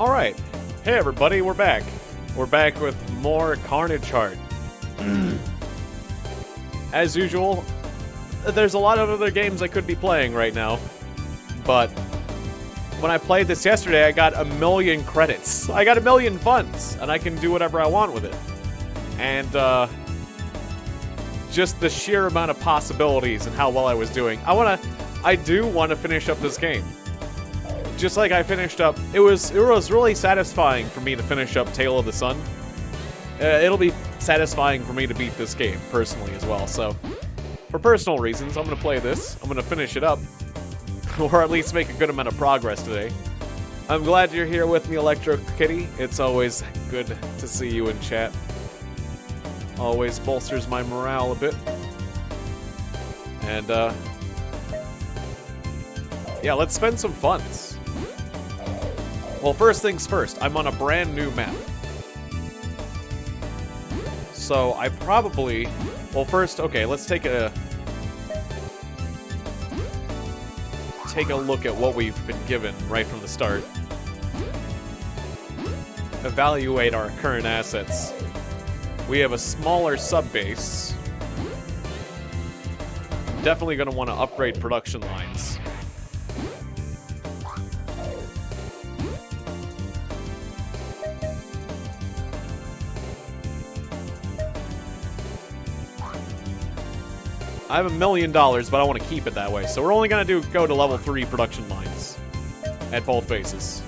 Alright. Hey everybody, we're back. We're back with more Carnage Heart. As usual, there's a lot of other games I could be playing right now. But when I played this yesterday, I got 1,000,000 credits. I got 1,000,000 funds, and I can do whatever I want with it. And, just the sheer amount of possibilities and how well I was doing. I do want to finish up this game. Just like I finished up, it was really satisfying for me to finish up Tale of the Sun. It'll be satisfying for me to beat this game, personally, as well. So, for personal reasons, I'm going to play this. I'm going to finish it up. Or at least make a good amount of progress today. I'm glad you're here with me, Electro Kitty. It's always good to see you in chat. Always bolsters my morale a bit. And, yeah, let's spend some funds. Well, first things first, I'm on a brand new map. So, I probably... Well, first, okay, let's take a look at what we've been given right from the start. Evaluate our current assets. We have a smaller sub-base. Definitely going to want to upgrade production lines. I have $1 million, but I want to keep it that way. So we're only going to go to level 3 production lines at both bases.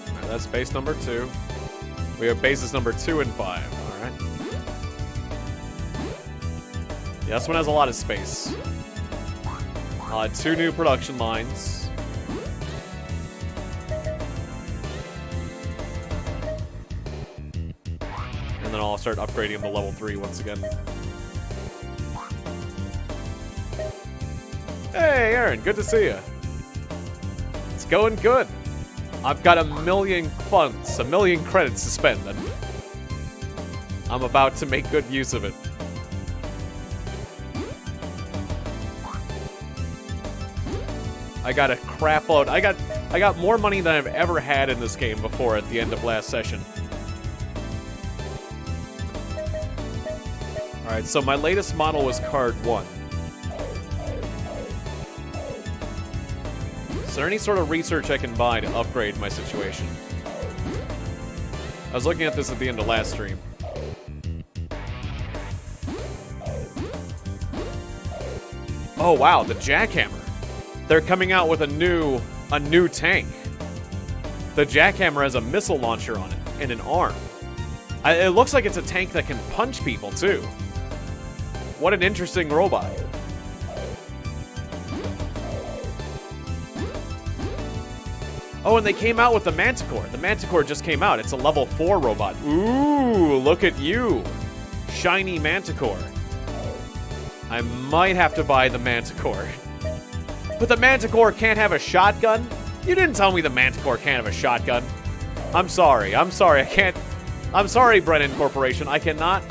Alright, that's base number 2. We have bases number 2 and 5. Alright. Yeah, this one has a lot of space. 2 new production lines. And then I'll start upgrading them to level 3 once again. Hey, Aaron, good to see you. It's going good. I've got 1,000,000 funds, 1,000,000 credits to spend, and I'm about to make good use of it. I got a crap load. I got more money than I've ever had in this game before at the end of last session. Alright, so my latest model was card 1. Is there any sort of research I can buy to upgrade my situation? I was looking at this at the end of last stream. Oh wow, the Jackhammer. They're coming out with a new tank. The Jackhammer has a missile launcher on it and an arm. It looks like it's a tank that can punch people too. What an interesting robot. Oh, and they came out with the Manticore. The Manticore just came out. It's a level 4 robot. Ooh, look at you. Shiny Manticore. I might have to buy the Manticore. But the Manticore can't have a shotgun? You didn't tell me the Manticore can't have a shotgun. I'm sorry. I'm sorry, Brennan Corporation. I cannot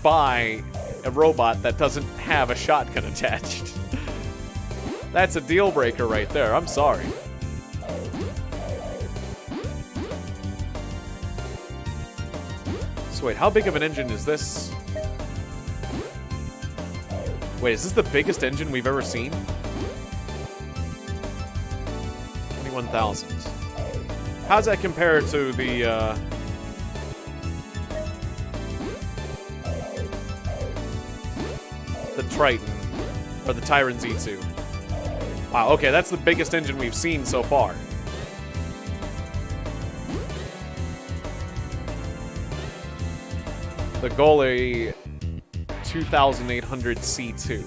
buy a robot that doesn't have a shotgun attached. That's a deal breaker right there. I'm sorry. So wait, how big of an engine is this? Wait, is this the biggest engine we've ever seen? 21,000. How's that compare to the, Triton, or the Tyron Z2. Wow, okay, that's the biggest engine we've seen so far. The Goli 2800 C2.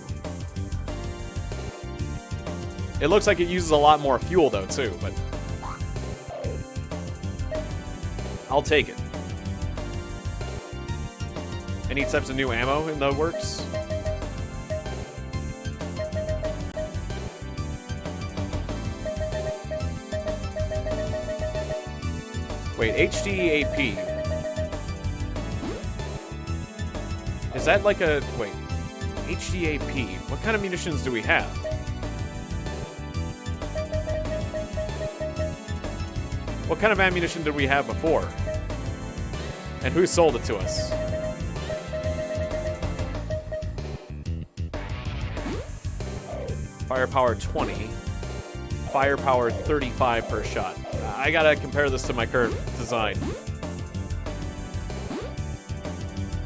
It looks like it uses a lot more fuel though too, but I'll take it. Any types of new ammo in the works? Wait, HDAP. Is that like a... Wait. HDAP. What kind of munitions do we have? What kind of ammunition did we have before? And who sold it to us? Firepower 20. Firepower 35 per shot. I gotta compare this to my current design.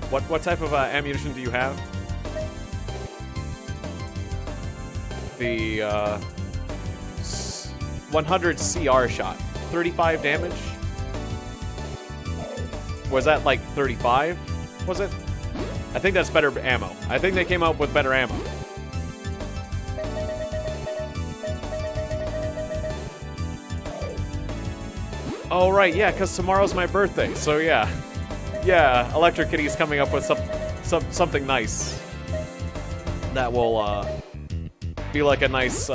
What type of ammunition do you have? The 100 CR shot. 35 damage? Was that like 35? Was it? I think that's better ammo. I think they came out with better ammo. Oh, right, yeah, because tomorrow's my birthday, so yeah. Yeah, Electric Kitty's coming up with something nice. That will, be like a nice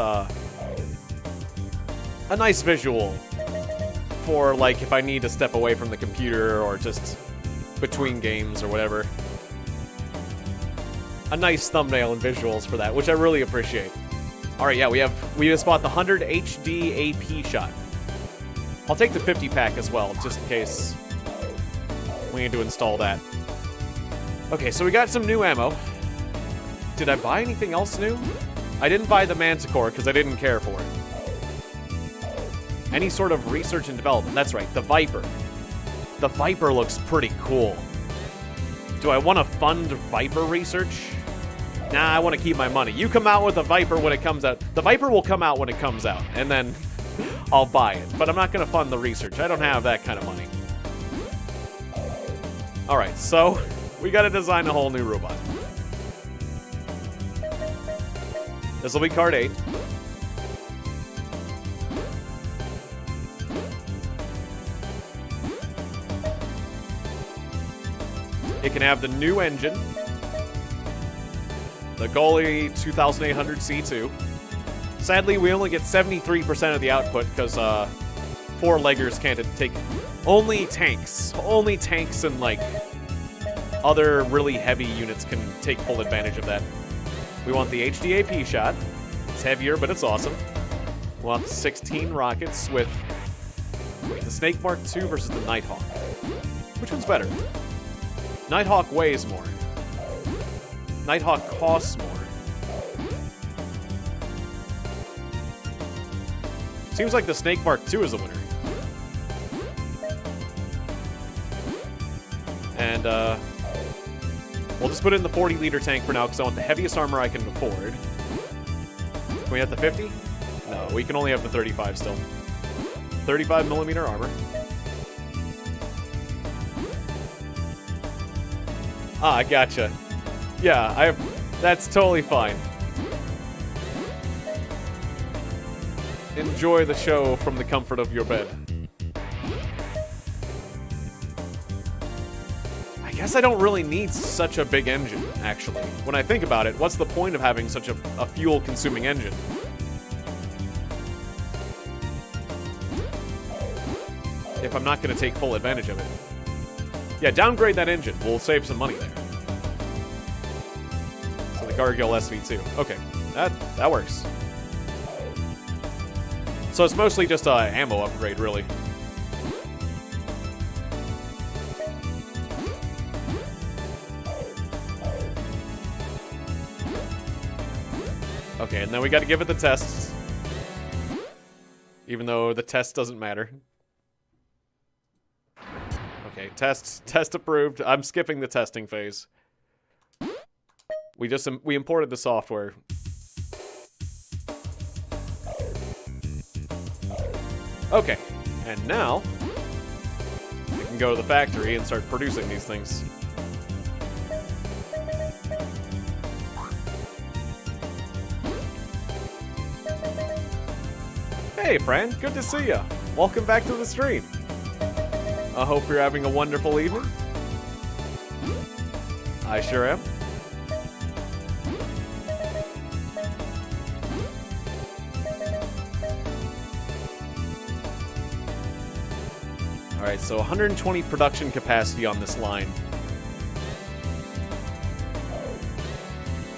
visual for, like, if I need to step away from the computer or just between games or whatever. A nice thumbnail and visuals for that, which I really appreciate. Alright, yeah, we just bought the 100 HD AP shot. I'll take the 50 pack as well, just in case we need to install that. Okay, so we got some new ammo. Did I buy anything else new? I didn't buy the Manticore because I didn't care for it. Any sort of research and development. That's right, the Viper. The Viper looks pretty cool. Do I want to fund Viper research? Nah, I want to keep my money. You come out with a Viper when it comes out. The Viper will come out when it comes out, and then I'll buy it. But I'm not going to fund the research. I don't have that kind of money. Alright, so we got to design a whole new robot. This will be card 8. It can have the new engine, the Gully 2800 C2. Sadly, we only get 73% of the output because 4-leggers can't take only tanks. Only tanks and like other really heavy units can take full advantage of that. We want the HDAP shot. It's heavier, but it's awesome. We want the 16 rockets with the Snake Mark II versus the Nighthawk. Which one's better? Nighthawk weighs more. Nighthawk costs more. Seems like the Snake Mark II is a winner. And, we'll just put it in the 40-liter tank for now because I want the heaviest armor I can afford. Can we have the 50? No, we can only have the 35 still. 35mm armor. Ah, I gotcha. Yeah, that's totally fine. Enjoy the show from the comfort of your bed. I guess I don't really need such a big engine, actually. When I think about it, what's the point of having such a fuel-consuming engine? If I'm not going to take full advantage of it. Yeah, downgrade that engine. We'll save some money there. So the Gargill SV2. Okay, that works. So it's mostly just an ammo upgrade, really. Okay, and then we got to give it the tests. Even though the test doesn't matter. Okay, test approved. I'm skipping the testing phase. We imported the software. Okay, and now we can go to the factory and start producing these things. Hey, friend, good to see ya. Welcome back to the stream. I hope you're having a wonderful evening. I sure am. Alright, so 120 production capacity on this line.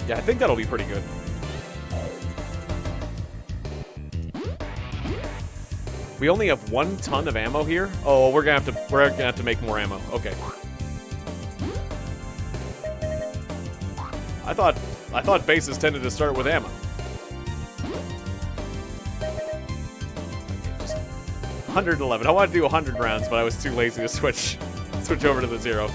Yeah, I think that'll be pretty good. We only have 1 ton of ammo here. Oh, we're gonna have to make more ammo. Okay. I thought bases tended to start with ammo. Just 111. I wanted to do 100 rounds, but I was too lazy to switch over to the 0.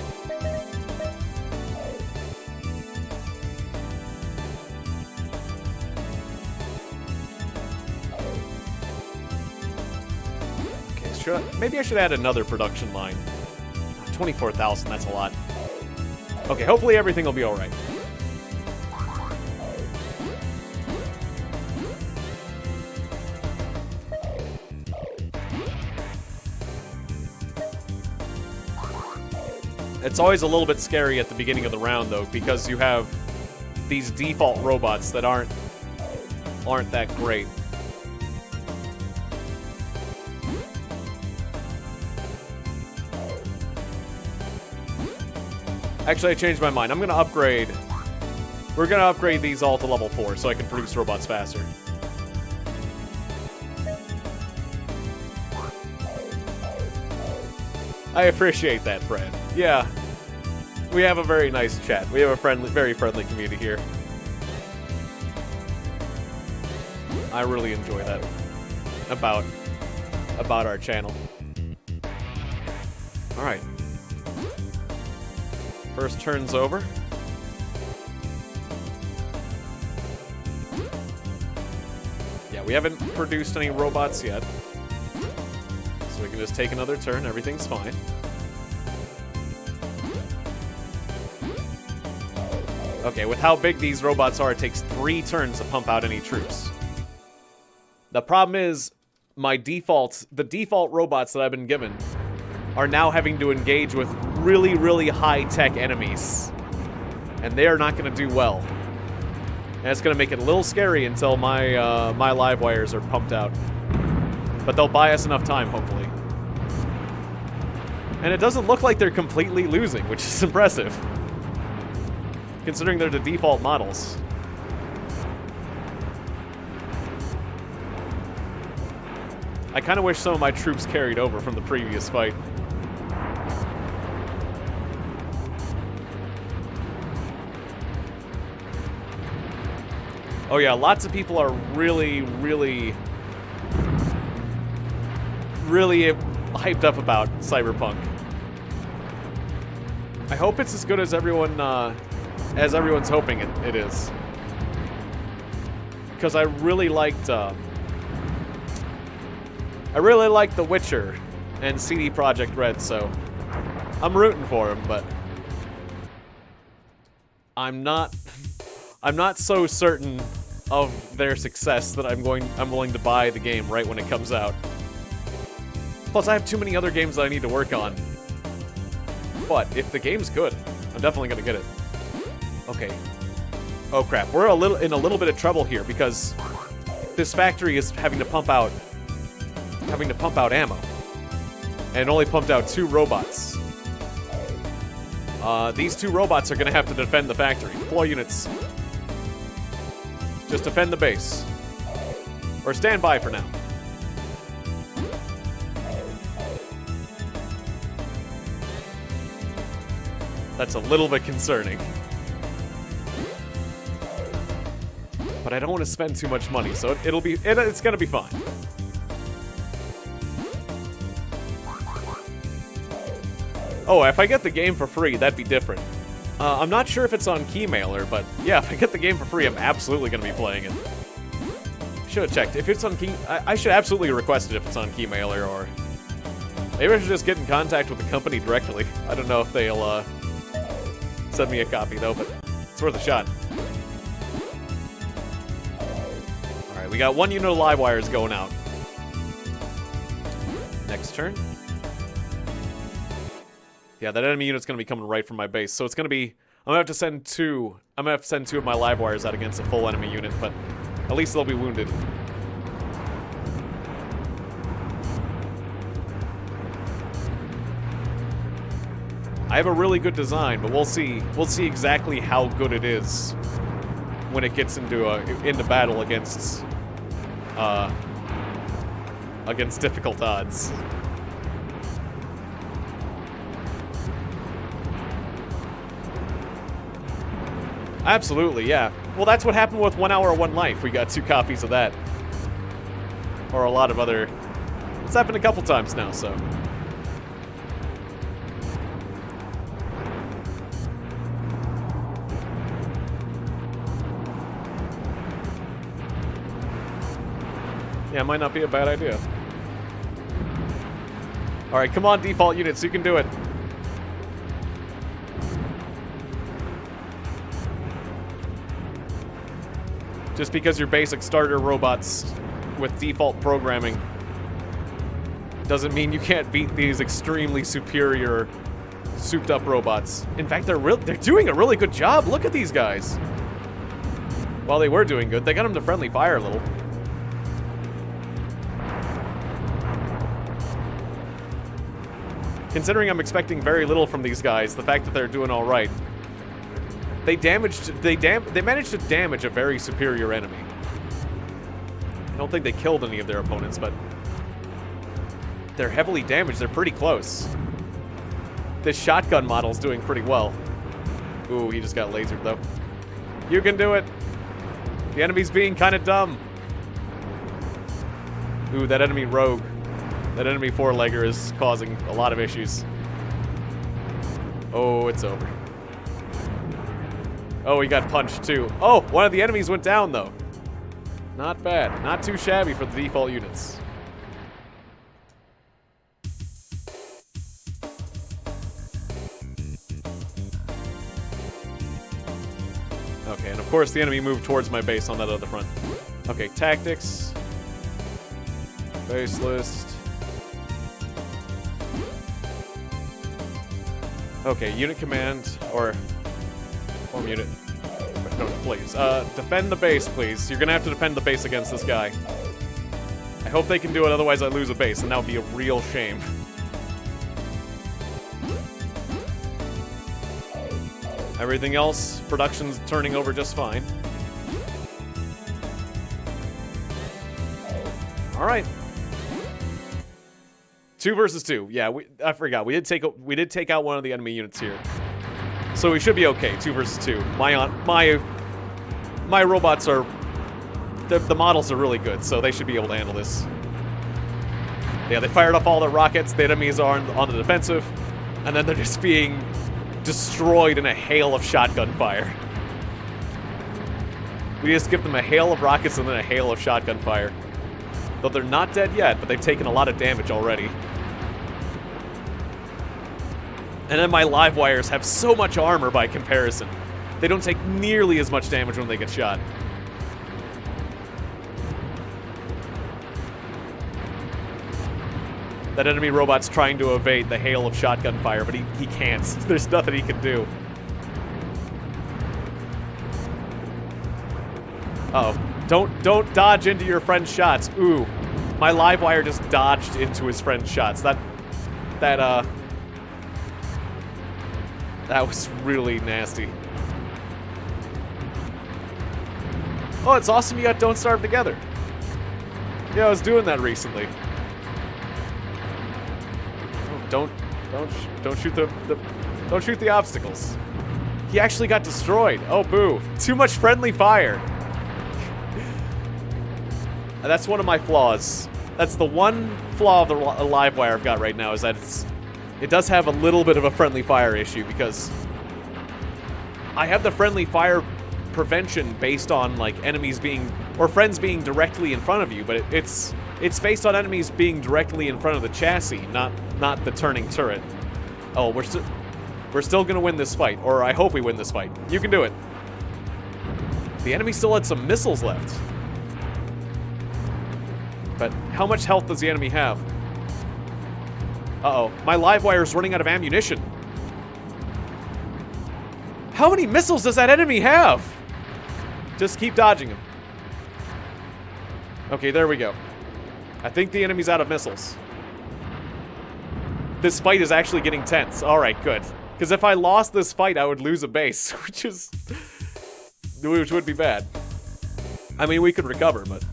Maybe I should add another production line. 24,000, that's a lot. Okay, hopefully everything will be alright. It's always a little bit scary at the beginning of the round, though, because you have these default robots that aren't that great. Actually, I changed my mind. I'm going to upgrade... We're going to upgrade these all to level 4 so I can produce robots faster. I appreciate that, Fred. Yeah. We have a very nice chat. We have a very friendly community here. I really enjoy that about our channel. All right. First turn's over. Yeah, we haven't produced any robots yet. So we can just take another turn. Everything's fine. Okay, with how big these robots are, it takes 3 turns to pump out any troops. The problem is, the default robots that I've been given are now having to engage with really, really high-tech enemies. And they are not going to do well. And it's going to make it a little scary until my my live wires are pumped out. But they'll buy us enough time, hopefully. And it doesn't look like they're completely losing, which is impressive. Considering they're the default models. I kind of wish some of my troops carried over from the previous fight. Oh yeah, lots of people are really, really, really hyped up about Cyberpunk. I hope it's as good as everyone's hoping it is. Because I really liked The Witcher and CD Projekt Red, so I'm rooting for them, but I'm not so certain of their success that I'm willing to buy the game right when it comes out. Plus, I have too many other games that I need to work on. But if the game's good, I'm definitely gonna get it. Okay. Oh crap, we're in a little bit of trouble here because this factory is having to pump out ammo, and it only pumped out 2 robots. These 2 robots are gonna have to defend the factory. Deploy units. Just defend the base. Or stand by for now. That's a little bit concerning. But I don't want to spend too much money, so it's gonna be fine. Oh, if I get the game for free, that'd be different. I'm not sure if it's on Keymailer, but yeah, if I get the game for free, I'm absolutely going to be playing it. Should have checked. If it's on I should absolutely request it if it's on Keymailer, or maybe I should just get in contact with the company directly. I don't know if they'll send me a copy, though, but it's worth a shot. Alright, we got 1 unit of live wires going out. Next turn. Yeah, that enemy unit's gonna be coming right from my base, so it's gonna be... I'm gonna have to send 2 of my live wires out against a full enemy unit, but at least they'll be wounded. I have a really good design, but we'll see exactly how good it is when it gets into battle against difficult odds. Absolutely, yeah. Well, that's what happened with 1 Hour, 1 Life. We got 2 copies of that. Or a lot of other... It's happened a couple times now, so... Yeah, it might not be a bad idea. Alright, come on, default units, you can do it. Just because you're basic starter robots with default programming doesn't mean you can't beat these extremely superior, souped-up robots. In fact, they're doing a really good job. Look at these guys. Well, they were doing good. They got them to friendly fire a little. Considering I'm expecting very little from these guys, the fact that they're doing all right. They managed to damage a very superior enemy. I don't think they killed any of their opponents, but they're heavily damaged. They're pretty close. This shotgun model's doing pretty well. Ooh, he just got lasered, though. You can do it. The enemy's being kind of dumb. Ooh, that enemy rogue. That enemy four-legger is causing a lot of issues. Oh, it's over. Oh, he got punched, too. Oh, one of the enemies went down, though. Not bad. Not too shabby for the default units. Okay, and of course the enemy moved towards my base on that other front. Okay, tactics. Base list. Okay, unit command, or unit. No, please. Defend the base, please. You're gonna have to defend the base against this guy. I hope they can do it, otherwise I lose a base, and that would be a real shame. Everything else, production's turning over just fine. Alright. 2 versus 2. Yeah, I forgot. We did take out one of the enemy units here. So we should be okay. 2 versus 2. My robots are... The models are really good, so they should be able to handle this. Yeah, they fired off all their rockets. The enemies are on the defensive. And then they're just being destroyed in a hail of shotgun fire. We just give them a hail of rockets and then a hail of shotgun fire. Though they're not dead yet, but they've taken a lot of damage already. And then my live wires have so much armor by comparison. They don't take nearly as much damage when they get shot. That enemy robot's trying to evade the hail of shotgun fire, but he can't. There's nothing he can do. Uh-oh. Don't dodge into your friend's shots. Ooh. My live wire just dodged into his friend's shots. That was really nasty. Oh, it's awesome you got Don't Starve Together. Yeah, I was doing that recently. Oh, don't shoot don't shoot the obstacles. He actually got destroyed. Oh, boo. Too much friendly fire. That's one of my flaws. That's the one flaw of the live wire I've got right now, is that it does have a little bit of a friendly fire issue, because I have the friendly fire prevention based on, like, enemies being, or friends being directly in front of you, but it's based on enemies being directly in front of the chassis, not the turning turret. Oh, we're still gonna win this fight, or I hope we win this fight. You can do it. The enemy still had some missiles left. But how much health does the enemy have? Uh-oh. My live wire is running out of ammunition. How many missiles does that enemy have? Just keep dodging him. Okay, there we go. I think the enemy's out of missiles. This fight is actually getting tense. Alright, good. Because if I lost this fight, I would lose a base, which is which would be bad. I mean, we could recover, but...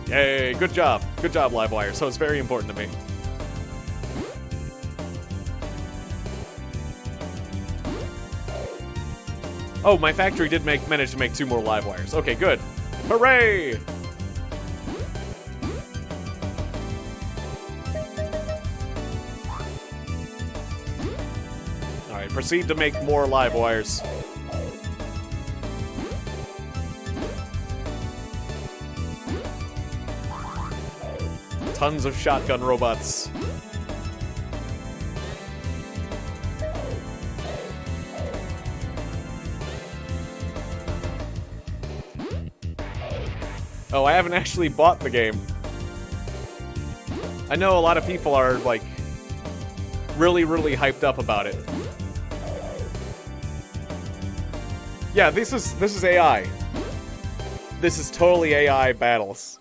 Yay, good job. Good job, Livewire. So it's very important to me. Oh, my factory did manage to make 2 more Livewires. Okay, good. Hooray! Alright, proceed to make more Livewires. Tons of shotgun robots. Oh, I haven't actually bought the game. I know a lot of people are, like, really, really hyped up about it. Yeah, this is AI. This is totally AI battles.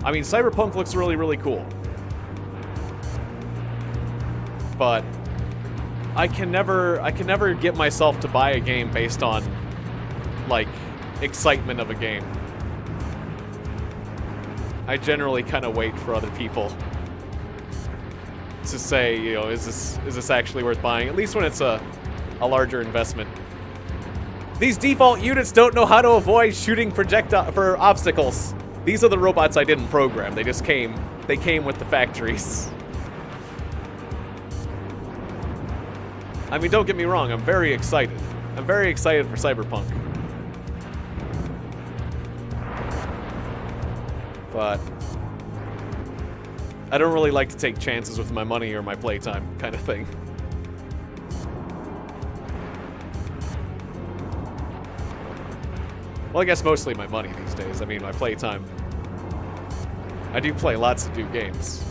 I mean, Cyberpunk looks really, really cool. But I can never get myself to buy a game based on, like, excitement of a game. I generally kind of wait for other people to say, you know, is this actually worth buying? At least when it's a larger investment. These default units don't know how to avoid shooting projectile for obstacles. These are the robots I didn't program. They just came. They came with the factories. I mean, don't get me wrong. I'm very excited. I'm very excited for Cyberpunk. But I don't really like to take chances with my money or my playtime kind of thing. Well, I guess mostly my money these days. I mean, my playtime. I do play lots of new games.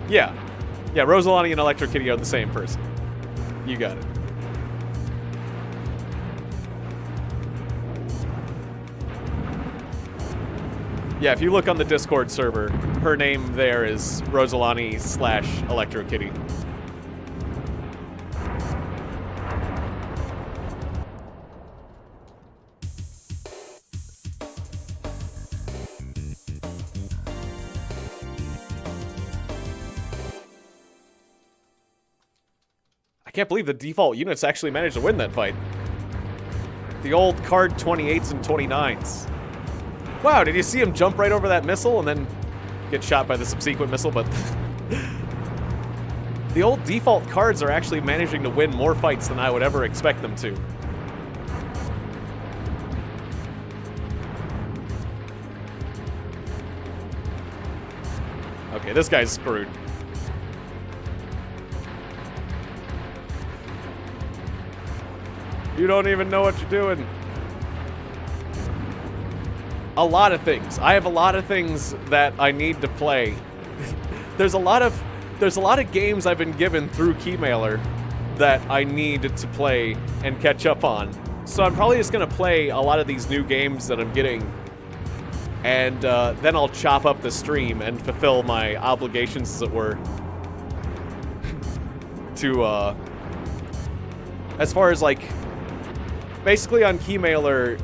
Yeah. Yeah, Rosalani and Electro Kitty are the same person. You got it. Yeah, if you look on the Discord server, her name there is Rosalani/Electro Kitty. I can't believe the default units actually managed to win that fight. The old card 28s and 29s. Wow, did you see him jump right over that missile and then get shot by the subsequent missile? But the old default cards are actually managing to win more fights than I would ever expect them to. Okay, this guy's screwed. You don't even know what you're doing. A lot of things. I have a lot of things that I need to play. There's a lot of games I've been given through Keymailer that I need to play and catch up on. So I'm probably just gonna play a lot of these new games that I'm getting, and then I'll chop up the stream and fulfill my obligations, as it were, to as far as, like, basically on Keymailer,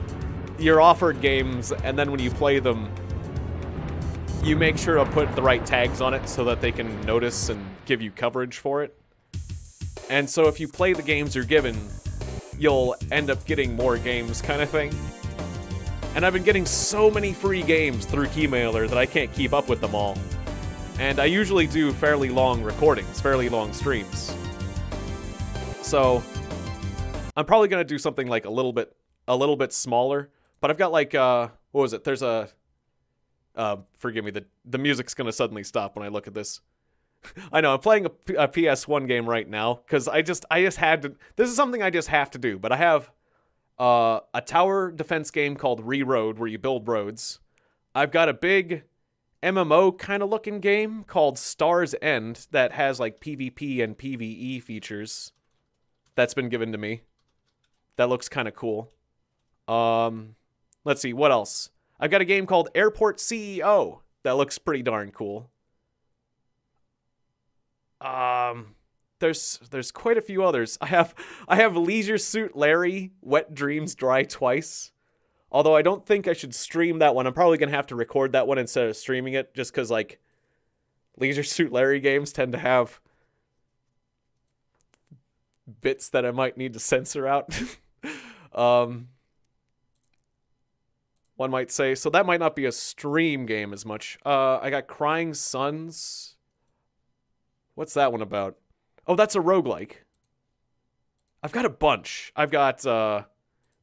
you're offered games, and then when you play them, you make sure to put the right tags on it so that they can notice and give you coverage for it. And so if you play the games you're given, you'll end up getting more games, kind of thing. And I've been getting so many free games through Keymailer that I can't keep up with them all. And I usually do fairly long recordings, fairly long streams. So I'm probably gonna do something like a little bit smaller. But I've got, like, what was it? There's a, forgive me, the music's gonna suddenly stop when I look at this. I know, I'm playing a PS1 game right now, because I just had to, this is something I just have to do, but I have a tower defense game called Re-Road, where you build roads. I've got a big MMO kind of looking game called Star's End that has, like, PvP and PvE features that's been given to me. That looks kind of cool. Let's see, what else? I've got a game called Airport CEO that looks pretty darn cool. There's quite a few others. I have Leisure Suit Larry, Wet Dreams Dry Twice. Although I don't think I should stream that one. I'm probably going to have to record that one instead of streaming it, just because, like, Leisure Suit Larry games tend to have bits that I might need to censor out. One might say. So that might not be a stream game as much. I got Crying Sons. What's that one about? Oh, that's a roguelike. I've got a bunch. I've got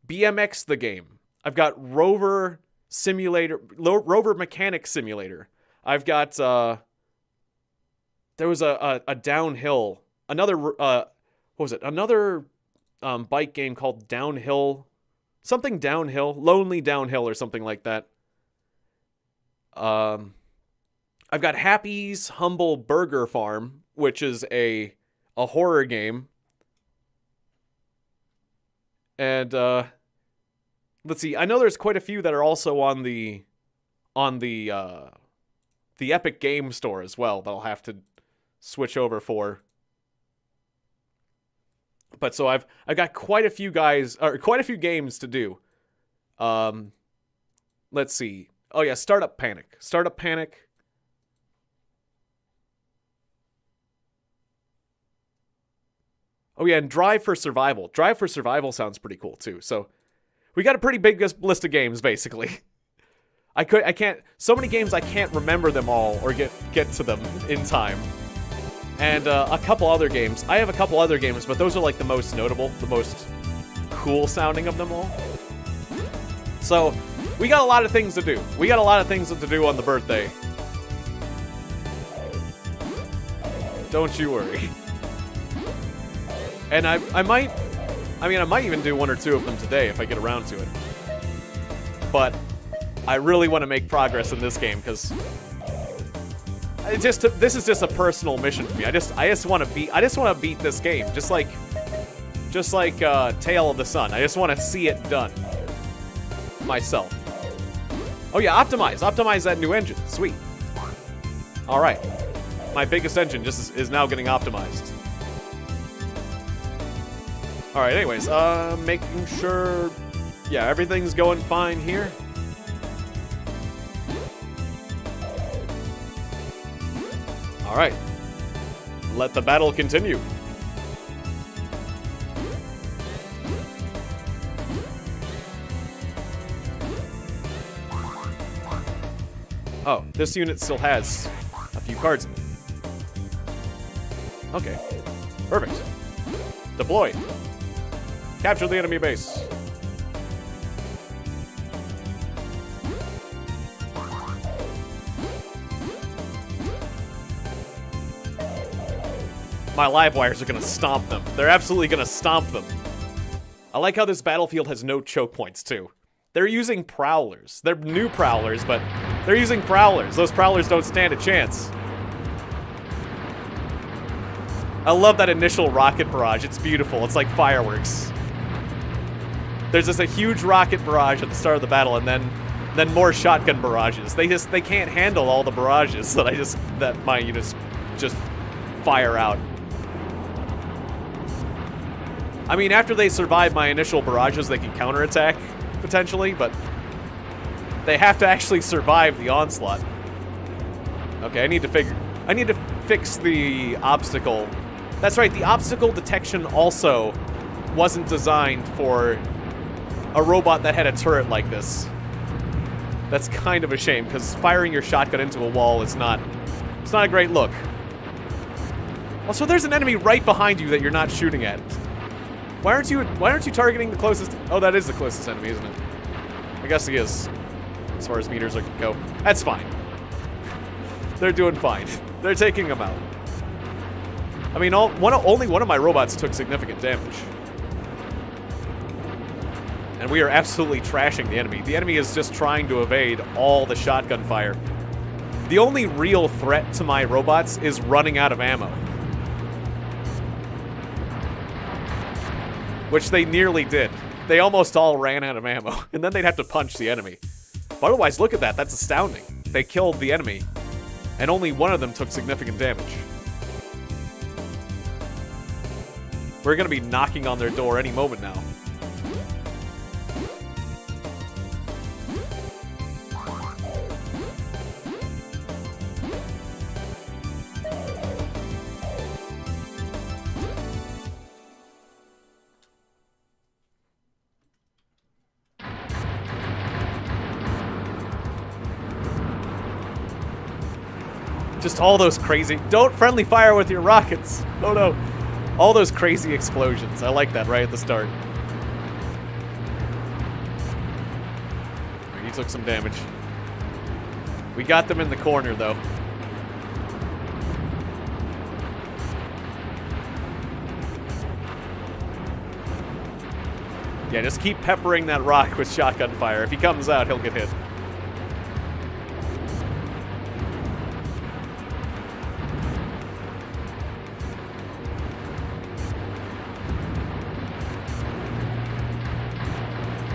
BMX the game. I've got Rover Simulator, Rover Mechanic Simulator. I've got there was a downhill, another what was it? Another bike game called Downhill, something Downhill, Lonely Downhill or something like that. I've got Happy's Humble Burger Farm, which is a horror game. And let's see. I know there's quite a few that are also on the Epic Game Store as well that I'll have to switch over for. But so I've got quite a few games to do. Let's see. Oh yeah, Startup Panic. Startup Panic. Oh yeah, and Drive for Survival. Drive for Survival sounds pretty cool too. So we got a pretty big list of games, basically. I can't, so many games I can't remember them all or get to them in time. And a couple other games. I have a couple other games, but those are like the most notable, the most cool sounding of them all. So we got a lot of things to do. We got a lot of things to do on the birthday. Don't you worry. And I might even do one or two of them today if I get around to it. But I really want to make progress in this game because this is just a personal mission for me. I just want to beat this game, just like Tale of the Sun. I just want to see it done myself. Oh yeah, optimize that new engine. Sweet. All right, my biggest engine just is now getting optimized. All right, anyways, making sure, yeah, everything's going fine here. All right, let the battle continue. Oh, this unit still has a few cards in it. Okay, perfect. Deploy. Capture the enemy base. My live wires are gonna stomp them. They're absolutely gonna stomp them. I like how this battlefield has no choke points, too. They're using prowlers. They're new prowlers, but they're using prowlers. Those prowlers don't stand a chance. I love that initial rocket barrage. It's beautiful. It's like fireworks. There's just a huge rocket barrage at the start of the battle, and then more shotgun barrages. They can't handle all the barrages that my units just fire out. I mean, after they survive my initial barrages, they can counterattack, potentially, but they have to actually survive the onslaught. Okay, I need to fix the obstacle. That's right, the obstacle detection also wasn't designed for a robot that had a turret like this. That's kind of a shame, because firing your shotgun into a wall is not a great look. Also, there's an enemy right behind you that you're not shooting at. Why aren't you targeting the closest? Oh, that is the closest enemy, isn't it? I guess he is, as far as meters go. That's fine. They're doing fine. They're taking them out. I mean, only one of my robots took significant damage. And we are absolutely trashing the enemy. The enemy is just trying to evade all the shotgun fire. The only real threat to my robots is running out of ammo. Which they nearly did. They almost all ran out of ammo, and then they'd have to punch the enemy. But otherwise, look at that. That's astounding. They killed the enemy, and only one of them took significant damage. We're going to be knocking on their door any moment now. Just all those crazy... Don't friendly fire with your rockets! Oh no. All those crazy explosions. I like that right at the start. He took some damage. We got them in the corner, though. Yeah, just keep peppering that rock with shotgun fire. If he comes out, he'll get hit.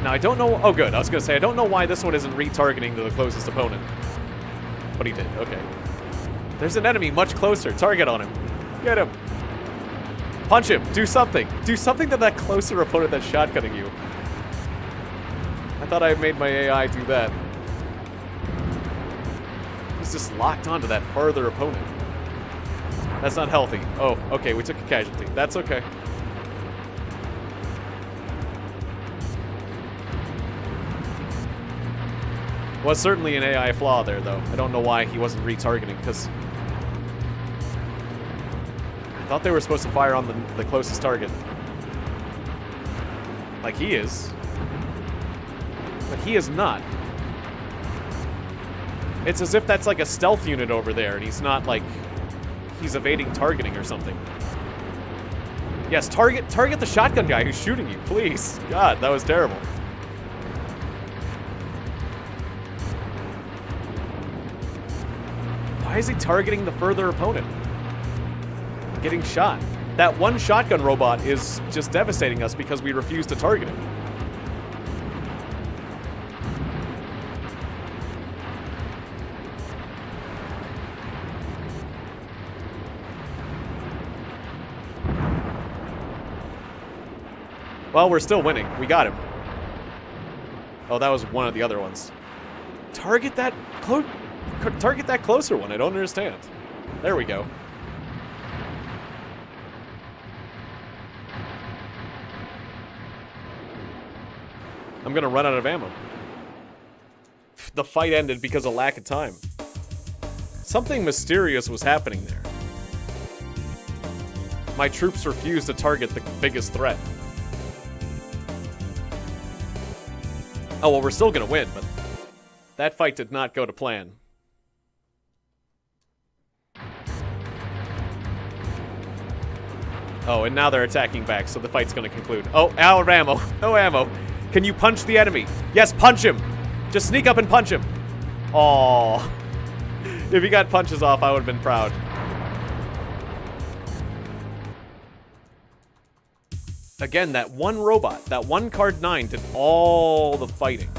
Now, I don't know... Oh, good. I was going to say, I don't know why this one isn't retargeting to the closest opponent. But he did. Okay. There's an enemy much closer. Target on him. Get him. Punch him. Do something. Do something to that closer opponent that's shotgunning you. I thought I made my AI do that. He's just locked onto that further opponent. That's not healthy. Oh, okay. We took a casualty. That's okay. Was certainly an AI flaw there, though. I don't know why he wasn't retargeting, because I thought they were supposed to fire on the closest target. Like he is. But he is not. It's as if that's like a stealth unit over there, and he's not like... He's evading targeting or something. Yes, target the shotgun guy who's shooting you, please. God, that was terrible. Why is he targeting the further opponent? Getting shot. That one shotgun robot is just devastating us because we refuse to target him. Well, we're still winning. We got him. Oh, that was one of the other ones. Target that closer one. I don't understand. There we go. I'm gonna run out of ammo. The fight ended because of lack of time. Something mysterious was happening there. My troops refused to target the biggest threat. Oh, well, we're still gonna win, but that fight did not go to plan. Oh, and now they're attacking back, so the fight's gonna conclude. Oh, out of ammo. No ammo. Can you punch the enemy? Yes, punch him. Just sneak up and punch him. Aww. If he got punches off, I would have been proud. Again, that one robot, that one card 9 did all the fighting.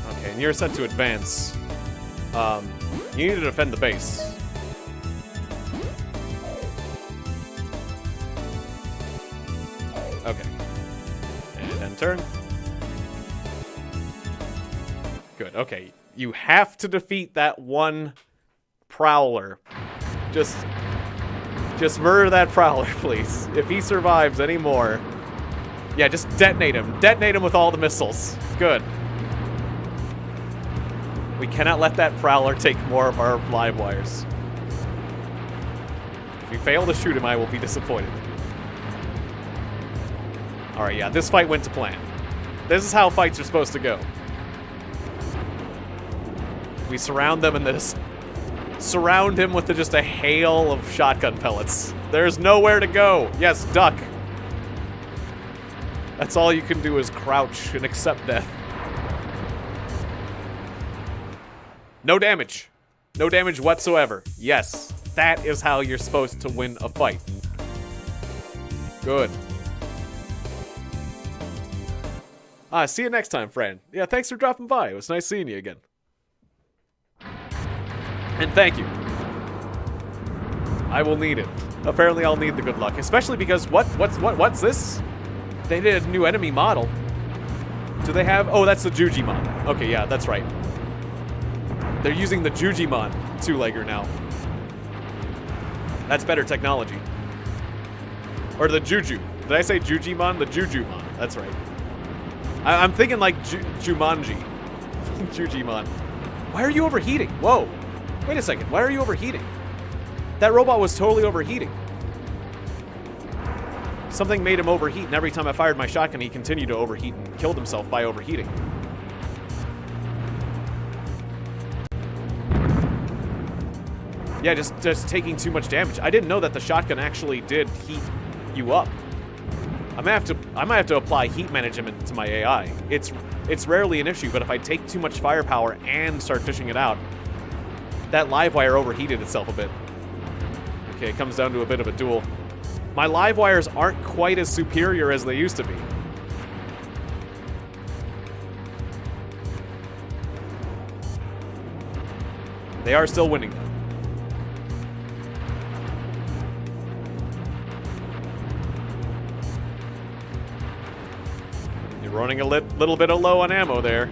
Okay, and you're set to advance. You need to defend the base. Okay. And end turn. Good, okay. You have to defeat that one Prowler. Just murder that Prowler, please. If he survives anymore. Yeah, just detonate him. Detonate him with all the missiles. Good. We cannot let that Prowler take more of our live wires. If we fail to shoot him, I will be disappointed. Alright, yeah, this fight went to plan. This is how fights are supposed to go. We surround them and then just Surround him with just a hail of shotgun pellets. There's nowhere to go. Yes, duck. That's all you can do is crouch and accept death. No damage. No damage whatsoever. Yes, that is how you're supposed to win a fight. Good. See you next time, friend. Yeah, thanks for dropping by. It was nice seeing you again. And thank you. I will need it. Apparently I'll need the good luck. Especially because what's this? They did a new enemy model. Do they have... Oh, that's the Jujimon. Okay, yeah, that's right. They're using the Jujimon two-legger now. That's better technology. Or the Juju. Did I say Jujimon? The Jujumon. That's right. I'm thinking like Jumanji. Jujimon. Why are you overheating? Whoa. Wait a second. Why are you overheating? That robot was totally overheating. Something made him overheat, and every time I fired my shotgun, he continued to overheat and killed himself by overheating. Yeah, just taking too much damage. I didn't know that the shotgun actually did heat you up. I might have to apply heat management to my AI. It's rarely an issue, but if I take too much firepower and start dishing it out, that live wire overheated itself a bit. Okay, it comes down to a bit of a duel. My live wires aren't quite as superior as they used to be. They are still winning, though. You're running a little bit low on ammo there.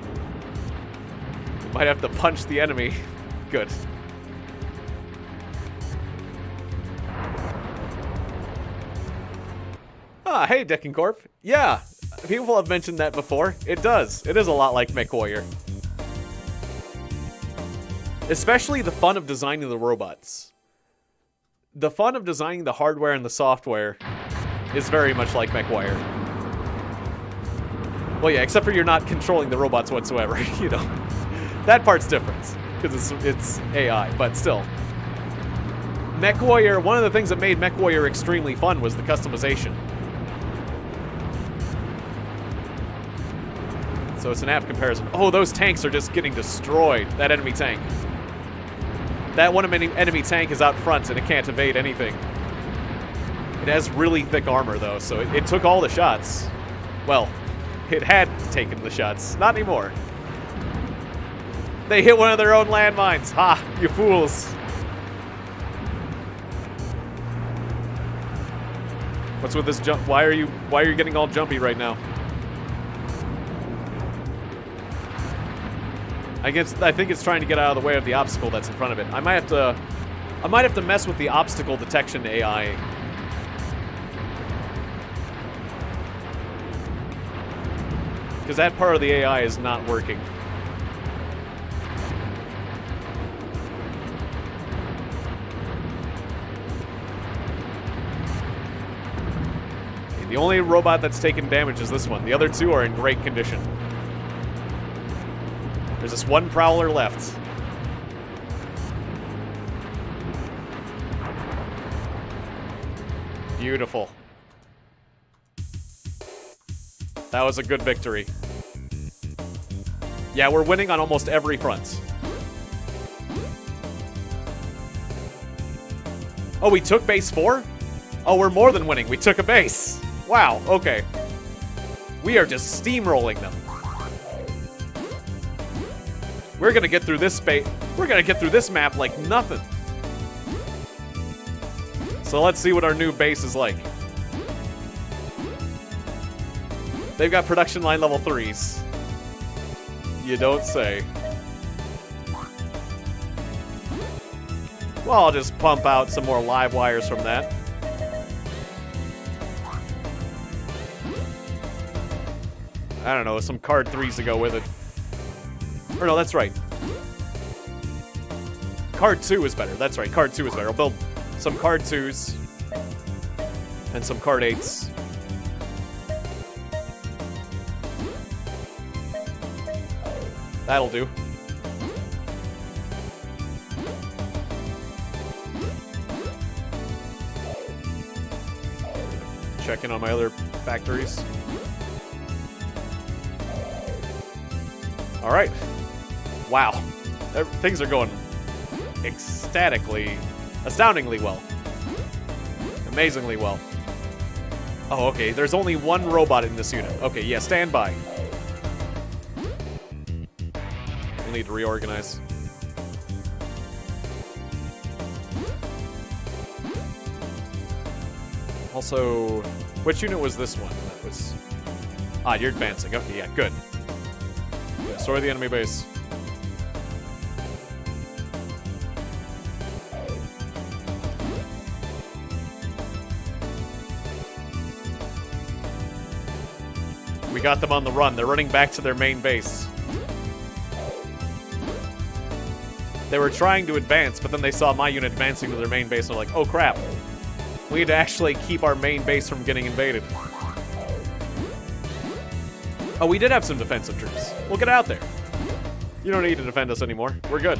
You might have to punch the enemy. Good. Hey, Deckencorp. Yeah, people have mentioned that before. It does. It is a lot like MechWarrior. Especially the fun of designing the robots. The fun of designing the hardware and the software is very much like MechWarrior. Well, yeah, except for you're not controlling the robots whatsoever, you know. That part's different, because it's AI, but still. MechWarrior, one of the things that made MechWarrior extremely fun was the customization. So it's an apt comparison. Oh, those tanks are just getting destroyed. That enemy tank. That one enemy tank is out front and it can't evade anything. It has really thick armor though, so it took all the shots. Well, it had taken the shots. Not anymore. They hit one of their own landmines. Ha, you fools. What's with this jump? Why are you getting all jumpy right now? I think it's trying to get out of the way of the obstacle that's in front of it. I might have to mess with the obstacle detection AI. Because that part of the AI is not working. The only robot that's taken damage is this one. The other two are in great condition. There's this one prowler left. Beautiful. That was a good victory. Yeah, we're winning on almost every front. Oh, we took base 4? Oh, we're more than winning. We took a base. Wow, okay. We are just steamrolling them. We're gonna get through this space. We're gonna get through this map like nothing. So let's see what our new base is like. They've got production line level 3s. You don't say. Well, I'll just pump out some more live wires from that. I don't know, some card 3s to go with it. Or no, that's right. Card 2 is better. That's right, card 2 is better. I'll build some card 2s and some card 8s. That'll do. check in on my other factories. Alright. Wow. Things are going astoundingly well. Amazingly well. Oh, okay. There's only one robot in this unit. Okay, yeah, stand by. We'll need to reorganize. Also, which unit was this one? That was... Ah, you're advancing. Okay, yeah, good. Yeah, destroy the enemy base. We got them on the run. They're running back to their main base. They were trying to advance, but then they saw my unit advancing to their main base, and they're like, oh crap. We need to actually keep our main base from getting invaded. Oh, we did have some defensive troops. We'll get out there. You don't need to defend us anymore. We're good.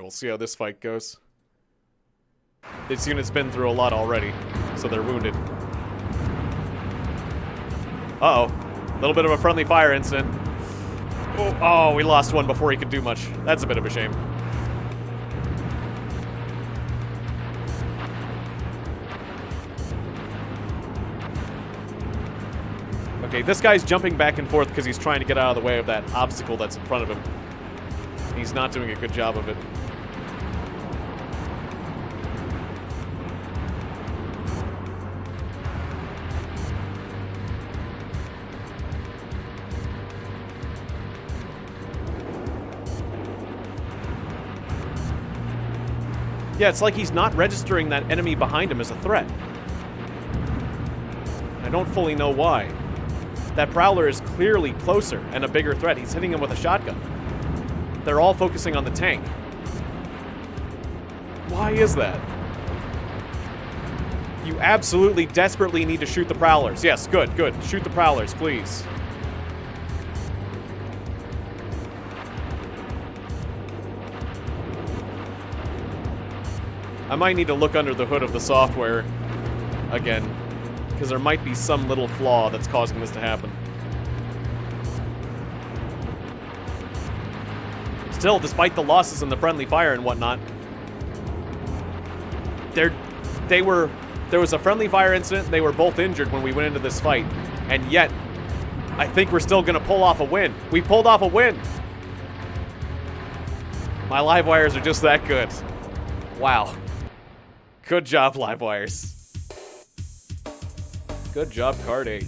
We'll see how this fight goes. This unit's been through a lot already, so they're wounded. Uh-oh. A little bit of a friendly fire incident. Oh, we lost one before he could do much. That's a bit of a shame. Okay, this guy's jumping back and forth because he's trying to get out of the way of that obstacle that's in front of him. He's not doing a good job of it. Yeah, it's like he's not registering that enemy behind him as a threat. I don't fully know why. That Prowler is clearly closer and a bigger threat. He's hitting him with a shotgun. They're all focusing on the tank. Why is that? You absolutely desperately need to shoot the Prowlers. Yes, good, good. Shoot the Prowlers, please. I might need to look under the hood of the software again, because there might be some little flaw that's causing this to happen. Still, despite the losses in the friendly fire and whatnot, there was a friendly fire incident. They were both injured when we went into this fight, and yet I think we're still going to pull off a win. We pulled off a win. My live wires are just that good. Wow. Good job, live wires. Good job, Card 8.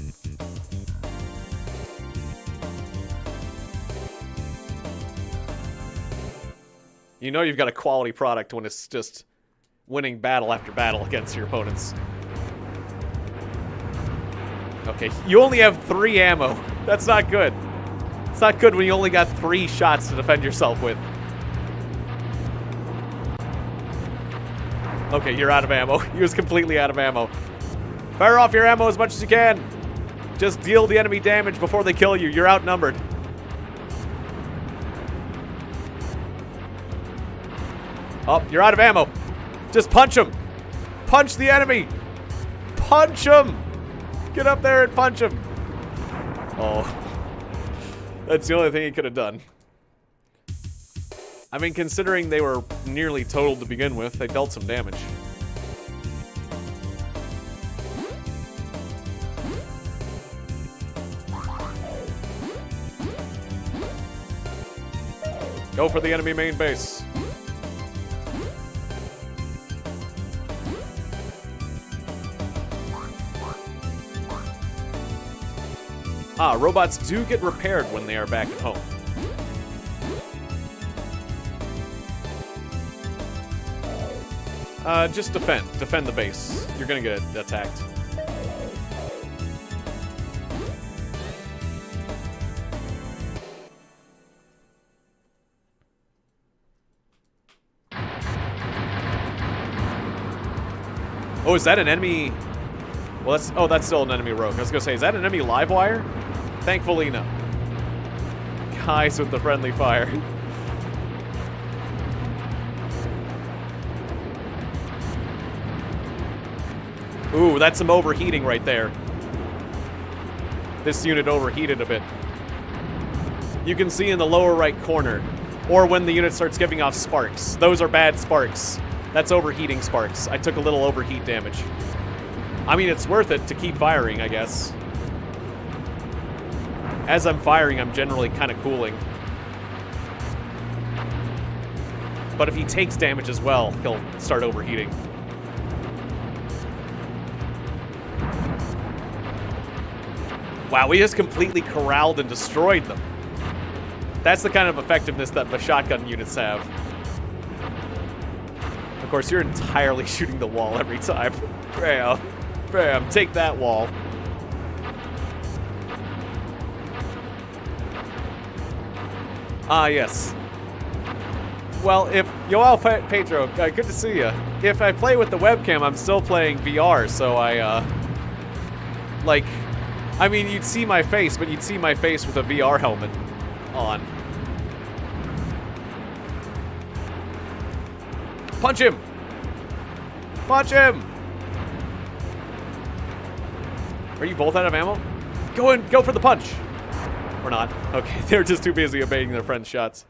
You know you've got a quality product when it's just winning battle after battle against your opponents. Okay, you only have 3 ammo. That's not good. It's not good when you only got 3 shots to defend yourself with. Okay, you're out of ammo. He was completely out of ammo. Fire off your ammo as much as you can. Just deal the enemy damage before they kill you. You're outnumbered. Oh, you're out of ammo. Just punch him. Punch the enemy. Punch him. Get up there and punch him. Oh. That's the only thing he could have done. I mean, considering they were nearly totaled to begin with, they dealt some damage. Go for the enemy main base. Ah, robots do get repaired when they are back at home. Just defend. Defend the base. You're gonna get attacked. Oh, is that an enemy? Well, that's still an enemy rogue. I was gonna say, is that an enemy live wire? Thankfully, no. Guys with the friendly fire. Ooh, that's some overheating right there. This unit overheated a bit. You can see in the lower right corner, or when the unit starts giving off sparks. Those are bad sparks. That's overheating sparks. I took a little overheat damage. I mean, it's worth it to keep firing, I guess. As I'm firing, I'm generally kind of cooling. But if he takes damage as well, he'll start overheating. Wow, we just completely corralled and destroyed them. That's the kind of effectiveness that the shotgun units have. Of course, you're entirely shooting the wall every time. Bam. Bam. Take that wall. Ah, yes. Well, if... Yoel Pedro, good to see you. If I play with the webcam, I'm still playing VR, so I, like... I mean, you'd see my face, but you'd see my face with a VR helmet on. Punch him! Punch him! Are you both out of ammo? Go for the punch! Or not. Okay, they're just too busy evading their friends' shots.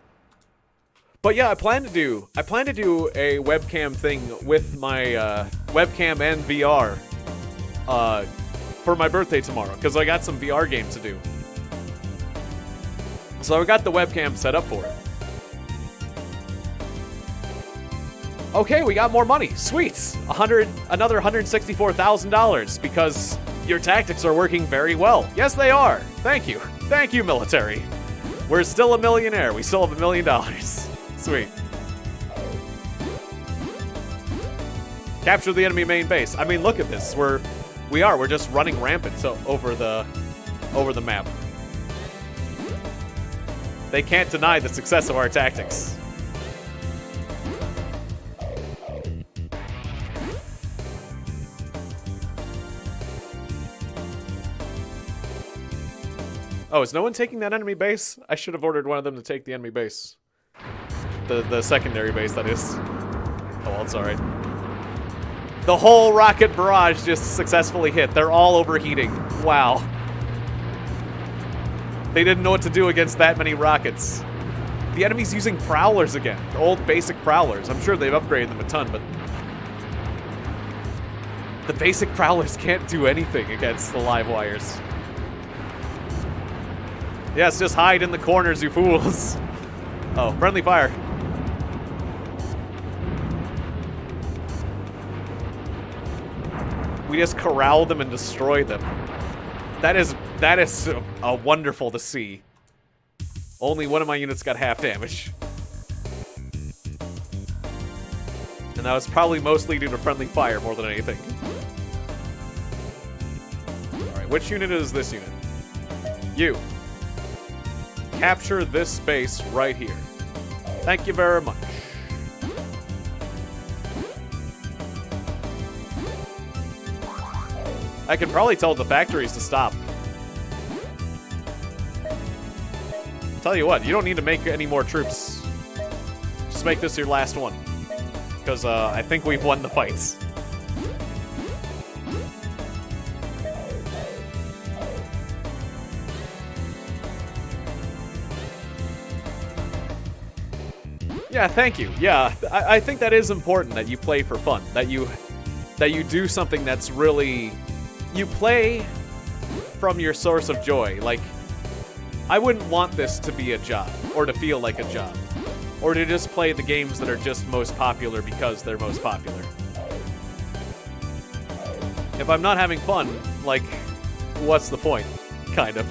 But yeah, I plan to do a webcam thing with my webcam and VR for my birthday tomorrow, because I got some VR games to do. So I got the webcam set up for it. Okay, we got more money. Sweet. Another $164,000 because your tactics are working very well. Yes, they are. Thank you. Thank you, military. We're still a millionaire. We still have $1 million. Sweet. Capture the enemy main base. I mean, look at this. We're just running rampant over the map. They can't deny the success of our tactics. Oh, is no one taking that enemy base? I should have ordered one of them to take the enemy base. The secondary base, that is. Oh, well, it's alright. The whole rocket barrage just successfully hit. They're all overheating. Wow. They didn't know what to do against that many rockets. The enemy's using prowlers again. The old basic prowlers. I'm sure they've upgraded them a ton, but... the basic prowlers can't do anything against the live wires. Yes, just hide in the corners, you fools. Oh, friendly fire. We just corral them and destroy them. That is wonderful to see. Only one of my units got half damage. And that was probably mostly due to friendly fire more than anything. Alright, which unit is this unit? You. Capture this base right here. Thank you very much. I can probably tell the factories to stop. Tell you what, you don't need to make any more troops. Just make this your last one. Because I think we've won the fights. Yeah, thank you. Yeah, I think that is important, that you play for fun. That you do something that's really... You play from your source of joy. Like, I wouldn't want this to be a job, or to feel like a job. Or to just play the games that are just most popular because they're most popular. If I'm not having fun, like, what's the point? Kind of.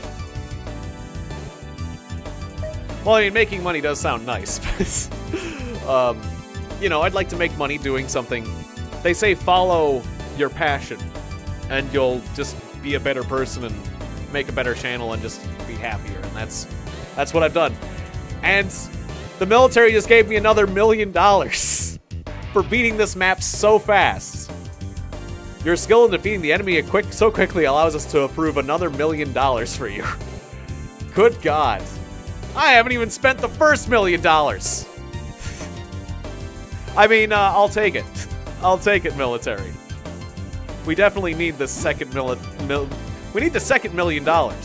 Well, I mean, making money does sound nice, but, you know, I'd like to make money doing something. They say follow your passion, and you'll just be a better person and make a better channel and just be happier, and that's what I've done. And the military just gave me another $1 million for beating this map so fast. Your skill in defeating the enemy so quickly allows us to approve another $1 million for you. Good God. I haven't even spent the first $1 million. I mean, I'll take it. I'll take it, military. We definitely need the second we need the second $1 million. Now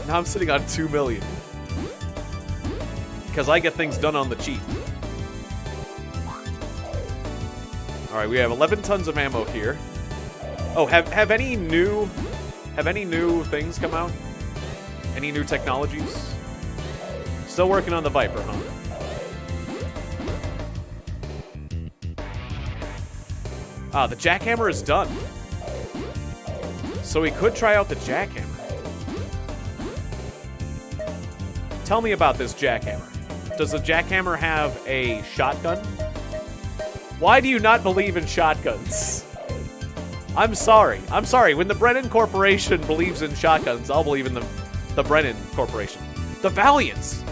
I'm sitting on $2 million. Because I get things done on the cheap. Alright, we have 11 tons of ammo here. Oh, have any new things come out? Any new technologies? Still working on the Viper, huh? Ah, the jackhammer is done. So we could try out the jackhammer. Tell me about this jackhammer. Does the jackhammer have a shotgun? Why do you not believe in shotguns? I'm sorry. I'm sorry. When the Brennan Corporation believes in shotguns, I'll believe in the Brennan Corporation. The Valiant.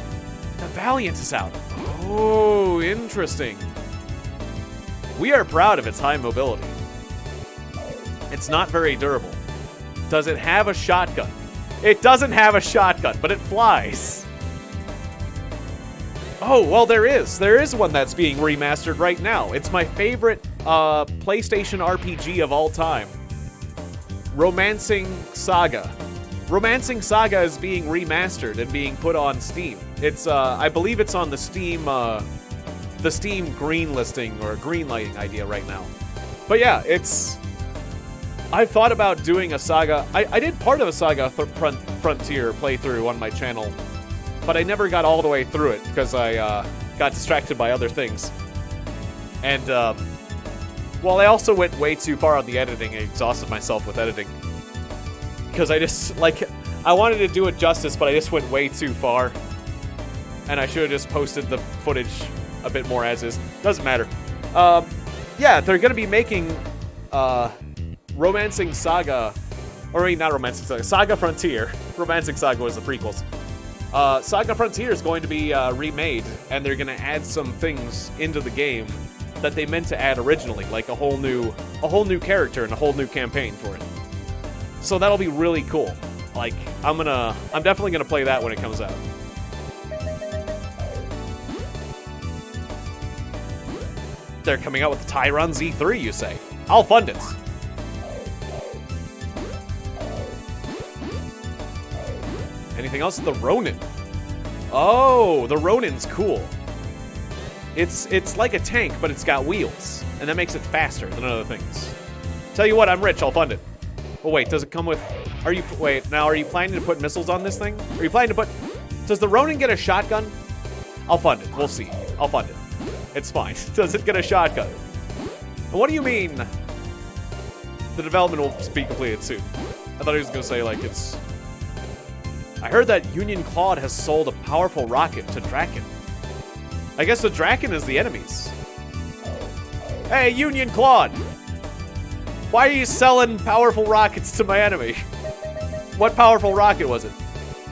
The Valiant is out. Oh, interesting. We are proud of its high mobility. It's not very durable. Does it have a shotgun? It doesn't have a shotgun, but it flies. Oh, well, there is. There is one that's being remastered right now. It's my favorite PlayStation RPG of all time. Romancing Saga. Romancing Saga is being remastered and being put on Steam. It's, I believe it's on the Steam green listing or green lighting idea right now. But yeah, it's... I've thought about doing a Saga. I did part of a Saga Frontier playthrough on my channel, but I never got all the way through it because I got distracted by other things. And, well, I also went way too far on the editing and exhausted myself with editing. Because I just, like, I wanted to do it justice, but I just went way too far. And I should have just posted the footage a bit more as is. Doesn't matter. Yeah, they're going to be making Romancing Saga, or I mean, not Romancing Saga, Saga Frontier. Romancing Saga was the prequels. Saga Frontier is going to be remade, and they're going to add some things into the game that they meant to add originally, like a whole new character and a whole new campaign for it. So that'll be really cool. Like, I'm definitely gonna play that when it comes out. They're coming out with the Tiegon Z3, you say? I'll fund it. Anything else? The Ronin. Oh, the Ronin's cool. It's like a tank, but it's got wheels, and that makes it faster than other things. Tell you what, I'm rich. I'll fund it. Oh wait, does it come with? Are you planning to put missiles on this thing? Are you planning to put? Does the Ronin get a shotgun? I'll fund it. We'll see. I'll fund it. It's fine. Does it get a shotgun? And what do you mean? The development will be completed soon. I thought he was gonna say like it's. I heard that Union Claude has sold a powerful rocket to Draken. I guess the Draken is the enemies. Hey, Union Claude! Why are you selling powerful rockets to my enemy? What powerful rocket was it?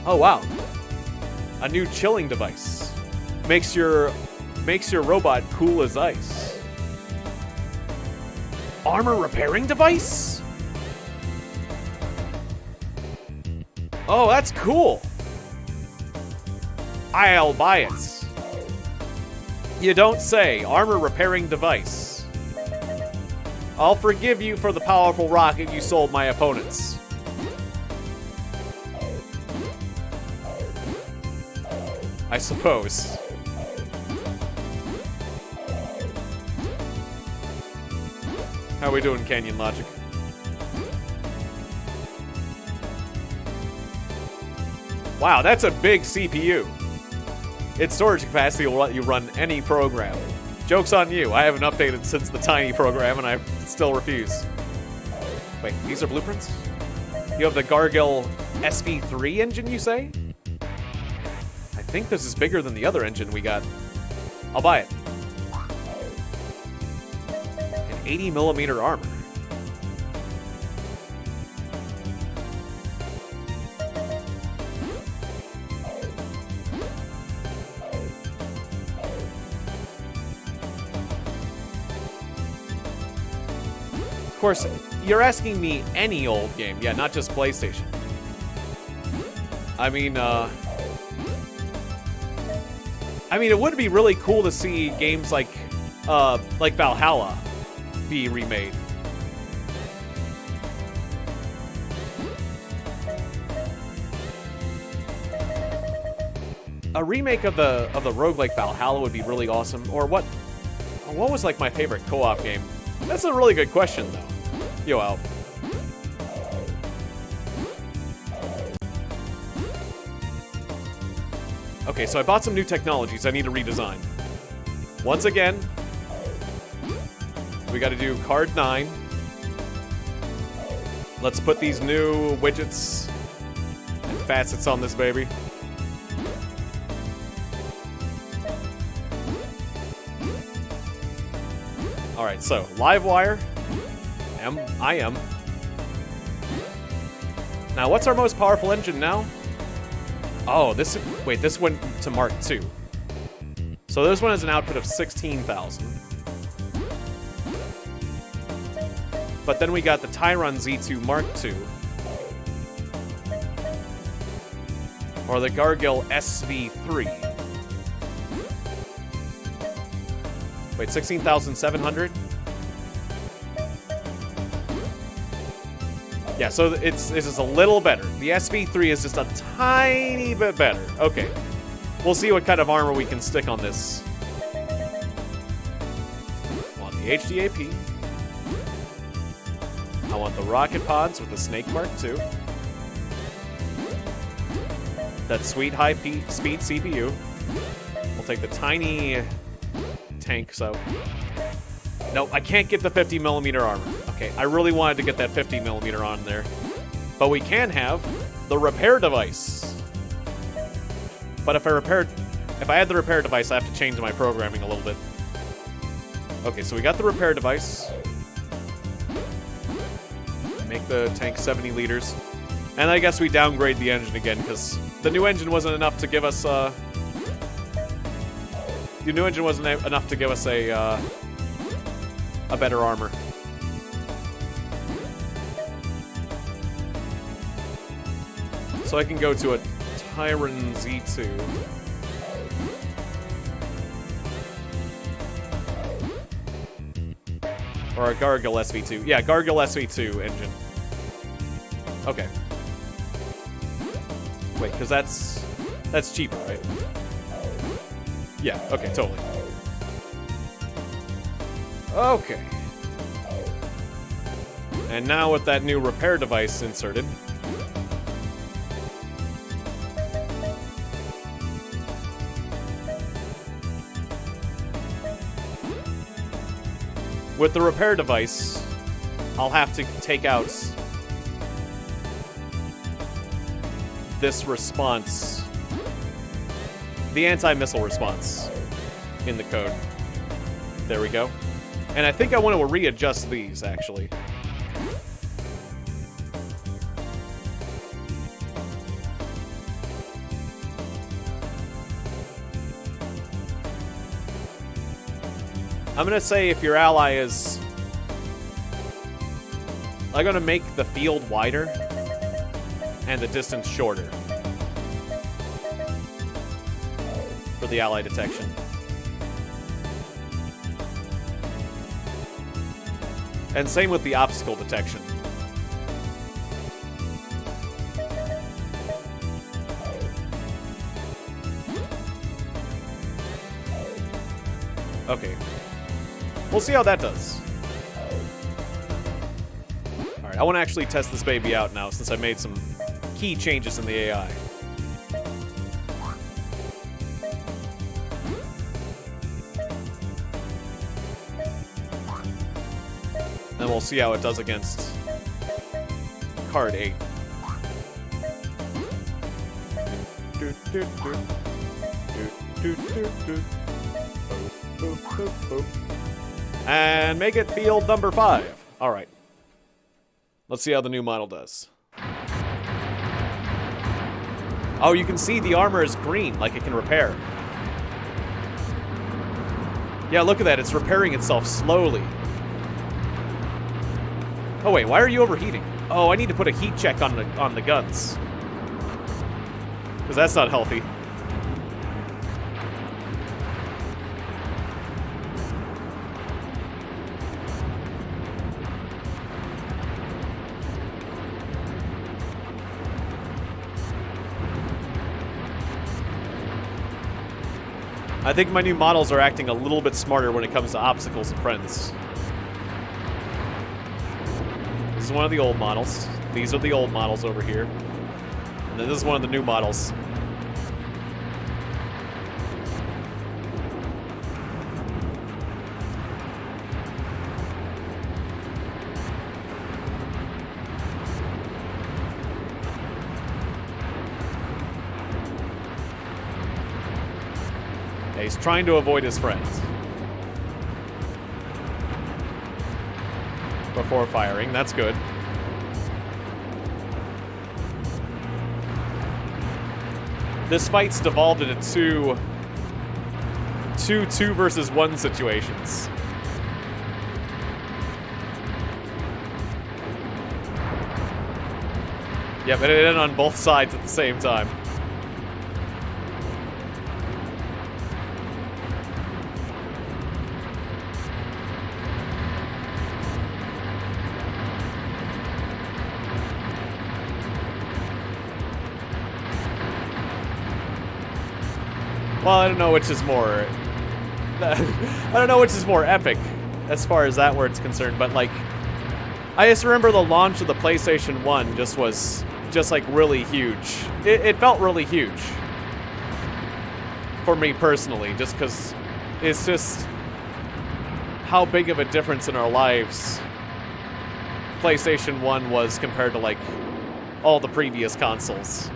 Oh, wow. A new chilling device. Makes your robot cool as ice. Armor repairing device? Oh, that's cool. I'll buy it. You don't say. Armor repairing device. I'll forgive you for the powerful rocket you sold my opponents. I suppose. How we doing, Canyon Logic? Wow, that's a big CPU. Its storage capacity will let you run any program. Joke's on you. I haven't updated since the Tiny program, and I still refuse. Wait, these are blueprints? You have the Gargill SV3 engine, you say? I think this is bigger than the other engine we got. I'll buy it. An 80mm armor. Of course, you're asking me any old game. Yeah, not just PlayStation. I mean, it would be really cool to see games like Valhalla be remade. A remake of the roguelike Valhalla would be really awesome. Or what was like my favorite co-op game? That's a really good question though. Yo, Alp. Okay, so I bought some new technologies I need to redesign. Once again, we got to do card 9. Let's put these new widgets and facets on this baby. Alright, so, Livewire. I am. Now, what's our most powerful engine now? Oh, this went to Mark II. So this one has an output of 16,000. But then we got the Tiegon Z2 Mark II. Or the Gargill SV3. Wait, 16,700? Yeah, so this is a little better. The SV3 is just a tiny bit better. Okay. We'll see what kind of armor we can stick on this. I want the HDAP. I want the rocket pods with the Snake Mark II. That sweet high-speed CPU. We'll take the tiny tank, so... Nope, I can't get the 50mm armor. Okay, I really wanted to get that 50mm on there. But we can have the repair device. But if I had the repair device, I have to change my programming a little bit. Okay, so we got the repair device. Make the tank 70 liters. And I guess we downgrade the engine again, because the new engine wasn't enough to give us, The new engine wasn't enough to give us a better armor. So I can go to a Tiegon Z2. Or a Gargill SV2. Yeah, Gargill SV2 engine. Okay. Wait, because that's cheaper, right? Yeah, okay, totally. Okay. And now with that new repair device inserted, with the repair device, I'll have to take out this response, the anti-missile response in the code. There we go. And I think I want to readjust these, actually. I'm gonna say if your ally is... I'm gonna make the field wider and the distance shorter for the ally detection. And same with the obstacle detection. Okay. We'll see how that does. Alright, I want to actually test this baby out now since I made some key changes in the AI. And we'll see how it does against card 8. And make it field number 5. Alright. Let's see how the new model does. Oh, you can see the armor is green, like it can repair. Yeah, look at that. It's repairing itself slowly. Oh wait, why are you overheating? Oh, I need to put a heat check on the guns. Because that's not healthy. I think my new models are acting a little bit smarter when it comes to obstacles and friends. This is one of the old models. These are the old models over here. And then this is one of the new models. He's trying to avoid his friends before firing. That's good. This fight's devolved into two versus one situations. Yep, and it ended on both sides at the same time. Well, I don't know which is more... I don't know which is more epic as far as that word's concerned, but like... I just remember the launch of the PlayStation 1 just was just like really huge. It felt really huge. For me personally, just because it's just how big of a difference in our lives PlayStation 1 was compared to like all the previous consoles.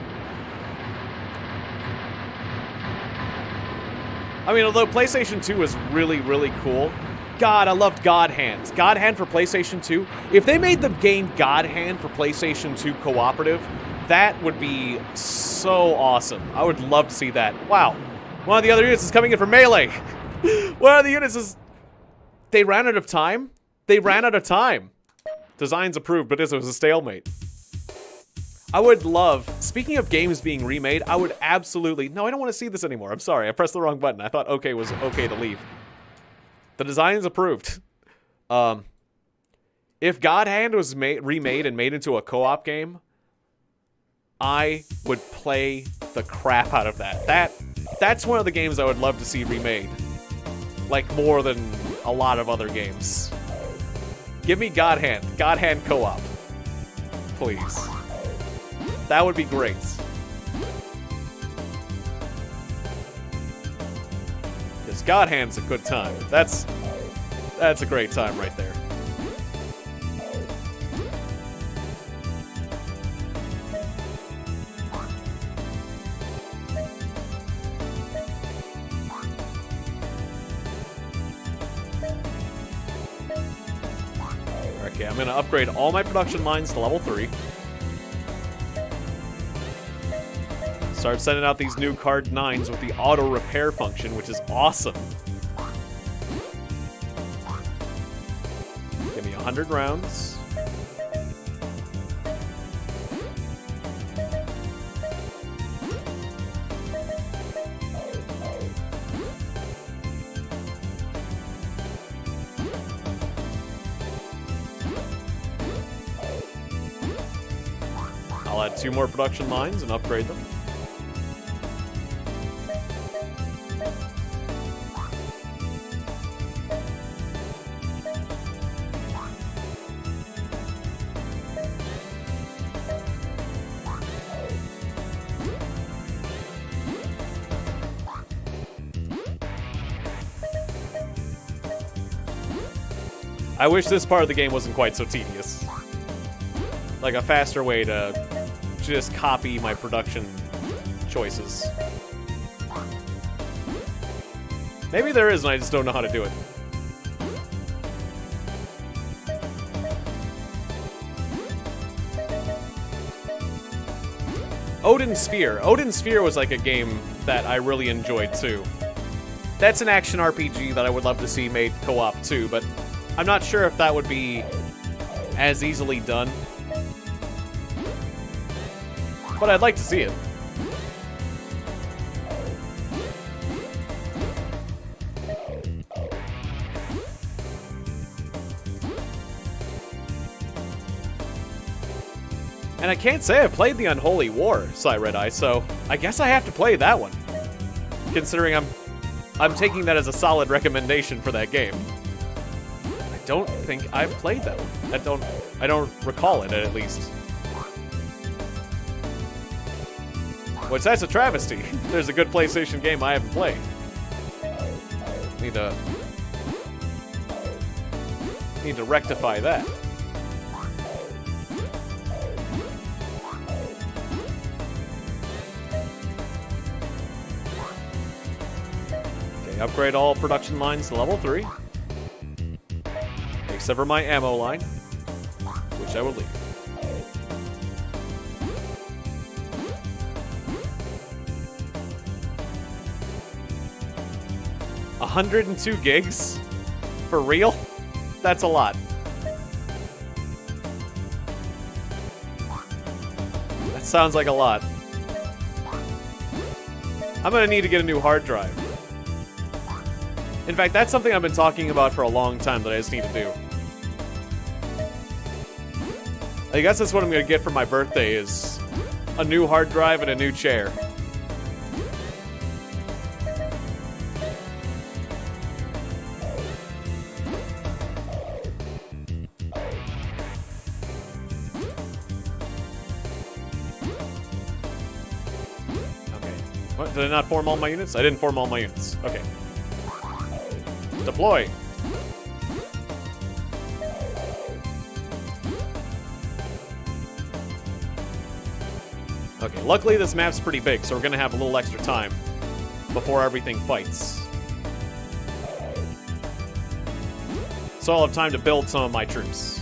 I mean, although PlayStation 2 was really, really cool. God, I loved God Hand. God Hand for PlayStation 2. If they made the game God Hand for PlayStation 2 cooperative, that would be so awesome. I would love to see that. Wow. One of the other units is coming in for melee. One of the units is... They ran out of time? They ran out of time. Designs approved, but this was a stalemate. I would love, speaking of games being remade, I would absolutely, no, I don't want to see this anymore. I'm sorry, I pressed the wrong button. I thought okay was okay to leave. The design is approved. If God Hand was remade and made into a co-op game, I would play the crap out of that. That's one of the games I would love to see remade. Like more than a lot of other games. Give me God Hand co-op. Please. That would be great. Because God Hand's a good time. That's a great time right there. Okay, I'm gonna upgrade all my production lines to level 3. Start sending out these new card 9s with the auto repair function, which is awesome. Give me 100 rounds. I'll add 2 more production lines and upgrade them. I wish this part of the game wasn't quite so tedious. Like a faster way to just copy my production choices. Maybe there is and I just don't know how to do it. Odin Sphere. Odin Sphere was like a game that I really enjoyed too. That's an action RPG that I would love to see made co-op too, but I'm not sure if that would be as easily done. But I'd like to see it. And I can't say I've played the Unholy War, Cy Red Eye, so I guess I have to play that one. Considering I'm taking that as a solid recommendation for that game. I don't think I've played that one. I don't recall it, at least. Which, that's a travesty. There's a good PlayStation game I haven't played. Need to rectify that. Upgrade all production lines to level 3. Except for my ammo line, which I will leave. $102 gigs? For real? That's a lot. That sounds like a lot. I'm gonna need to get a new hard drive. In fact, that's something I've been talking about for a long time that I just need to do. I guess that's what I'm going to get for my birthday is a new hard drive and a new chair. Okay. What? Did I not form all my units? I didn't form all my units. Okay. Deploy. Okay, luckily this map's pretty big, so we're gonna have a little extra time before everything fights. So I'll have time to build some of my troops.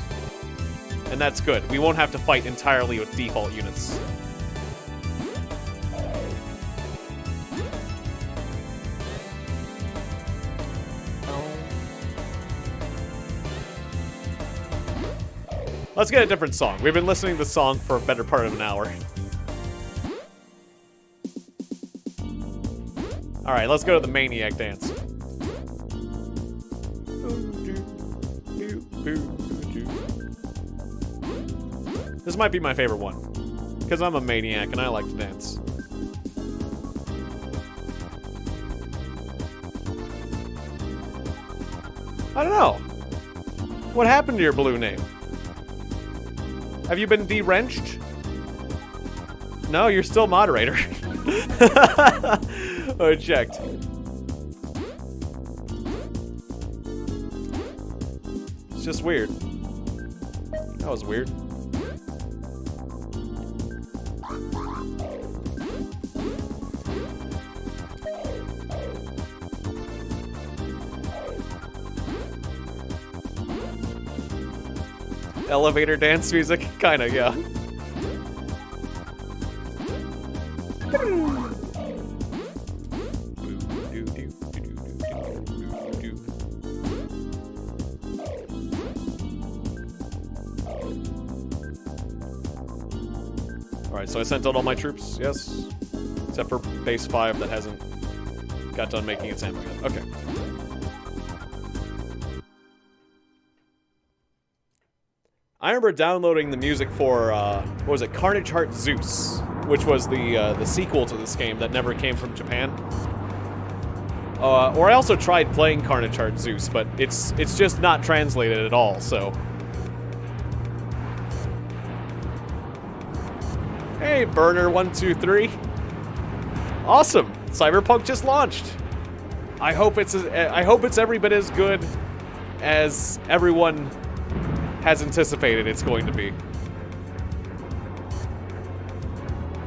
And that's good. We won't have to fight entirely with default units. Let's get a different song. We've been listening to the song for a better part of an hour. Alright, let's go to the Maniac dance. This might be my favorite one. Because I'm a maniac and I like to dance. I don't know. What happened to your blue name? Have you been de-wrenched? No, you're still moderator. Oh, I checked. It's just weird. That was weird. Elevator dance music? Kinda, yeah. Alright, so I sent out all my troops, yes? Except for base 5 that hasn't got done making its ammo yet. Okay. I remember downloading the music for, what was it, Carnage Heart Zeus, which was the sequel to this game that never came from Japan. Or I also tried playing Carnage Heart Zeus, but it's just not translated at all, so... Hey, Burner123. Awesome! Cyberpunk just launched! I hope it's every bit as good as everyone has anticipated it's going to be.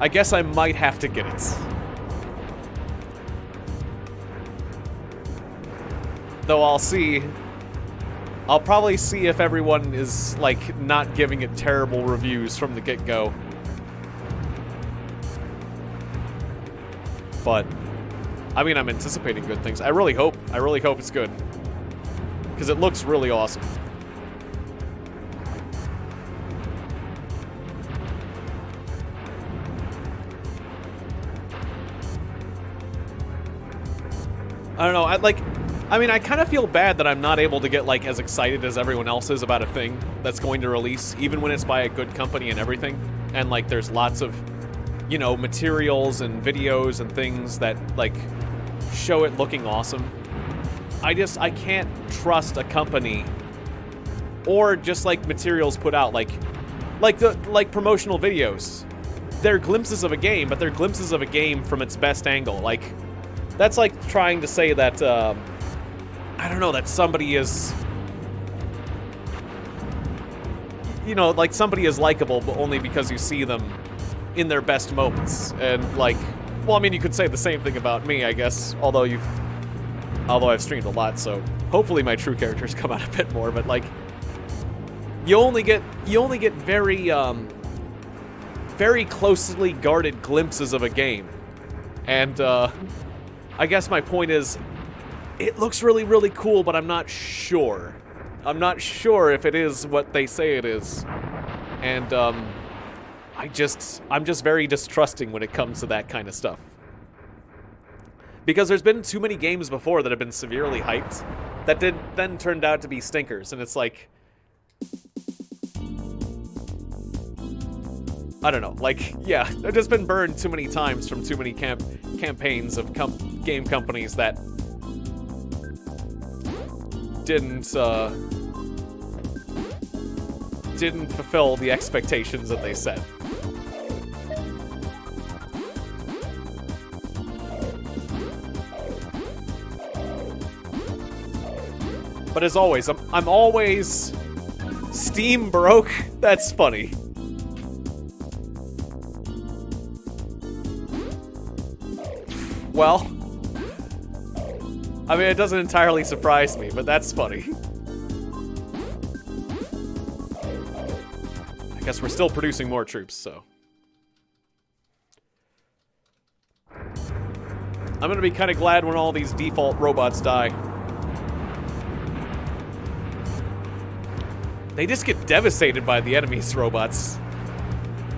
I guess I might have to get it. Though I'll probably see if everyone is, like, not giving it terrible reviews from the get-go. But, I mean, I'm anticipating good things. I really hope it's good. Because it looks really awesome. I don't know, I mean, I kind of feel bad that I'm not able to get, like, as excited as everyone else is about a thing that's going to release, even when it's by a good company and everything. And, like, there's lots of, you know, materials and videos and things that, like, show it looking awesome. I can't trust a company or just, like, materials put out, like promotional videos. They're glimpses of a game, but they're glimpses of a game from its best angle. Like, that's like trying to say that, I don't know, that somebody is, you know, like somebody is likable, but only because you see them in their best moments. And, like, well, I mean, you could say the same thing about me, I guess, although I've streamed a lot, so hopefully my true characters come out a bit more, but, like, you only get very, very closely guarded glimpses of a game. And, I guess my point is, it looks really, really cool, but I'm not sure. I'm not sure if it is what they say it is. And, I'm just very distrusting when it comes to that kind of stuff. Because there's been too many games before that have been severely hyped that then turned out to be stinkers, and it's like, I don't know, like, yeah, I've just been burned too many times from too many campaigns of game companies that didn't fulfill the expectations that they set. But as always, I'm always Steam broke. That's funny. Well, I mean, it doesn't entirely surprise me, but that's funny. I guess we're still producing more troops, so. I'm gonna be kind of glad when all these default robots die. They just get devastated by the enemy's robots.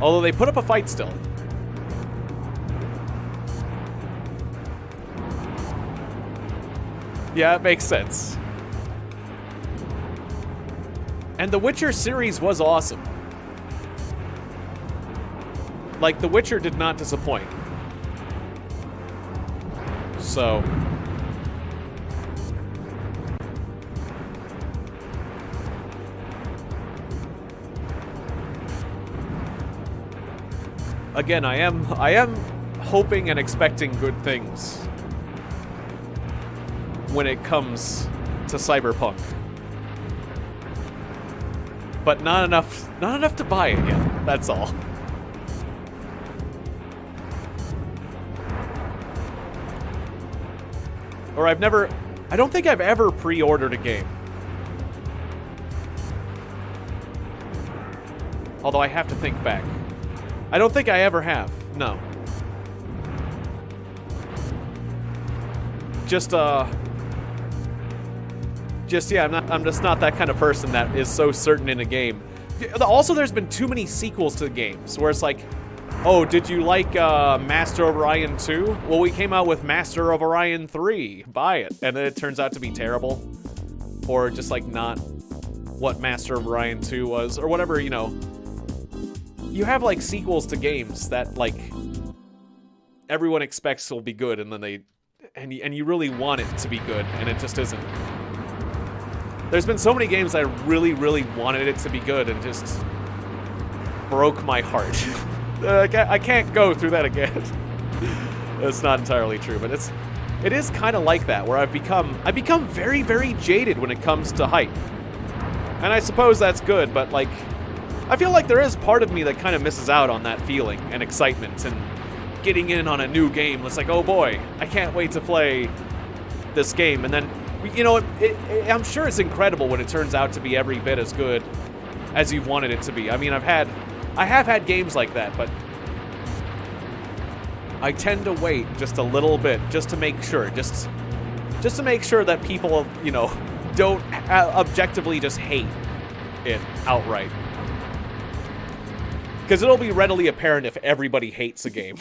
Although they put up a fight still. Yeah, it makes sense. And the Witcher series was awesome. Like, The Witcher did not disappoint. So... Again, I am hoping and expecting good things when it comes to Cyberpunk. But not enough to buy it yet, that's all. Or I don't think I've ever pre-ordered a game. Although I have to think back. I don't think I ever have, no. Yeah, I'm just not that kind of person that is so certain in a game. Also, there's been too many sequels to the games, where it's like, oh, did you like Master of Orion 2? Well, we came out with Master of Orion 3. Buy it. And then it turns out to be terrible. Or just, like, not what Master of Orion 2 was, or whatever, you know. You have, like, sequels to games that, like, everyone expects will be good, and then and you really want it to be good, and it just isn't. There's been so many games I really, really wanted it to be good, and just broke my heart. I can't go through that again. That's not entirely true, but it is kind of like that, where I've become very, very jaded when it comes to hype. And I suppose that's good, but, like, I feel like there is part of me that kind of misses out on that feeling and excitement and getting in on a new game. It's like, oh boy, I can't wait to play this game. And then, you know, I'm sure it's incredible when it turns out to be every bit as good as you wanted it to be. I mean, I have had games like that, but I tend to wait just a little bit just to make sure, just to make sure that people, you know, don't objectively just hate it outright. Because it'll be readily apparent if everybody hates a game.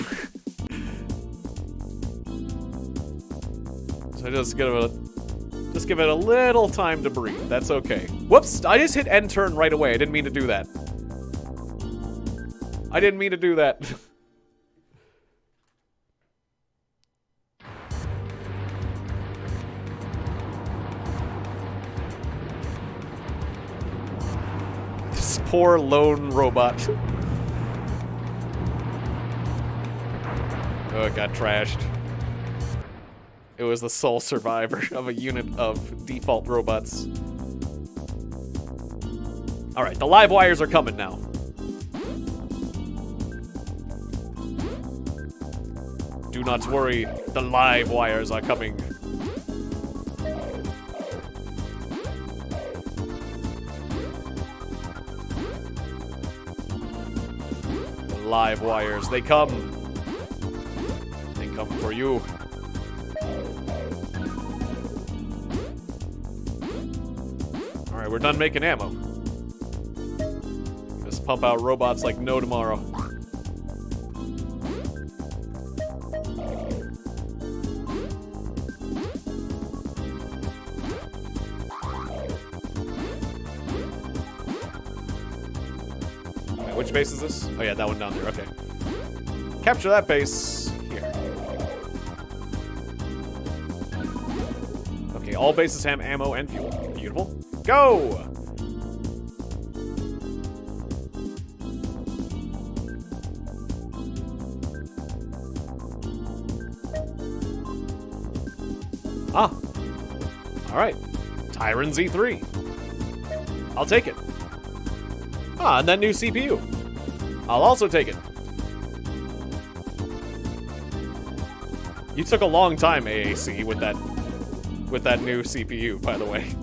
So Just give it a little time to breathe. That's okay. Whoops! I just hit end turn right away. I didn't mean to do that. I didn't mean to do that. This poor lone robot. Oh, it got trashed. It was the sole survivor of a unit of default robots. Alright, the live wires are coming now. Do not worry, the live wires are coming. The live wires, they come. They come for you. Alright, we're done making ammo. Just pump out robots like no tomorrow. Which base is this? Oh yeah, that one down there, okay. Capture that base here. Okay, all bases have ammo and fuel. Beautiful. Go! Ah. Alright. Tiegon Z3. I'll take it. Ah, and that new CPU. I'll also take it. You took a long time, AAC, with that new CPU, by the way.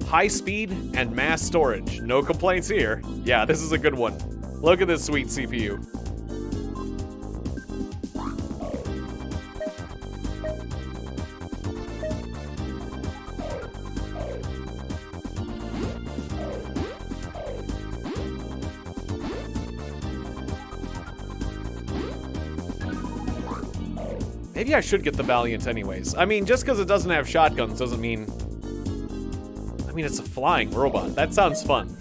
High speed and mass storage. No complaints here. Yeah, this is a good one. Look at this sweet CPU. Maybe I should get the Valiant anyways. I mean, just because it doesn't have shotguns doesn't mean... I mean, it's a flying robot. That sounds fun.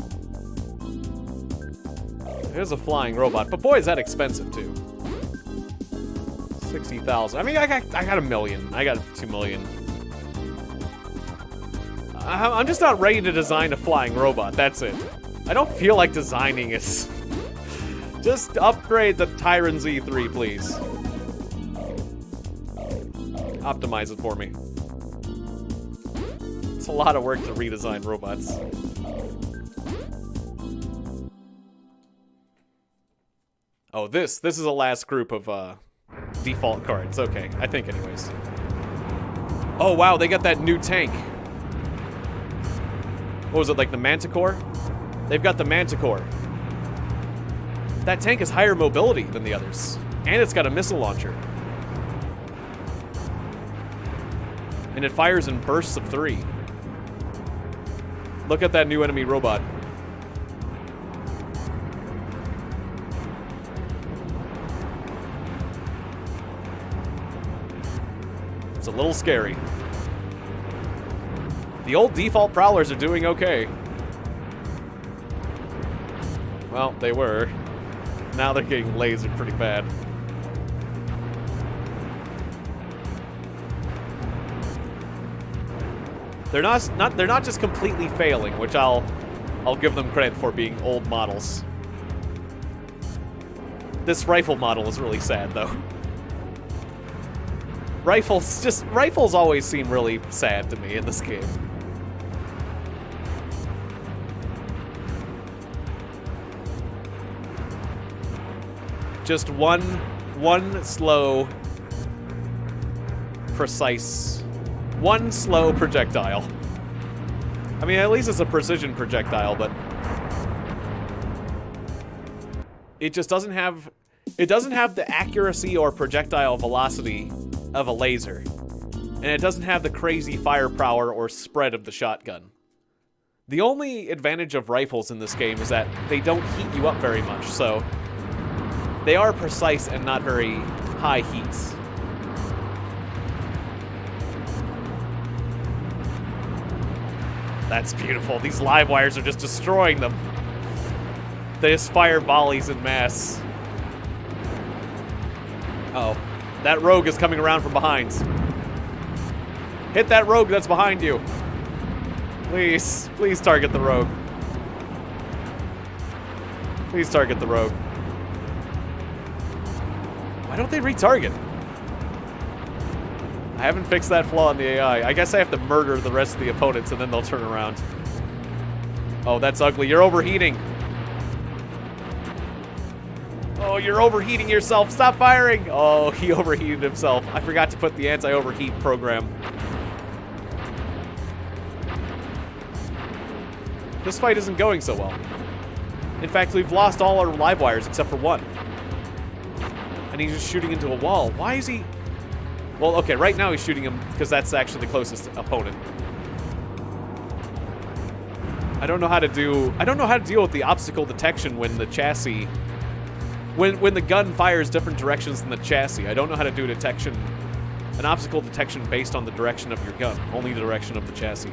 It is a flying robot, but boy, is that expensive, too. 60,000. I mean, I got $1 million. I got $2 million. I'm just not ready to design a flying robot. That's it. I don't feel like designing it. Just upgrade the Tiegon Z3, please. Optimize it for me. It's a lot of work to redesign robots. Oh, this is the last group of default cards. Okay, I think anyways. Oh wow, they got that new tank. What was it, like the Manticore? They've got the Manticore. That tank has higher mobility than the others. And it's got a missile launcher. And it fires in bursts of 3. Look at that new enemy robot. It's a little scary. The old default Prowlers are doing okay. Well, they were. Now they're getting lasered pretty bad. They're not just completely failing, which I'll give them credit for being old models. This rifle model is really sad though. Rifles always seem really sad to me in this game. Just one slow, precise, one slow projectile. I mean, at least it's a precision projectile, but it just doesn't have the accuracy or projectile velocity of a laser. And it doesn't have the crazy firepower or spread of the shotgun. The only advantage of rifles in this game is that they don't heat you up very much, so they are precise and not very high heats. That's beautiful. These live wires are just destroying them. They just fire volleys en masse. Uh-oh. That rogue is coming around from behind. Hit that rogue that's behind you. Please. Please target the rogue. Please target the rogue. Why don't they retarget? I haven't fixed that flaw in the AI. I guess I have to murder the rest of the opponents and then they'll turn around. Oh, that's ugly. You're overheating. Oh, you're overheating yourself. Stop firing. Oh, he overheated himself. I forgot to put the anti-overheat program. This fight isn't going so well. In fact, we've lost all our live wires except for one. And he's just shooting into a wall. Why is he... Well, okay, right now he's shooting him because that's actually the closest opponent. I don't know how to deal with the obstacle detection when the chassis... When the gun fires different directions than the chassis. I don't know how to do an obstacle detection based on the direction of your gun. Only the direction of the chassis.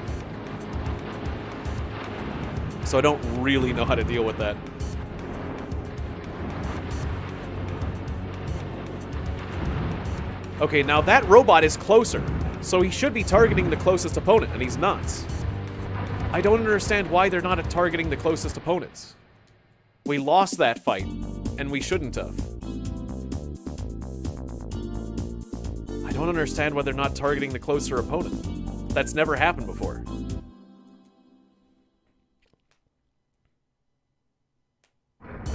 So I don't really know how to deal with that. Okay, now that robot is closer, so he should be targeting the closest opponent, and he's not. I don't understand why they're not targeting the closest opponents. We lost that fight, and we shouldn't have. I don't understand why they're not targeting the closer opponent. That's never happened before.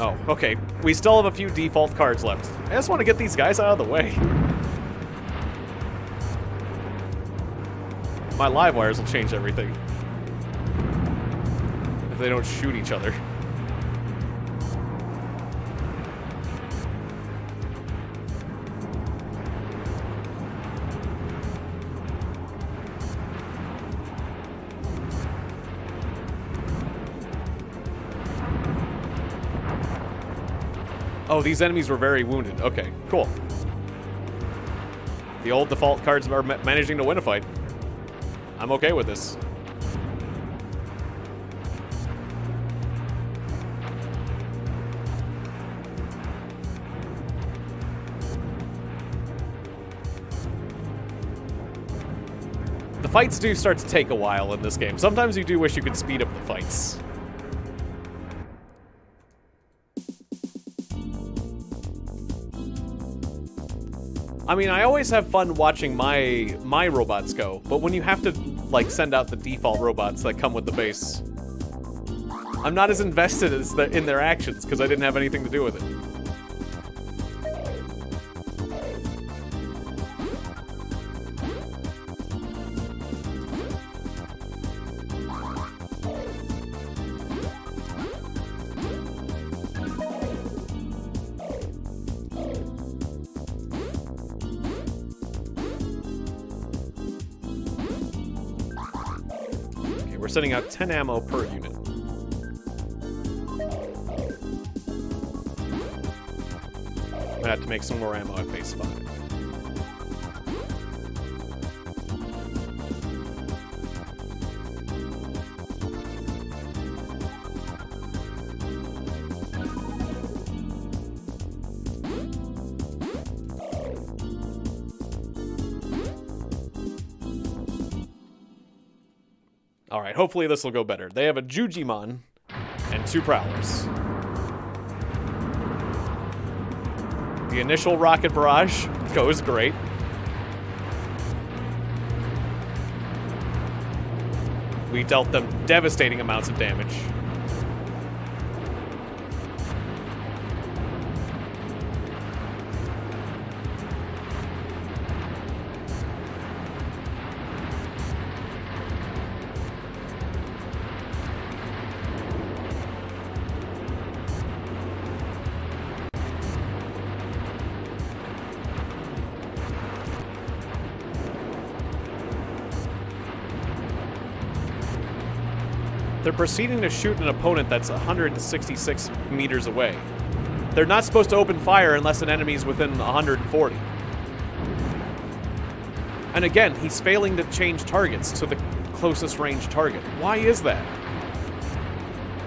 Oh, okay. We still have a few default cards left. I just want to get these guys out of the way. My live wires will change everything. If they don't shoot each other. Oh, these enemies were very wounded. Okay, cool. The old default cards are managing to win a fight. I'm okay with this. The fights do start to take a while in this game. Sometimes you do wish you could speed up the fights. I mean, I always have fun watching my robots go, but when you have to, like, send out the default robots that come with the base, I'm not as invested in their actions, because I didn't have anything to do with it. We're sending out 10 ammo per unit. I'm gonna have to make some more ammo at base 5. Alright, hopefully this will go better. They have a Jujimon and 2 Prowlers. The initial rocket barrage goes great. We dealt them devastating amounts of damage. They're proceeding to shoot an opponent that's 166 meters away. They're not supposed to open fire unless an enemy's within 140. And again, he's failing to change targets to the closest range target. Why is that?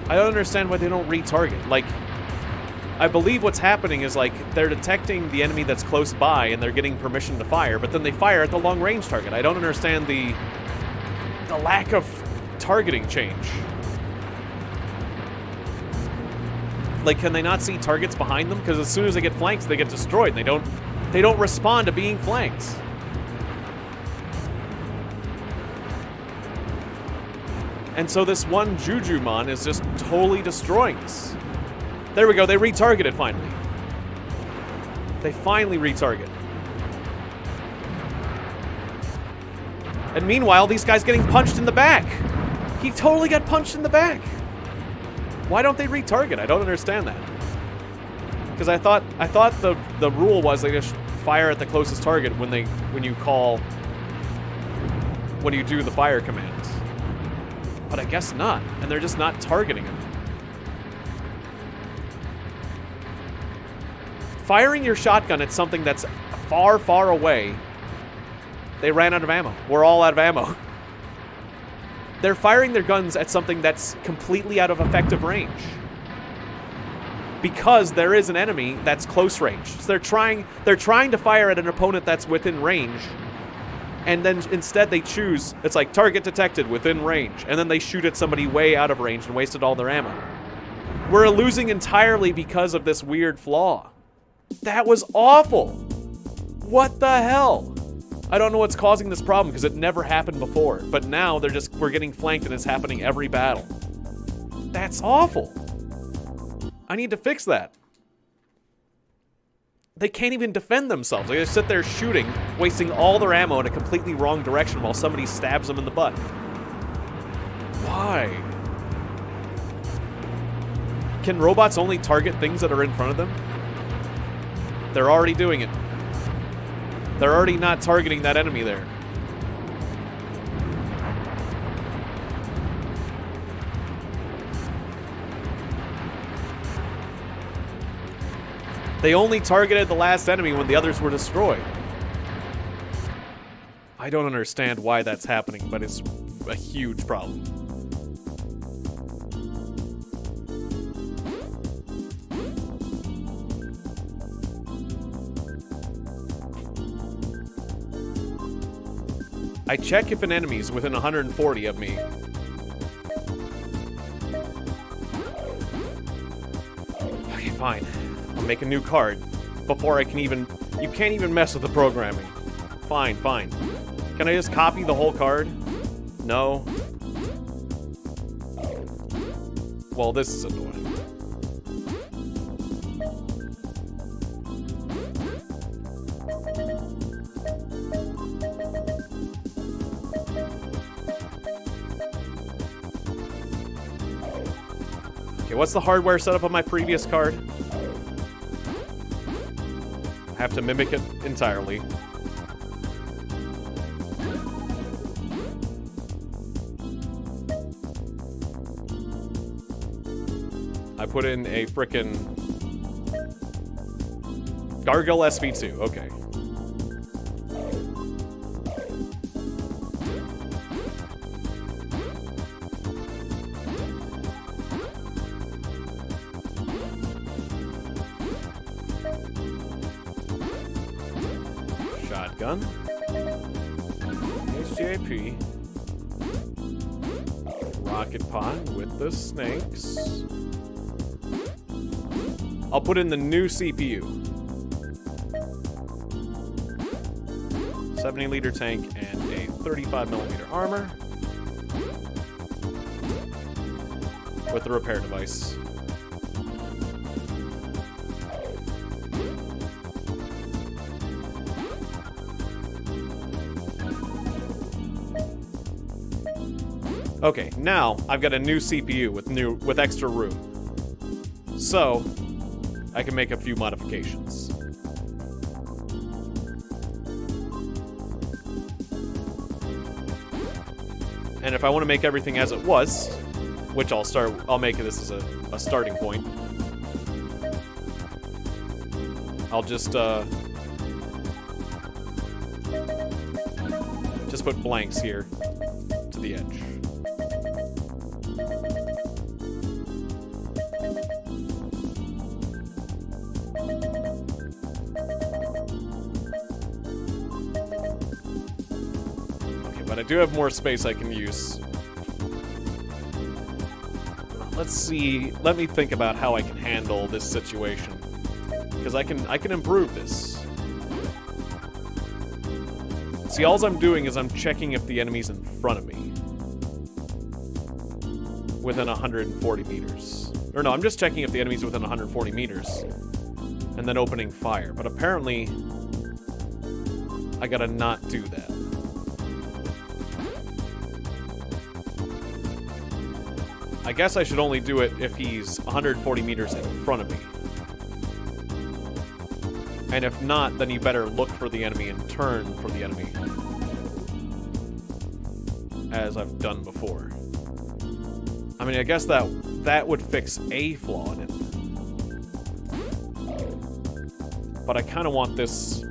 I don't understand why they don't retarget. Like, I believe what's happening is, like, they're detecting the enemy that's close by and they're getting permission to fire, but then they fire at the long range target. I don't understand the lack of targeting change. Like, can they not see targets behind them? Because as soon as they get flanked, they get destroyed. They don't respond to being flanked. And so this one Jujumon is just totally destroying us. There we go, they retargeted finally. They finally retarget. And meanwhile, these guys getting punched in the back. He totally got punched in the back. Why don't they retarget? I don't understand that. Because I thought the rule was they just fire at the closest target when you do the fire command. But I guess not, and they're just not targeting him. Firing your shotgun at something that's far, far away. They ran out of ammo. We're all out of ammo. They're firing their guns at something that's completely out of effective range. Because there is an enemy that's close range. So they're trying to fire at an opponent that's within range. And then instead they choose, it's like target detected within range. And then they shoot at somebody way out of range and wasted all their ammo. We're losing entirely because of this weird flaw. That was awful. What the hell? I don't know what's causing this problem because it never happened before. But now we're getting flanked and it's happening every battle. That's awful. I need to fix that. They can't even defend themselves. They just sit there shooting, wasting all their ammo in a completely wrong direction while somebody stabs them in the butt. Why? Can robots only target things that are in front of them? They're already doing it. They're already not targeting that enemy there. They only targeted the last enemy when the others were destroyed. I don't understand why that's happening, but it's a huge problem. I check if an enemy is within 140 of me. Okay, fine. I'll make a new card before I can even... You can't even mess with the programming. Fine, fine. Can I just copy the whole card? No. Well, this is annoying. Okay, what's the hardware setup on my previous card? I have to mimic it entirely. I put in a frickin' Gargoyle SV2, okay. Shotgun. HJP. Rocket pod with the snakes. I'll put in the new CPU. 70-liter tank and a 35mm armor. With the repair device. Okay, now I've got a new CPU with extra room. So, I can make a few modifications. And if I want to make everything as it was, which I'll make this as a starting point. I'll just put blanks here to the edge. Okay, but I do have more space I can use. Let's see. Let me think about how I can handle this situation, because I can improve this. See, all I'm doing is I'm checking if the enemy's in front of me within 140 meters. Or no, I'm just checking if the enemy's within 140 meters and then opening fire. But apparently, I gotta not do that. I guess I should only do it if he's 140 meters in front of me. And if not, then you better look for the enemy and turn for the enemy. As I've done before. I mean, I guess that would fix a flaw in it. But I kind of want this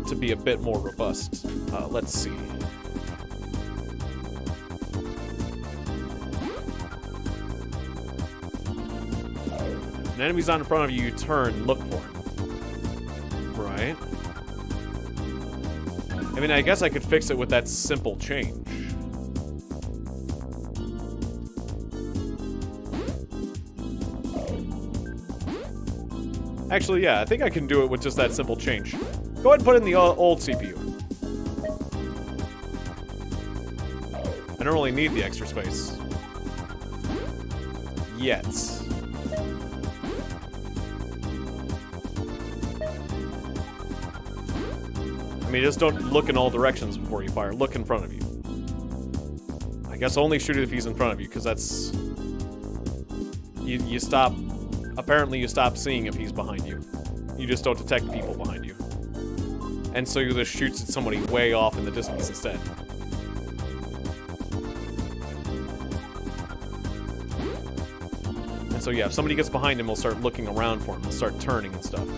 to be a bit more robust. Let's see. If an enemy's not in front of you, you turn, look for him. Right? I mean, I guess I could fix it with that simple change. Actually, yeah, I think I can do it with just that simple change. Go ahead and put in the old CPU. I don't really need the extra space. Yet. I mean, just don't look in all directions before you fire. Look in front of you. I guess only shoot it if he's in front of you, because that's... You stop... Apparently you stop seeing if he's behind you. You just don't detect people behind you. And so you just shoots at somebody way off in the distance instead. And so yeah, if somebody gets behind him, we'll start looking around for him. We'll start turning and stuff.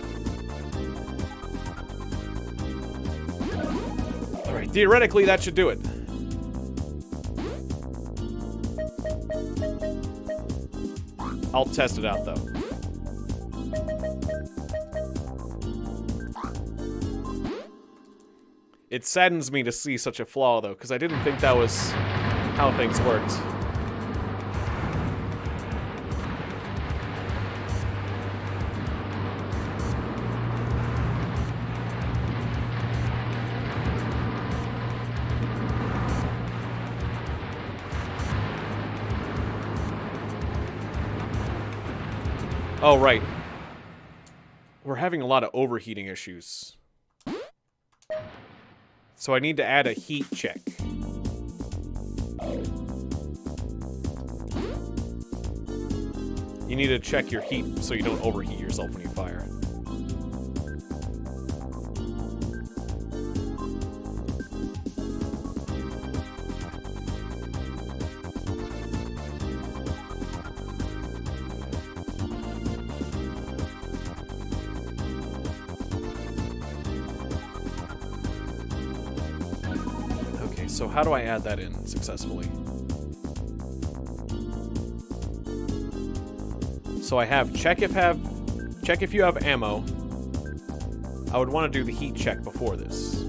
Alright, theoretically that should do it. I'll test it out though. It saddens me to see such a flaw, though, because I didn't think that was how things worked. Oh, right. We're having a lot of overheating issues. So I need to add a heat check. You need to check your heat so you don't overheat yourself when you fire. So how do I add that in successfully? So I have check if you have ammo. I would want to do the heat check before this.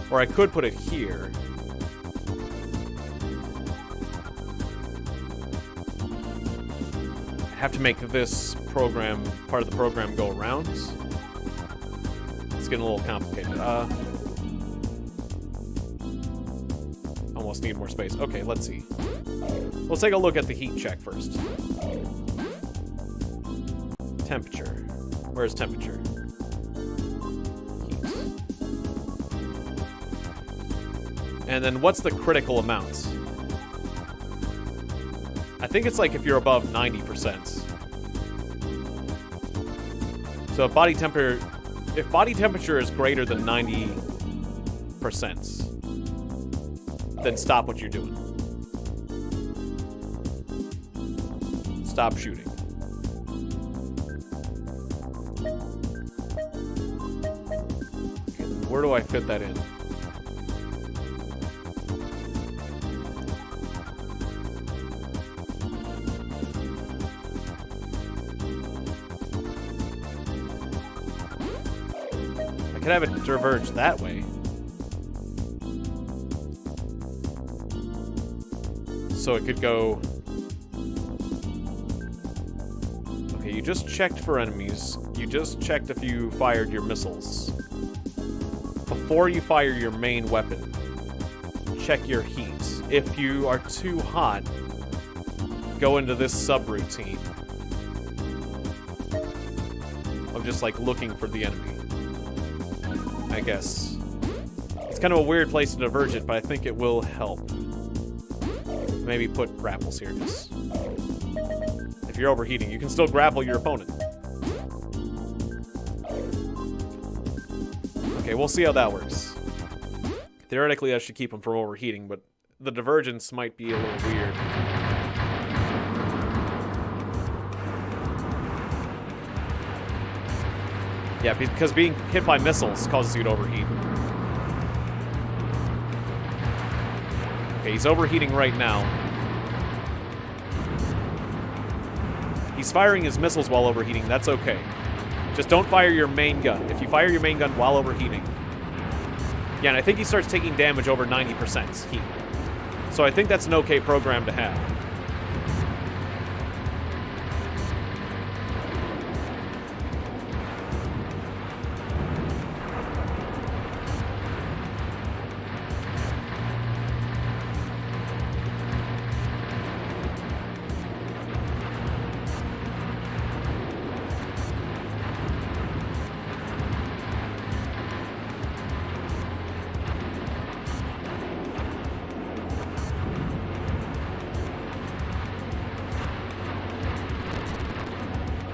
Or I could put it here. I have to make this program, part of the program, go around. It's getting a little complicated. Almost need more space. Okay, let's see. Let's take a look at the heat check first. Temperature. Where's temperature? Heat. And then what's the critical amount? I think it's like if you're above 90%. So if body temperature is greater than 90%, then stop what you're doing. Stop shooting. Where do I fit that in? I could have it diverge that way. So it could go... Okay, you just checked for enemies. You just checked if you fired your missiles. Before you fire your main weapon, check your heat. If you are too hot, go into this subroutine of just like looking for the enemy. I guess. It's kind of a weird place to diverge it, but I think it will help. Maybe put grapples here, because if you're overheating, you can still grapple your opponent. Okay, we'll see how that works. Theoretically, that should keep him from overheating, but the divergence might be a little weird. Yeah, because being hit by missiles causes you to overheat. Okay, he's overheating right now. He's firing his missiles while overheating. That's okay. Just don't fire your main gun. If you fire your main gun while overheating... Yeah, and I think he starts taking damage over 90% heat. So I think that's an okay program to have.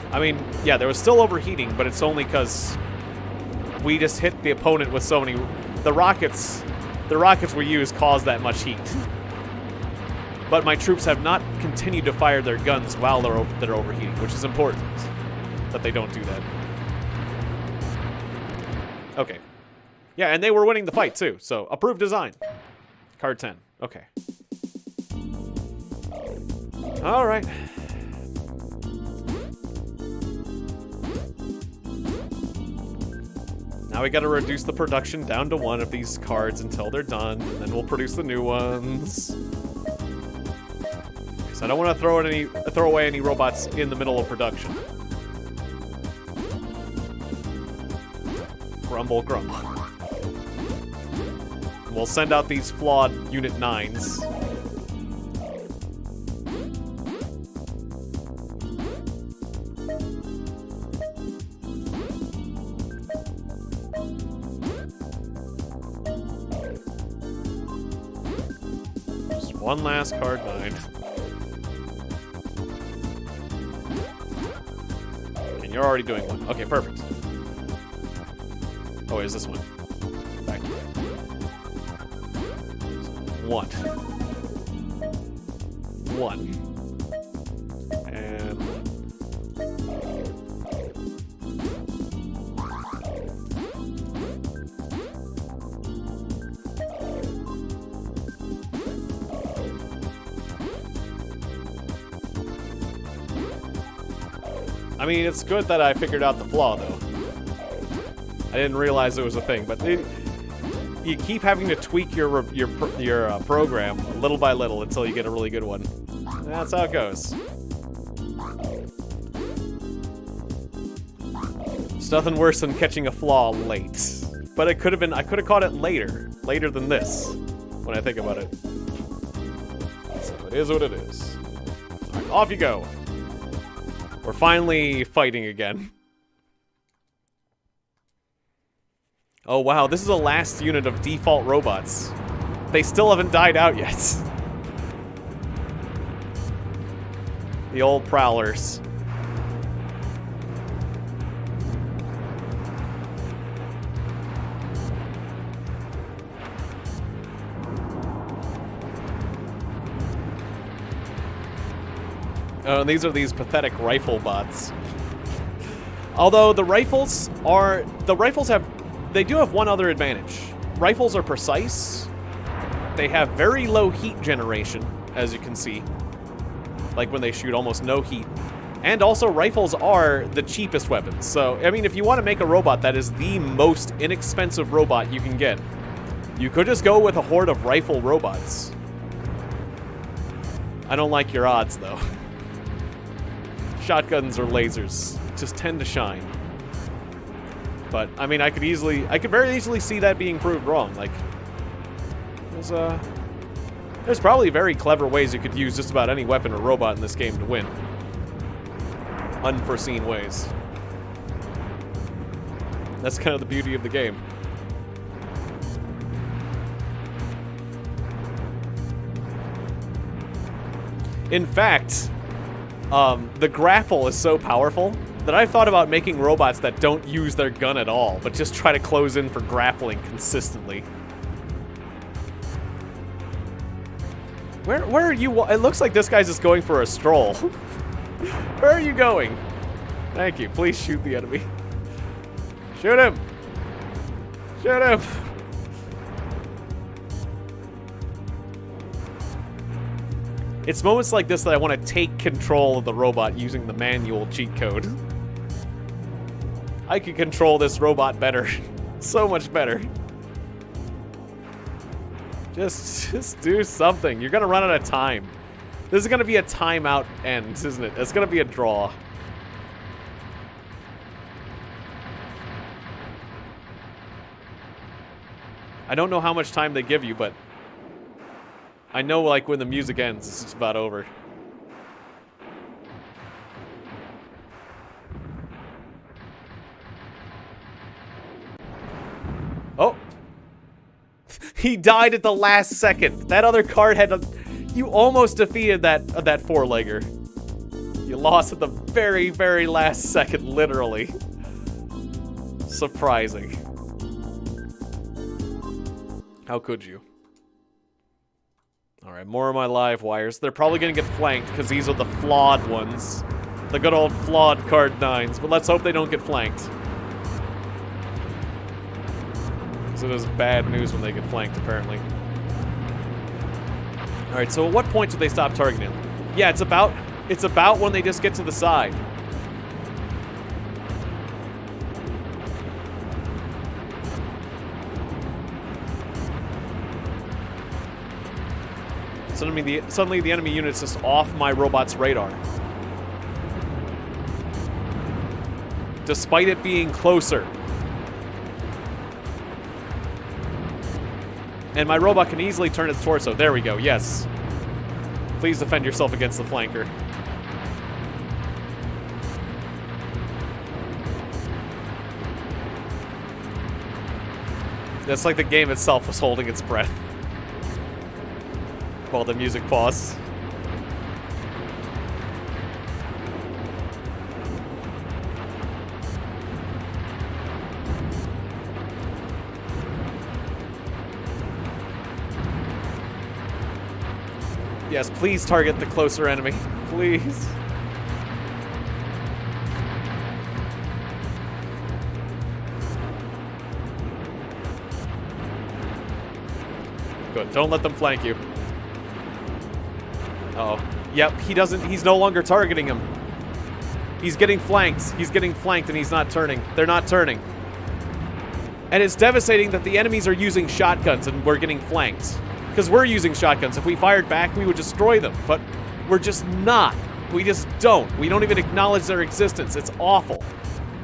I mean, yeah, there was still overheating, but it's only because we just hit the opponent with so many... The rockets we used caused that much heat. But my troops have not continued to fire their guns while they're overheating, which is important that they don't do that. Okay. Yeah, and they were winning the fight, too, so approved design. Card 10. Okay. All right. Now we gotta reduce the production down to 1 of these cards until they're done, and then we'll produce the new ones. So I don't want to throw away any robots in the middle of production. Grumble, grumble. And we'll send out these flawed Unit 9s. One last card 9. And you're already doing one. Okay, perfect. Oh, is this one? Back. 1. 1. And 1. I mean, it's good that I figured out the flaw, though. I didn't realize it was a thing, but you keep having to tweak your program little by little until you get a really good one. That's how it goes. It's nothing worse than catching a flaw late. But it could have been, I could have caught it later than this, when I think about it. So it is what it is. All right, off you go. We're finally fighting again. Oh wow, this is the last unit of default robots. They still haven't died out yet. The old Prowlers. These are these pathetic rifle bots. Although the rifles have they do have one other advantage. Rifles are precise. They have very low heat generation, as you can see. Like when they shoot, almost no heat. And also, rifles are the cheapest weapons. So, I mean, if you want to make a robot that is the most inexpensive robot you can get, you could just go with a horde of rifle robots. I don't like your odds, though. Shotguns or lasers just tend to shine. But, I mean, I could very easily see that being proved wrong. Like, there's probably very clever ways you could use just about any weapon or robot in this game to win. Unforeseen ways. That's kind of the beauty of the game. In fact, the grapple is so powerful that I've thought about making robots that don't use their gun at all, but just try to close in for grappling consistently. Where are you? It looks like this guy's just going for a stroll. Where are you going? Thank you. Please shoot the enemy. Shoot him! Shoot him! It's moments like this that I want to take control of the robot using the manual cheat code. I can control this robot better. So much better. Just do something. You're gonna run out of time. This is gonna be a timeout end, isn't it? It's gonna be a draw. I don't know how much time they give you, but I know, like, when the music ends, it's just about over. Oh! He died at the last second. That other card had a... You almost defeated that four-legger. You lost at the very, very last second, literally. Surprising. How could you? Alright, more of my live wires. They're probably gonna get flanked, because these are the flawed ones. The good old flawed card 9s, but let's hope they don't get flanked. Because it is bad news when they get flanked, apparently. Alright, so at what point do they stop targeting? Yeah, it's about when they just get to the side. Suddenly the enemy unit's just off my robot's radar. Despite it being closer. And my robot can easily turn its torso. There we go, yes. Please defend yourself against the flanker. It's like the game itself was holding its breath while the music paused. Yes, please target the closer enemy. Please. Good. Don't let them flank you. Uh-oh. Yep, he's no longer targeting him. He's getting flanked. He's getting flanked and he's not turning. They're not turning. And it's devastating that the enemies are using shotguns and we're getting flanked. Because we're using shotguns. If we fired back, we would destroy them. But we're just not. We just don't. We don't even acknowledge their existence. It's awful.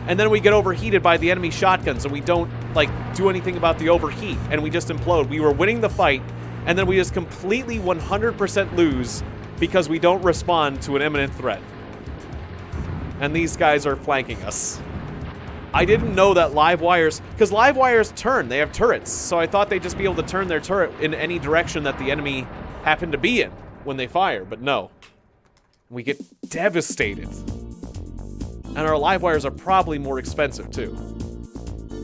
And then we get overheated by the enemy shotguns and we don't, like, do anything about the overheat. And we just implode. We were winning the fight and then we just completely 100% lose because we don't respond to an imminent threat. And these guys are flanking us. I didn't know that live wires, because live wires turn, they have turrets, so I thought they'd just be able to turn their turret in any direction that the enemy happened to be in when they fire, but no. We get devastated. And our live wires are probably more expensive too.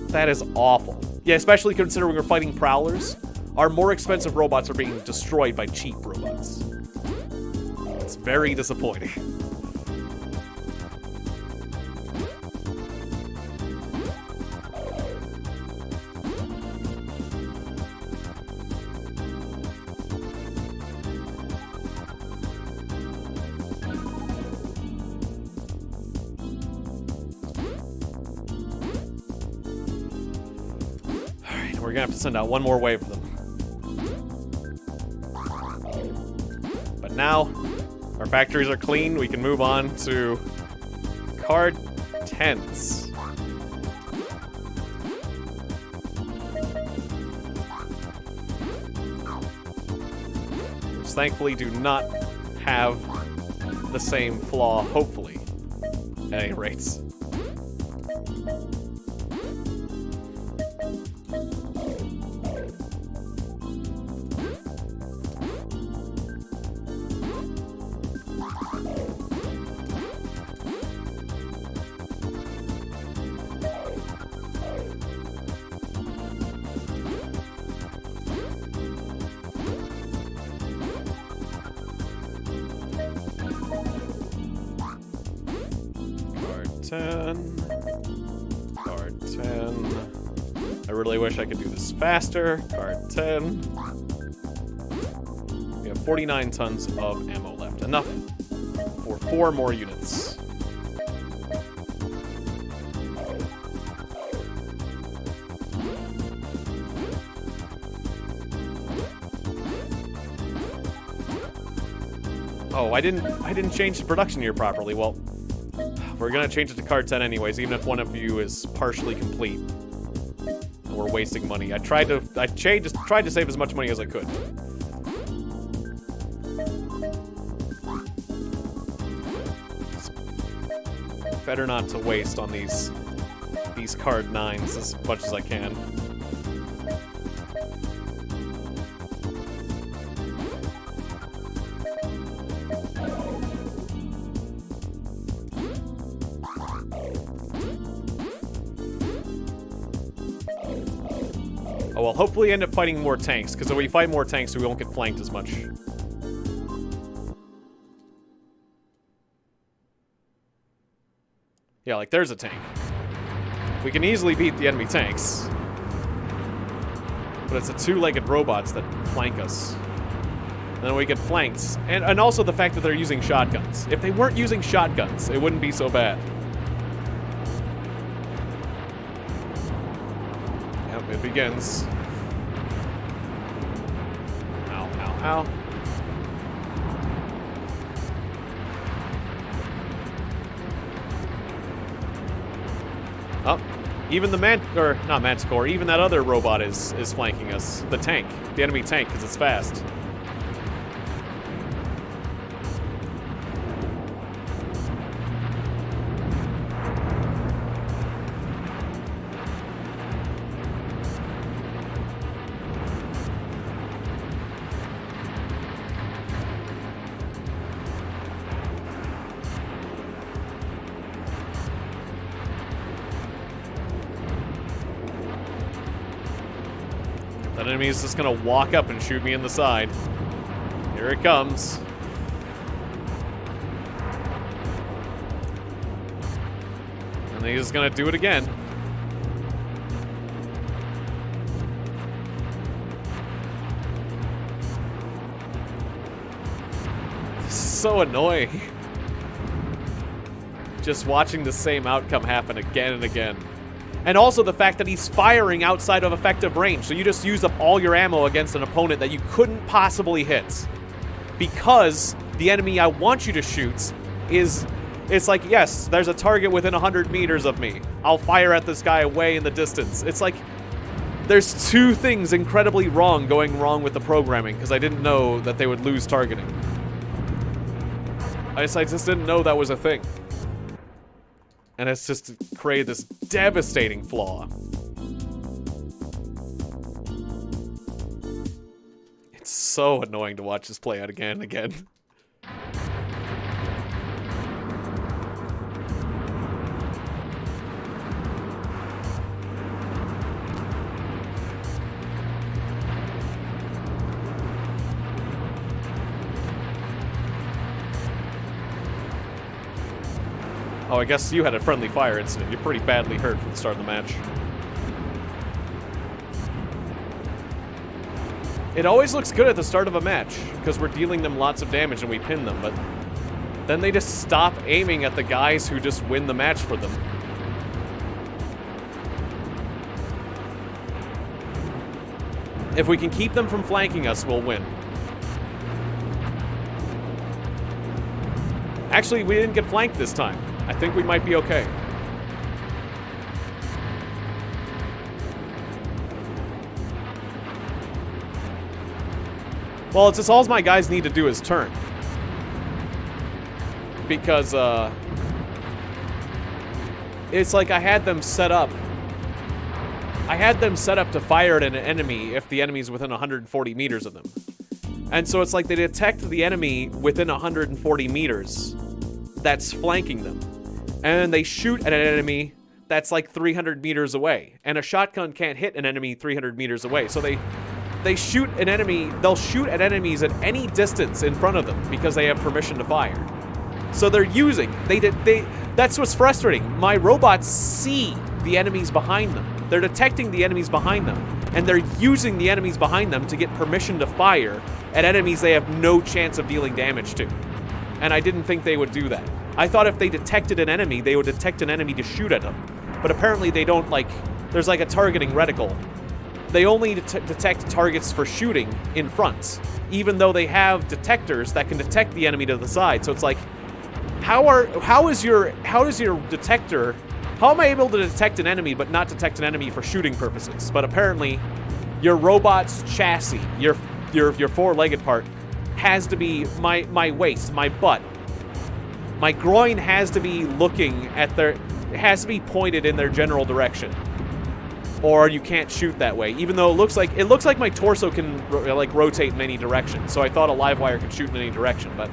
That is awful. Yeah, especially considering we're fighting prowlers. Our more expensive robots are being destroyed by cheap robots. It's very disappointing. we're gonna have to send out one more wave of them. But now, our factories are clean. We can move on to card 10s. Which thankfully do not have the same flaw, hopefully, at any rates. Card 10. I really wish I could do this faster. Card 10. We have 49 tons of ammo left. Enough for 4 more units. Oh, I didn't change the production here properly. Well, we're gonna change it to card 10 anyways, even if one of you is partially complete. And we're wasting money. I tried to save as much money as I could. It's better not to waste on these card 9s as much as I can. Oh, well, hopefully end up fighting more tanks, because if we fight more tanks, we won't get flanked as much. Yeah, like, there's a tank. We can easily beat the enemy tanks. But it's the 2-legged robots that flank us. And then we get flanked. And also the fact that they're using shotguns. If they weren't using shotguns, it wouldn't be so bad. It begins. Ow, ow, ow. Oh, even the not Manticore, even that other robot is flanking us. The tank, the enemy tank, because it's fast. That enemy is just gonna walk up and shoot me in the side. Here it comes. And then he's gonna do it again. This is so annoying. Just watching the same outcome happen again and again. And also the fact that he's firing outside of effective range, so you just used up all your ammo against an opponent that you couldn't possibly hit. Because the enemy I want you to shoot is... It's like, yes, there's a target within 100 meters of me. I'll fire at this guy way in the distance. It's like... There's 2 things incredibly going wrong with the programming, because I didn't know that they would lose targeting. I just didn't know that was a thing. And it's just created this devastating flaw. It's so annoying to watch this play out again and again. Oh, I guess you had a friendly fire incident. You're pretty badly hurt from the start of the match. It always looks good at the start of a match, because we're dealing them lots of damage and we pin them, but then they just stop aiming at the guys who just win the match for them. If we can keep them from flanking us, we'll win. Actually, we didn't get flanked this time. I think we might be okay. Well, it's just all my guys need to do is turn. Because, it's like I had them set up. I had them set up to fire at an enemy if the enemy's within 140 meters of them. And so it's like they detect the enemy within 140 meters that's flanking them. And they shoot at an enemy that's like 300 meters away. And a shotgun can't hit an enemy 300 meters away. So they shoot an enemy, they'll shoot at enemies at any distance in front of them because they have permission to fire. So they're using, that's what's frustrating. My robots see the enemies behind them. They're detecting the enemies behind them, and they're using the enemies behind them to get permission to fire at enemies they have no chance of dealing damage to. And I didn't think they would do that. I thought if they detected an enemy, they would detect an enemy to shoot at them. But apparently they don't, like, there's like a targeting reticle. They only detect targets for shooting in front, even though they have detectors that can detect the enemy to the side. So it's like, how does your detector, how am I able to detect an enemy but not detect an enemy for shooting purposes? But apparently, your robot's chassis, your four-legged part, has to be my waist, my butt, my groin has to be looking at it has to be pointed in their general direction, or you can't shoot that way. Even though it looks like my torso can like rotate in any direction. So I thought a live wire could shoot in any direction, but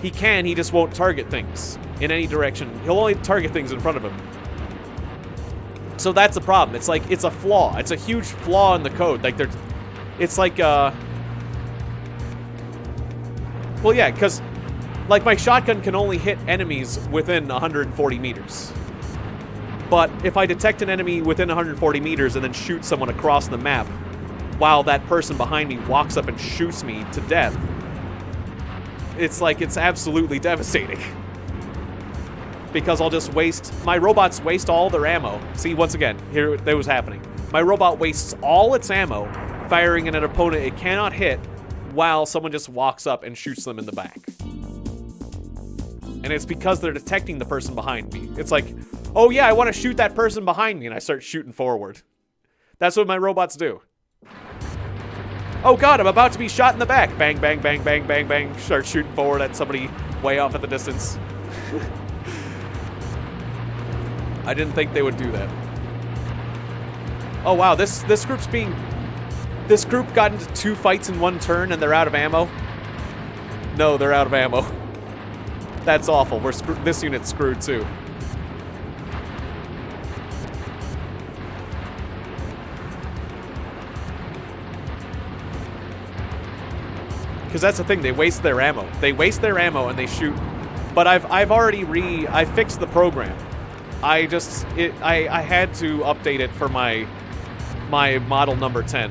he can. He just won't target things in any direction. He'll only target things in front of him. So that's the problem. It's like, it's a flaw. It's a huge flaw in the code. Like, it's like, well, yeah, because, like, my shotgun can only hit enemies within 140 meters. But if I detect an enemy within 140 meters and then shoot someone across the map, while that person behind me walks up and shoots me to death, it's like, it's absolutely devastating. Because I'll just my robots waste all their ammo. See, once again, here, that was happening. My robot wastes all its ammo firing at an opponent it cannot hit while someone just walks up and shoots them in the back. And it's because they're detecting the person behind me. It's like, oh yeah, I want to shoot that person behind me, and I start shooting forward. That's what my robots do. Oh god, I'm about to be shot in the back. Bang, bang, bang, bang, bang, bang. Start shooting forward at somebody way off at the distance. I didn't think they would do that. Oh wow, this group got into 2 fights in 1 turn and they're out of ammo. No, they're out of ammo. That's awful. This unit's screwed too. Because that's the thing, they waste their ammo. They waste their ammo and they shoot. But I fixed the program. I had to update it for my model number 10.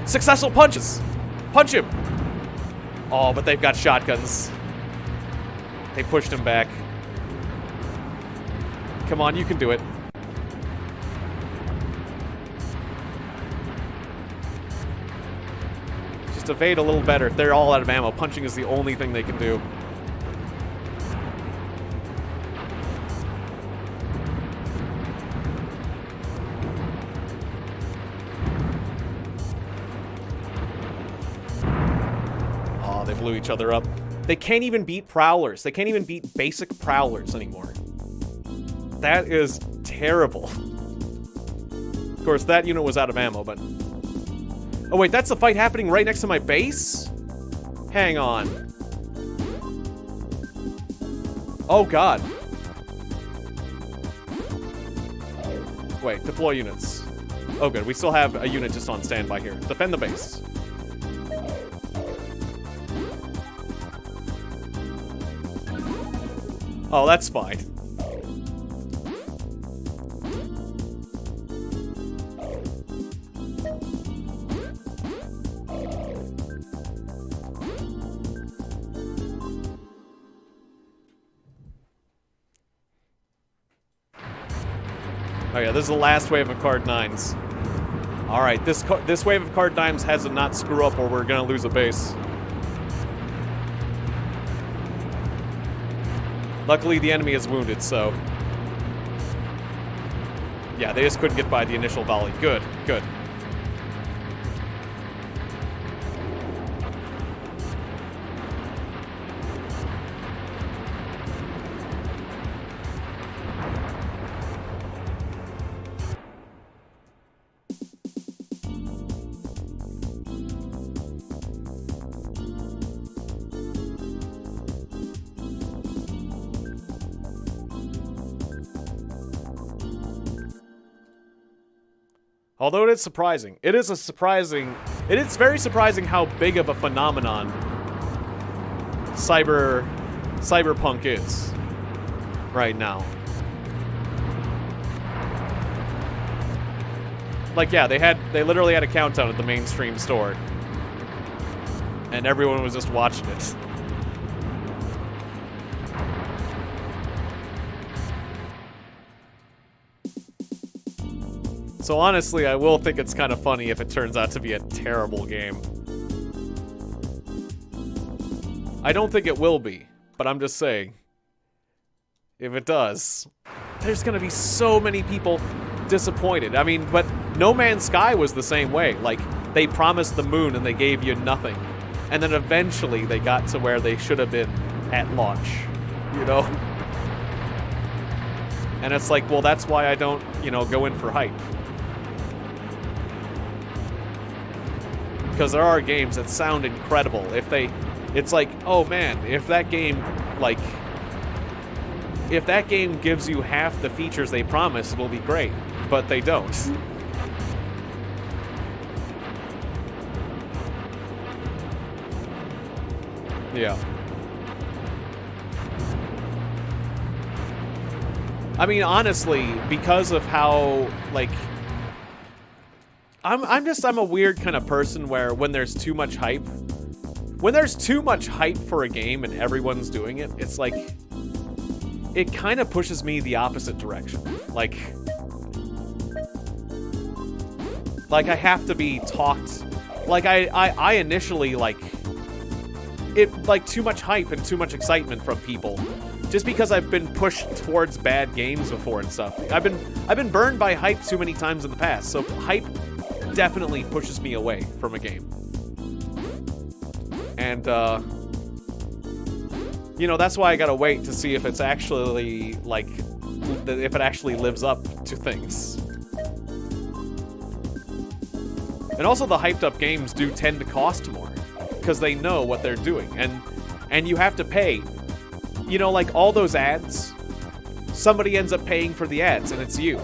Successful punches! Punch him! Oh, but they've got shotguns. They pushed him back. Come on, you can do it. Just evade a little better. They're all out of ammo. Punching is the only thing they can do. Oh, they blew each other up. They can't even beat Prowlers. They can't even beat basic Prowlers anymore. That is terrible. Of course, that unit was out of ammo, but... Oh wait, that's the fight happening right next to my base? Hang on. Oh god. Wait, deploy units. Oh good, we still have a unit just on standby here. Defend the base. Oh, that's fine. Oh yeah, this is the last wave of card 9s. All right, this wave of card dimes has to not screw up or we're gonna lose a base. Luckily, the enemy is wounded, so... Yeah, they just couldn't get by the initial volley. Good, good. Although it is surprising. It is very surprising how big of a phenomenon cyberpunk is right now. Like, yeah, they literally had a countdown at the mainstream store. And everyone was just watching it. So honestly, I will think it's kind of funny if it turns out to be a terrible game. I don't think it will be, but I'm just saying. If it does, there's gonna be so many people disappointed. I mean, but No Man's Sky was the same way. Like, they promised the moon and they gave you nothing. And then eventually they got to where they should have been at launch, you know? And it's like, well, that's why I don't, you know, go in for hype. Because there are games that sound incredible. It's like, oh man, if that game gives you half the features they promise, it will be great. But they don't. Yeah. I mean, honestly, because of how, like... I'm a weird kind of person where when there's too much hype for a game and everyone's doing it, it's like, it kind of pushes me the opposite direction. Like I have to be talked, like I initially like too much hype and too much excitement from people, just because I've been pushed towards bad games before and stuff. I've been burned by hype too many times in the past, so hype definitely pushes me away from a game. And, you know, that's why I gotta wait to see if it's actually, like, if it actually lives up to things. And also the hyped up games do tend to cost more, because they know what they're doing. And you have to pay. You know, like, all those ads, somebody ends up paying for the ads, and it's you.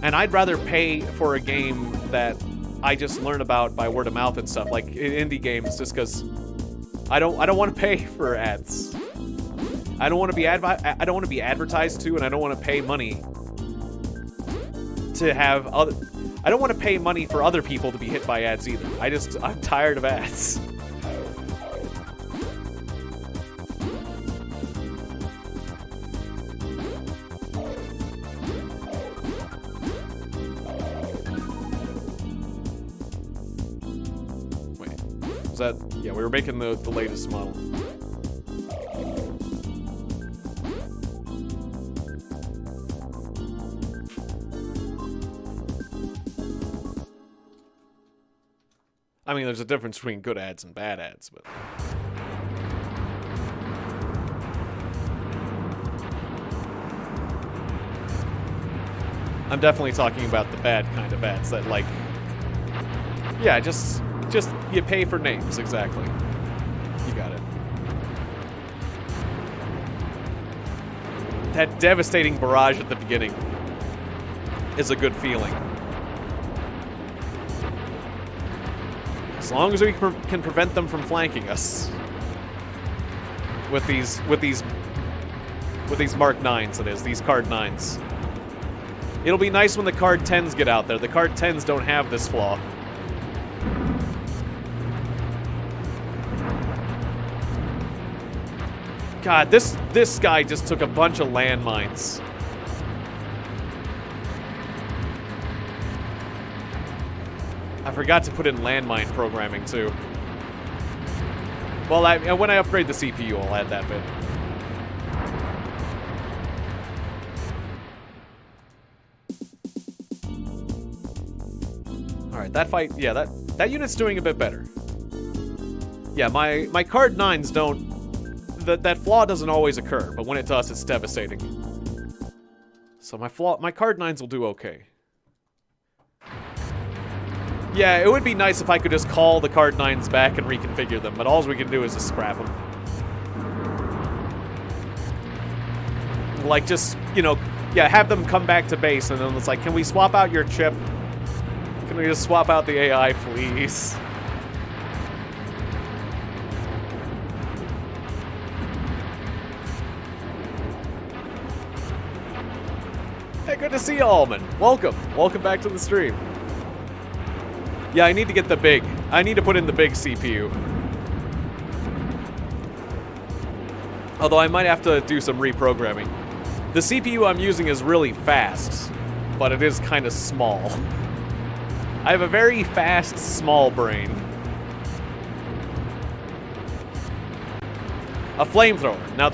And I'd rather pay for a game that I just learn about by word of mouth and stuff, like indie games, just because I don't want to pay for ads. I don't want to be advertised to, and I don't want to pay money to have other. I don't want to pay money for other people to be hit by ads either. I'm tired of ads. Yeah, we were making the latest model. I mean, there's a difference between good ads and bad ads, but... I'm definitely talking about the bad kind of ads that, like... Yeah, just you pay for names, exactly. You got it. That devastating barrage at the beginning is a good feeling. As long as we can prevent them from flanking us with these Mark 9s, it is, these card 9s. It'll be nice when the card 10s get out there. The card 10s don't have this flaw. God, this guy just took a bunch of landmines. I forgot to put in landmine programming, too. Well, when I upgrade the CPU, I'll add that bit. Alright, that fight, yeah, that unit's doing a bit better. Yeah, my card 9s don't... That flaw doesn't always occur, but when it does, it's devastating. So my card 9s will do okay. Yeah, it would be nice if I could just call the card 9s back and reconfigure them, but all we can do is just scrap them. Like, just, you know, yeah, have them come back to base, and then it's like, can we swap out your chip? Can we just swap out the AI, please? Hey, good to see you, Allman. Welcome. Welcome back to the stream. Yeah, I need to get the big. I need to put in the big CPU. Although I might have to do some reprogramming. The CPU I'm using is really fast, but it is kind of small. I have a very fast, small brain. A flamethrower. Now, a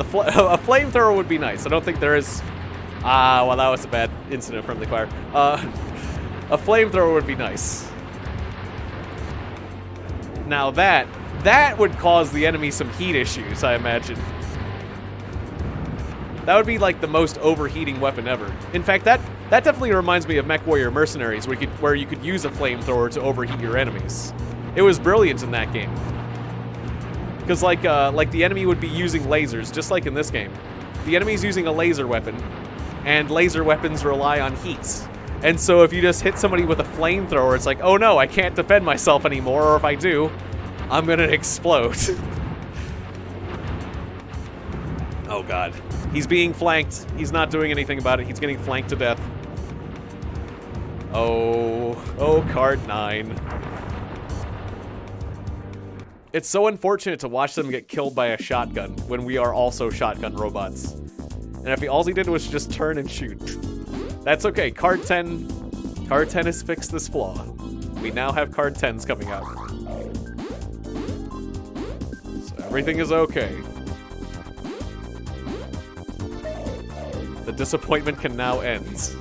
flamethrower would be nice. I don't think there is... well, that was a bad incident from the choir. A flamethrower would be nice. Now that would cause the enemy some heat issues, I imagine. That would be like the most overheating weapon ever. In fact, that definitely reminds me of MechWarrior Mercenaries, where you could use a flamethrower to overheat your enemies. It was brilliant in that game. Because like the enemy would be using lasers, just like in this game. The enemy's using a laser weapon, and laser weapons rely on heat. And so if you just hit somebody with a flamethrower, it's like, oh no, I can't defend myself anymore, or if I do, I'm gonna explode. Oh god. He's being flanked. He's not doing anything about it. He's getting flanked to death. Oh, card 9. It's so unfortunate to watch them get killed by a shotgun when we are also shotgun robots. And if all he did was just turn and shoot. That's okay. Card 10 has fixed this flaw. We now have card 10s coming out. So everything is okay. The disappointment can now end.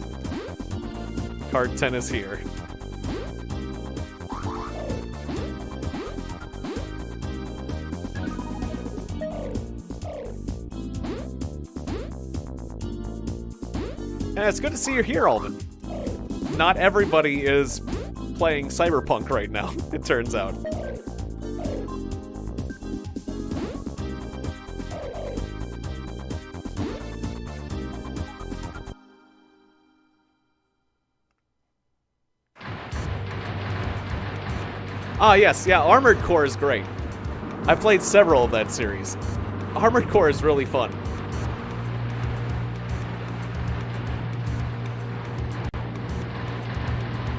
Card 10 is here. And it's good to see you here, Alvin. Not everybody is playing Cyberpunk right now, it turns out. Ah, yes, yeah, Armored Core is great. I've played several of that series. Armored Core is really fun.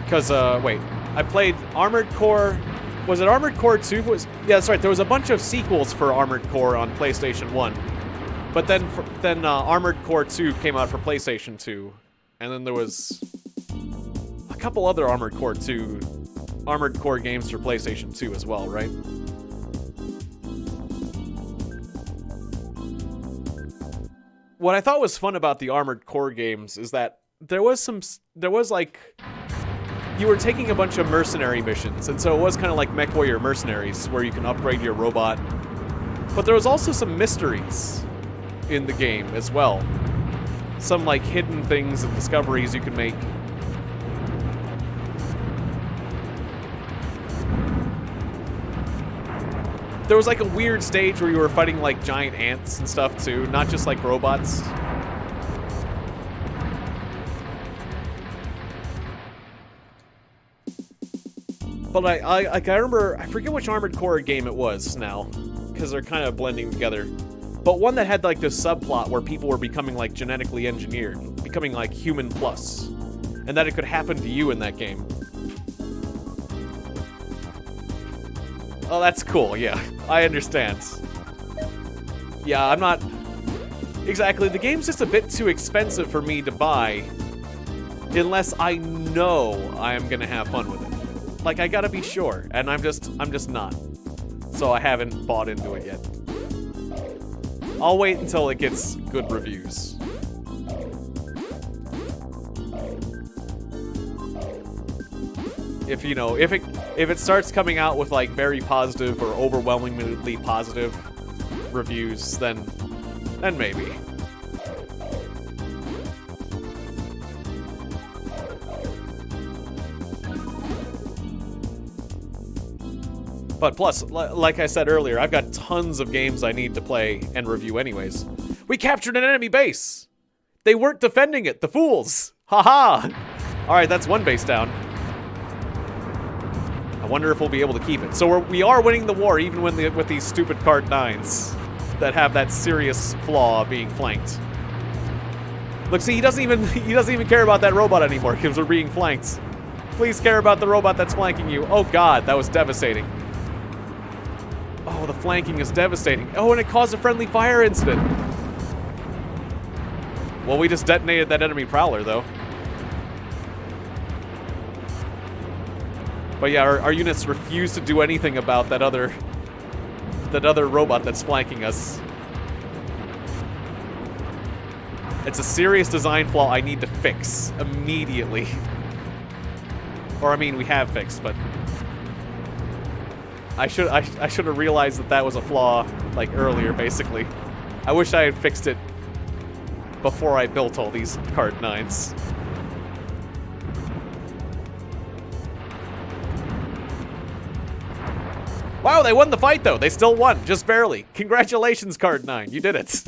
Because, wait, I played Armored Core... Was it Armored Core 2? Yeah, that's right, there was a bunch of sequels for Armored Core on PlayStation 1. But then Armored Core 2 came out for PlayStation 2. And then there was a couple other Armored Core games for PlayStation 2 as well, right? What I thought was fun about the Armored Core games is that there was like... You were taking a bunch of mercenary missions, and so it was kind of like MechWarrior Mercenaries, where you can upgrade your robot. But there was also some mysteries in the game as well. Some, like, hidden things and discoveries you can make. There was, like, a weird stage where you were fighting, like, giant ants and stuff, too, not just, like, robots. But I remember, I forget which Armored Core game it was now, because they're kind of blending together. But one that had like this subplot where people were becoming like genetically engineered, becoming like human plus, and that it could happen to you in that game. Oh, that's cool, yeah, I understand. Yeah, I'm not... Exactly, the game's just a bit too expensive for me to buy, unless I know I am gonna have fun with it. Like, I gotta be sure, and I'm just not. So I haven't bought into it yet. I'll wait until it gets good reviews. If, you know, if it starts coming out with, like, very positive or overwhelmingly positive reviews, then maybe. But plus, like I said earlier, I've got tons of games I need to play and review anyways. We captured an enemy base! They weren't defending it, the fools! Haha! Alright, that's one base down. I wonder if we'll be able to keep it. So we are winning the war even with these stupid card 9s that have that serious flaw of being flanked. Look, see, he doesn't even care about that robot anymore because we're being flanked. Please care about the robot that's flanking you. Oh god, that was devastating. Oh, the flanking is devastating. Oh, and it caused a friendly fire incident. Well, we just detonated that enemy prowler, though. But yeah, our units refuse to do anything about that other robot that's flanking us. It's a serious design flaw I need to fix immediately. Or, I mean, we have fixed, but I should have realized that was a flaw, like, earlier, basically. I wish I had fixed it before I built all these card 9s. Wow, they won the fight, though. They still won, just barely. Congratulations, card 9. You did it.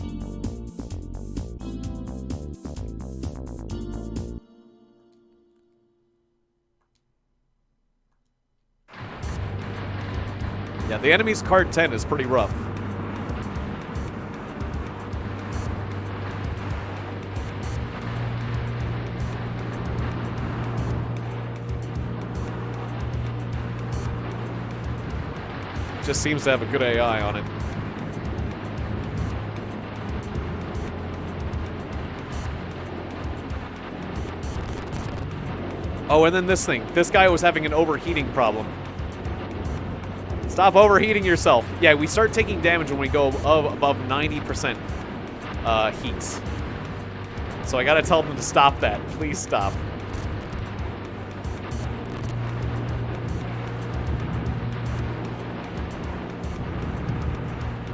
Yeah, the enemy's card 10 is pretty rough. Just seems to have a good AI on it. Oh, and then this thing. This guy was having an overheating problem. Stop overheating yourself. Yeah, we start taking damage when we go above 90% heat. So I gotta tell them to stop that. Please stop.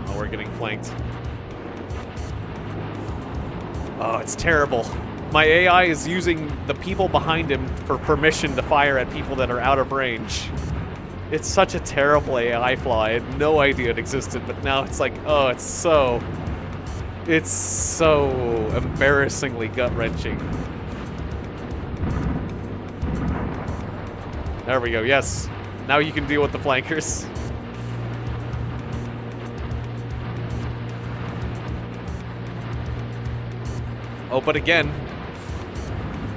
Oh, we're getting flanked. Oh, it's terrible. My AI is using the people behind him for permission to fire at people that are out of range. It's such a terrible AI flaw. I had no idea it existed, but now it's like, oh, it's so embarrassingly gut-wrenching. There we go, yes. Now you can deal with the flankers. Oh, but again,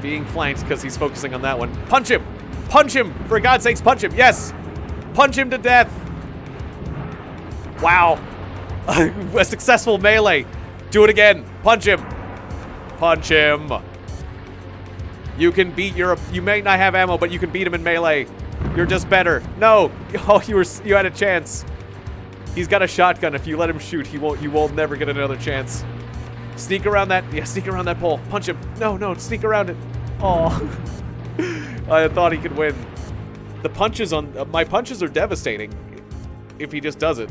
being flanked because he's focusing on that one. Punch him! Punch him! For God's sakes, punch him! Yes! Punch him to death! Wow. A successful melee. Do it again. Punch him. Punch him. You can beat you may not have ammo, but you can beat him in melee. You're just better. No. Oh, you had a chance. He's got a shotgun. If you let him shoot, you will never get another chance. Sneak around that. Yeah, sneak around that pole. Punch him. No, sneak around it. Oh. I thought he could win. The punches on my punches are devastating if he just does it.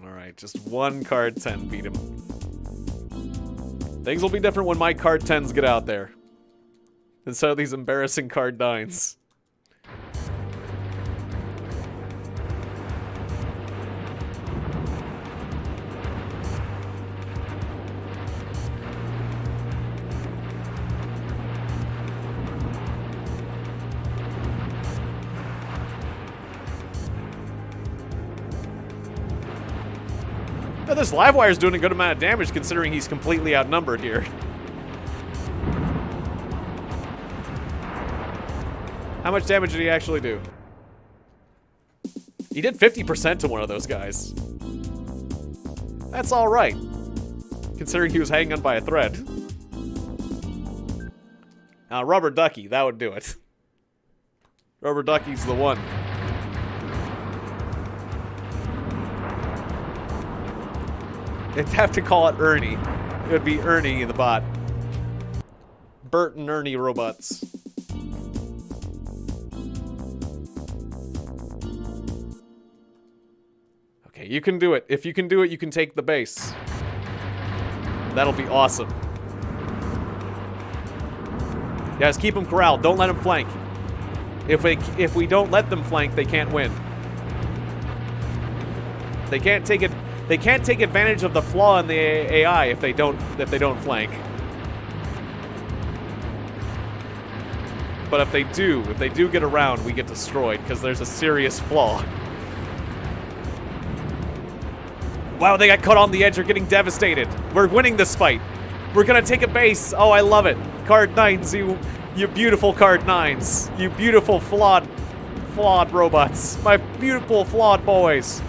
All right, just one card 10 beat him. Things will be different when my card 10s get out there. Instead of these embarrassing card 9s. Now, this Livewire's doing a good amount of damage considering he's completely outnumbered here. How much damage did he actually do? He did 50% to one of those guys. That's alright. Considering he was hanging on by a thread. Rubber Ducky, that would do it. Rubber Ducky's the one. They'd have to call it Ernie. It would be Ernie the bot. Bert and Ernie robots. Okay, you can do it. If you can do it, you can take the base. That'll be awesome. Guys, keep them corralled. Don't let them flank. If we don't let them flank, they can't win. They can't take it. They can't take advantage of the flaw in the AI if they don't flank. But if they do get around, we get destroyed because there's a serious flaw. Wow, they got caught on the edge. They're getting devastated. We're winning this fight. We're gonna take a base. Oh, I love it. Card 9s, you beautiful Card 9s. You beautiful flawed robots. My beautiful flawed boys.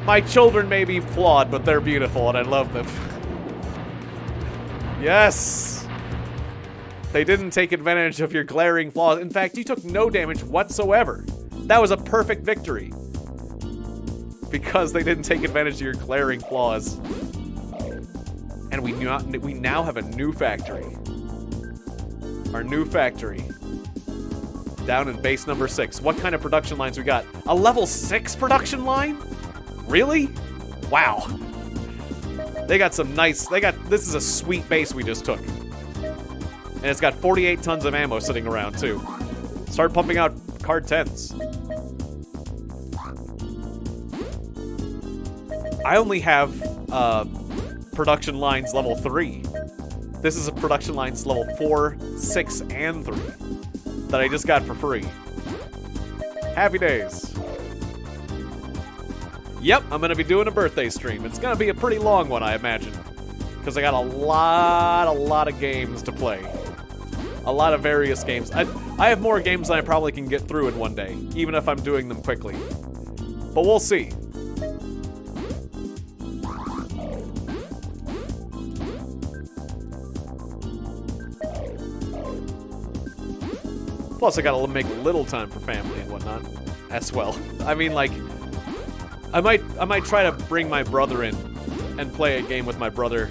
My children may be flawed, but they're beautiful, and I love them. Yes! They didn't take advantage of your glaring flaws. In fact, you took no damage whatsoever. That was a perfect victory. Because they didn't take advantage of your glaring flaws. And we now have a new factory. Our new factory. Down in base number 6. What kind of production lines we got? A level 6 production line? Really? Wow. They got some nice... This is a sweet base we just took. And it's got 48 tons of ammo sitting around, too. Start pumping out Card 10s. I only have production lines level 3. This is a production lines level 4, 6, and 3 that I just got for free. Happy days. Yep, I'm going to be doing a birthday stream. It's going to be a pretty long one, I imagine. Because I got a lot of games to play. A lot of various games. I have more games than I probably can get through in one day, even if I'm doing them quickly. But we'll see. Plus, I gotta make a little time for family and whatnot as well. I mean, like, I might try to bring my brother in and play a game with my brother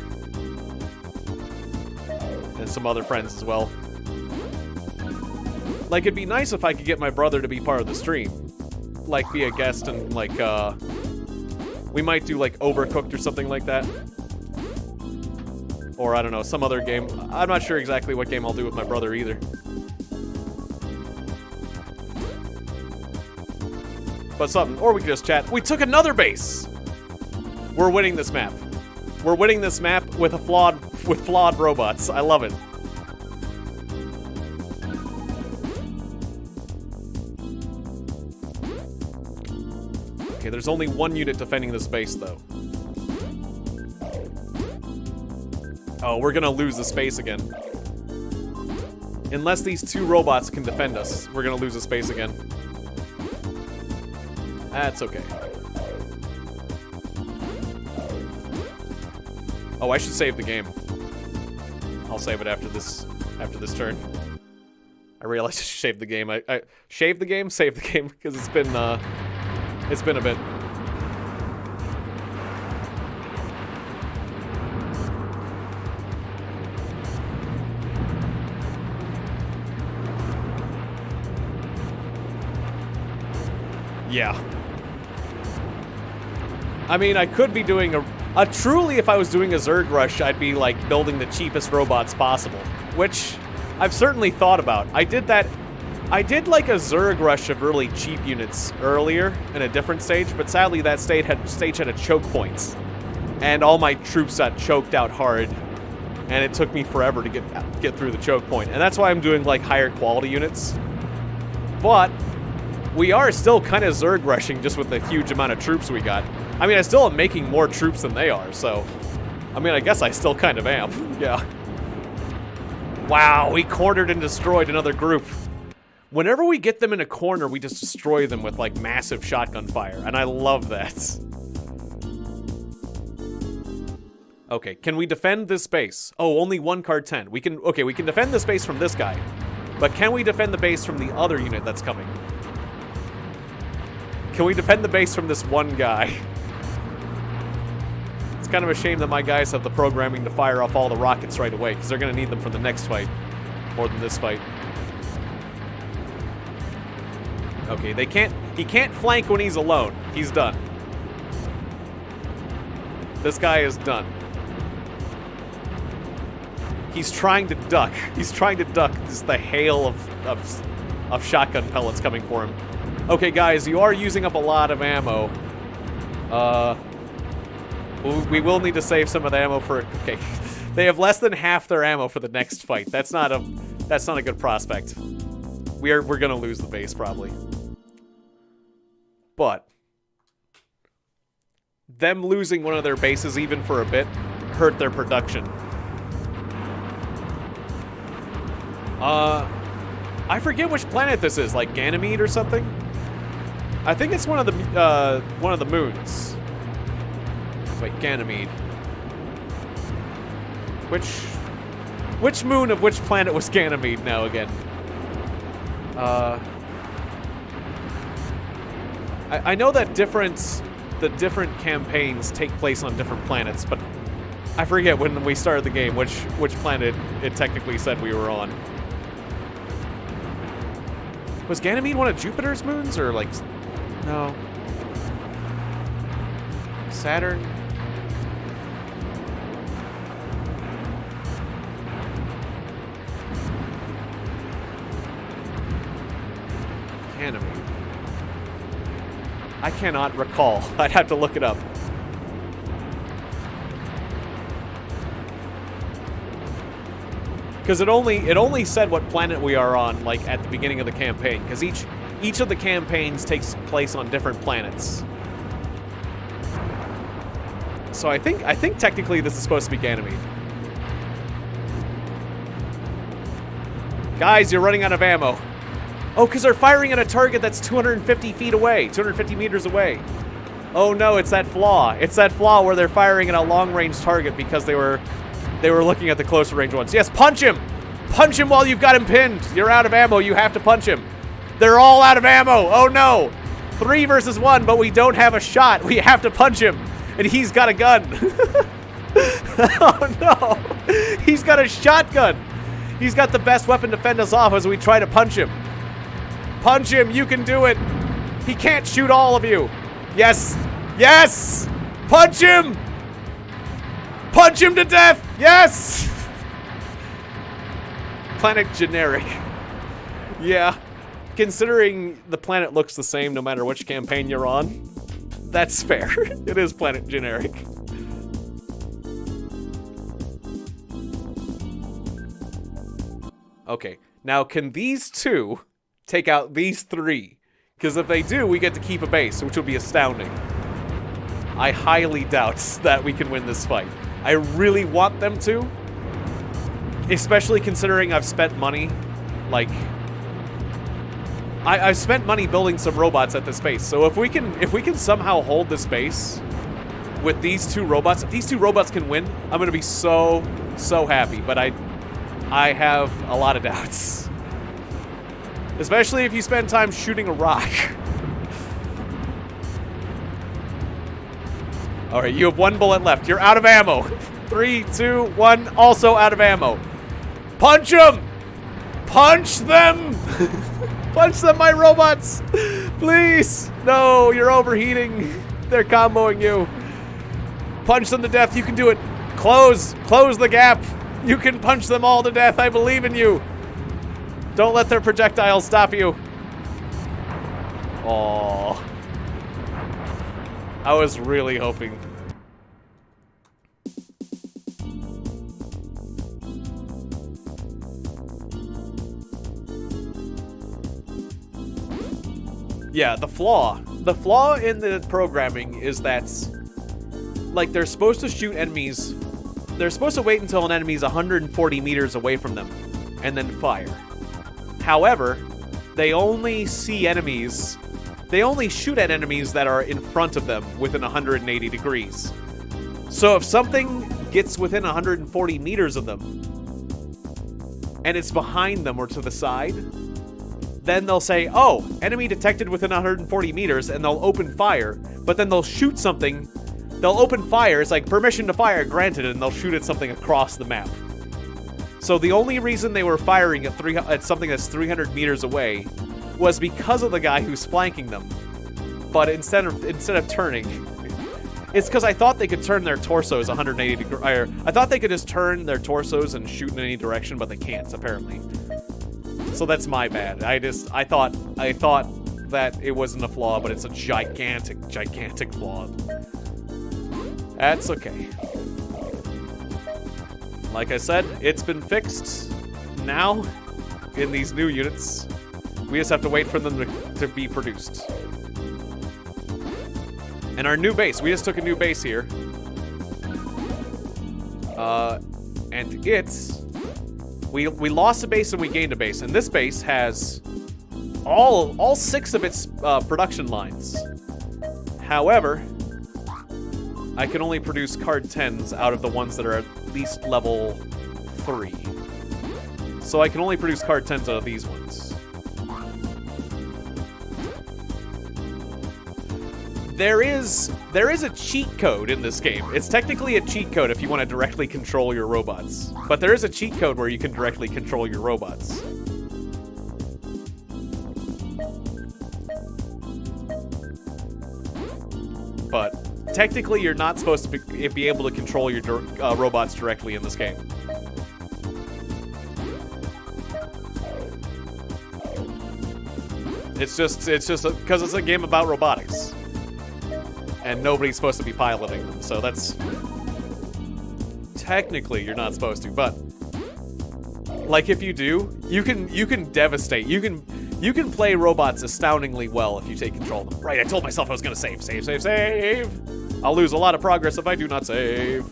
and some other friends as well. Like, it'd be nice if I could get my brother to be part of the stream. Like, be a guest and, like, we might do, like, Overcooked or something like that. Or, I don't know, some other game. I'm not sure exactly what game I'll do with my brother either. But something. Or we can just chat. We took another base! We're winning this map. We're winning this map with flawed robots. I love it. Okay, there's only one unit defending this base, though. Oh, we're gonna lose the space again. Unless these 2 robots can defend us, we're gonna lose the space again. That's okay. Oh, I should save the game. I'll save it after this turn. I realized I should save the game. I save the game, save the game, because it's been a bit. Yeah. I mean, I could be doing truly, if I was doing a Zerg rush, I'd be, like, building the cheapest robots possible. Which, I've certainly thought about. I did, like, a Zerg rush of really cheap units earlier in a different stage, but sadly that stage had a choke point. And all my troops got choked out hard, and it took me forever to get through the choke point. And that's why I'm doing, like, higher quality units. But we are still kind of Zerg rushing just with the huge amount of troops we got. I mean, I still am making more troops than they are, so... I mean, I guess I still kind of am. Yeah. Wow, we cornered and destroyed another group. Whenever we get them in a corner, we just destroy them with, like, massive shotgun fire, and I love that. Okay, can we defend this base? Oh, only one card 10. We can defend this base from this guy. But can we defend the base from the other unit that's coming? Can we defend the base from this one guy? It's kind of a shame that my guys have the programming to fire off all the rockets right away, because they're going to need them for the next fight. More than this fight. Okay, he can't flank when he's alone. He's done. This guy is done. He's trying to duck. He's trying to duck the hail of shotgun pellets coming for him. Okay, guys, you are using up a lot of ammo. We will need to save some of the ammo for... Okay, they have less than half their ammo for the next fight. That's not a good prospect. We're gonna lose the base probably. But them losing one of their bases even for a bit hurt their production. I forget which planet this is, like Ganymede or something. I think it's one of the moons. Wait, Ganymede. Which moon of which planet was Ganymede now again? I know that the different campaigns take place on different planets, but I forget when we started the game which planet it technically said we were on. Was Ganymede one of Jupiter's moons, or like... No. Saturn? Ganymede. I cannot recall. I'd have to look it up. Because it only said what planet we are on, like, at the beginning of the campaign. Because each of the campaigns takes place on different planets. So I think technically this is supposed to be Ganymede. Guys, you're running out of ammo. Oh, because they're firing at a target that's 250 feet away, 250 meters away. Oh no, it's that flaw. It's that flaw where they're firing at a long-range target because they were looking at the closer range ones. Yes, punch him! Punch him while you've got him pinned. You're out of ammo. You have to punch him. They're all out of ammo. Oh no. 3 versus 1, but we don't have a shot. We have to punch him. And he's got a gun. Oh no. He's got a shotgun. He's got the best weapon to fend us off as we try to punch him. Punch him. You can do it. He can't shoot all of you. Yes. Yes. Punch him. Punch him to death. Yes. Planet generic. Yeah. Considering the planet looks the same no matter which campaign you're on, that's fair. It is planet generic. Okay, now can these two take out these 3? Because if they do, we get to keep a base, which will be astounding. I highly doubt that we can win this fight. I really want them to, especially considering I've spent money, like... I've spent money building some robots at this base, so if we can somehow hold this base with these 2 robots, if these 2 robots can win, I'm gonna be so happy. But I have a lot of doubts, especially if you spend time shooting a rock. All right, you have 1 bullet left. You're out of ammo. 3, 2, 1. Also out of ammo. Punch them! Punch them! Punch them, my robots! Please! No, you're overheating. They're comboing you. Punch them to death. You can do it. Close the gap. You can punch them all to death. I believe in you. Don't let their projectiles stop you. Aww. I was really hoping. Yeah, the flaw in the programming is that, like, they're supposed to shoot enemies. They're supposed to wait until an enemy's 140 meters away from them and then fire. However, they only see enemies. They only shoot at enemies that are in front of them within 180 degrees. So if something gets within 140 meters of them, and it's behind them or to the side, then they'll say, oh, enemy detected within 140 meters, and they'll open fire, but then they'll shoot something. They'll open fire, it's like permission to fire granted, and they'll shoot at something across the map. So the only reason they were firing at something that's 300 meters away was because of the guy who's flanking them. But instead of turning, it's because I thought they could turn their torsos 180 degrees. I thought they could just turn their torsos and shoot in any direction, but they can't, apparently. So that's my bad. I thought that it wasn't a flaw, but it's a gigantic flaw. That's okay. Like I said, it's been fixed now in these new units. We just have to wait for them to be produced. And our new base, we just took a new base here. And it's... We lost a base and we gained a base. And this base has all 6 of its production lines. However, I can only produce card 10s out of the ones that are at least level 3. So I can only produce card 10s out of these ones. There is a cheat code in this game. It's technically a cheat code if you want to directly control your robots. But there is a cheat code where you can directly control your robots. But technically, you're not supposed to be able to control your robots directly in this game. It's just because it's a game about robotics, and nobody's supposed to be piloting them. So that's technically you're not supposed to. But like if you do, you can devastate. You can play robots astoundingly well if you take control of them. Right, I told myself I was gonna save. I'll lose a lot of progress if I do not save.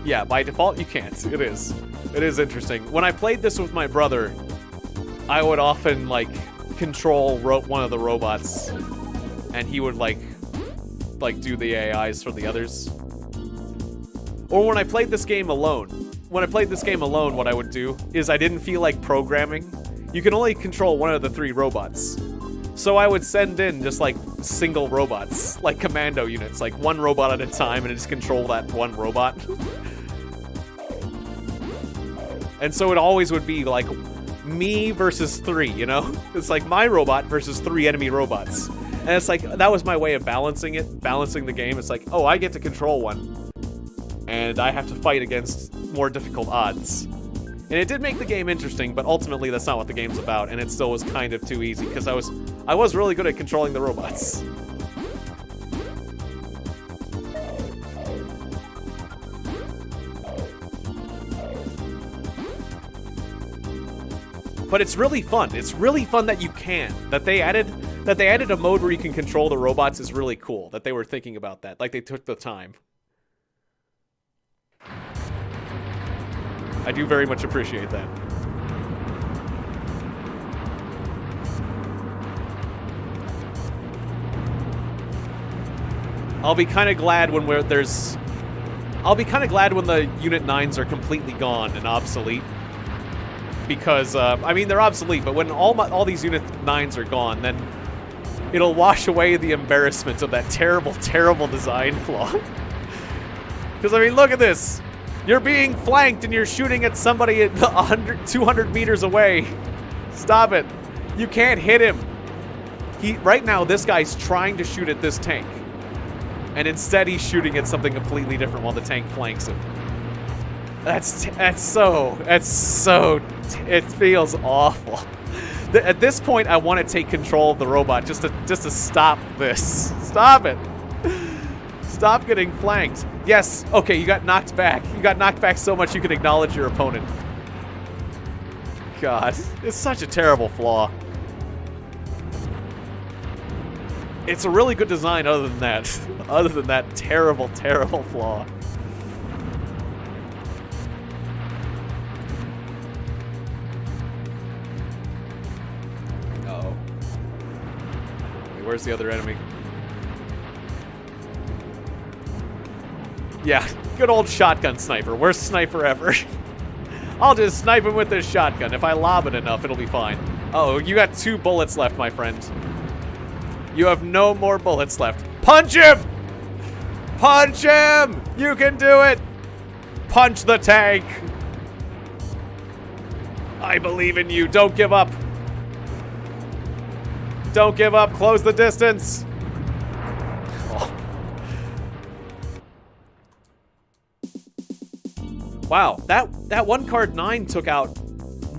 Yeah, by default, you can't. It is interesting. When I played this with my brother, I would often, like, control one of the robots, and he would, like do the AIs for the others. Or when I played this game alone. What I would do is I didn't feel like programming. You can only control one of the 3 robots. So I would send in just, like, single robots, like commando units, like one robot at a time, and just control that one robot. And so it always would be, like, me versus 3, you know? It's like my robot versus 3 enemy robots. And it's like, that was my way of balancing the game. It's like, oh, I get to control one, and I have to fight against more difficult odds. And it did make the game interesting, but ultimately that's not what the game's about, and it still was kind of too easy, because I was really good at controlling the robots. But it's really fun. It's really fun that you can. That they added a mode where you can control the robots is really cool. That they were thinking about that. Like they took the time. I do very much appreciate that. I'll be kind of glad when the Unit 9s are completely gone and obsolete. Because, I mean, they're obsolete, but when all these Unit 9s are gone, then it'll wash away the embarrassment of that terrible, terrible design flaw. Because, I mean, look at this. You're being flanked and you're shooting at somebody at 200 meters away. Stop it. You can't hit him. Right now, this guy's trying to shoot at this tank. And instead, he's shooting at something completely different while the tank flanks him. It feels awful. At this point, I want to take control of the robot just to stop this. Stop it. Stop getting flanked. Yes, okay, you got knocked back. You got knocked back so much you can acknowledge your opponent. God, it's such a terrible flaw. It's a really good design other than that. Other than that terrible, terrible flaw. Uh-oh. Wait, where's the other enemy? Yeah, good old shotgun sniper. Worst sniper ever. I'll just snipe him with this shotgun. If I lob it enough, it'll be fine. Uh-oh, you got 2 bullets left, my friend. You have no more bullets left. Punch him! Punch him! You can do it! Punch the tank! I believe in you. Don't give up. Don't give up. Close the distance. Oh. Wow, that one card 9 took out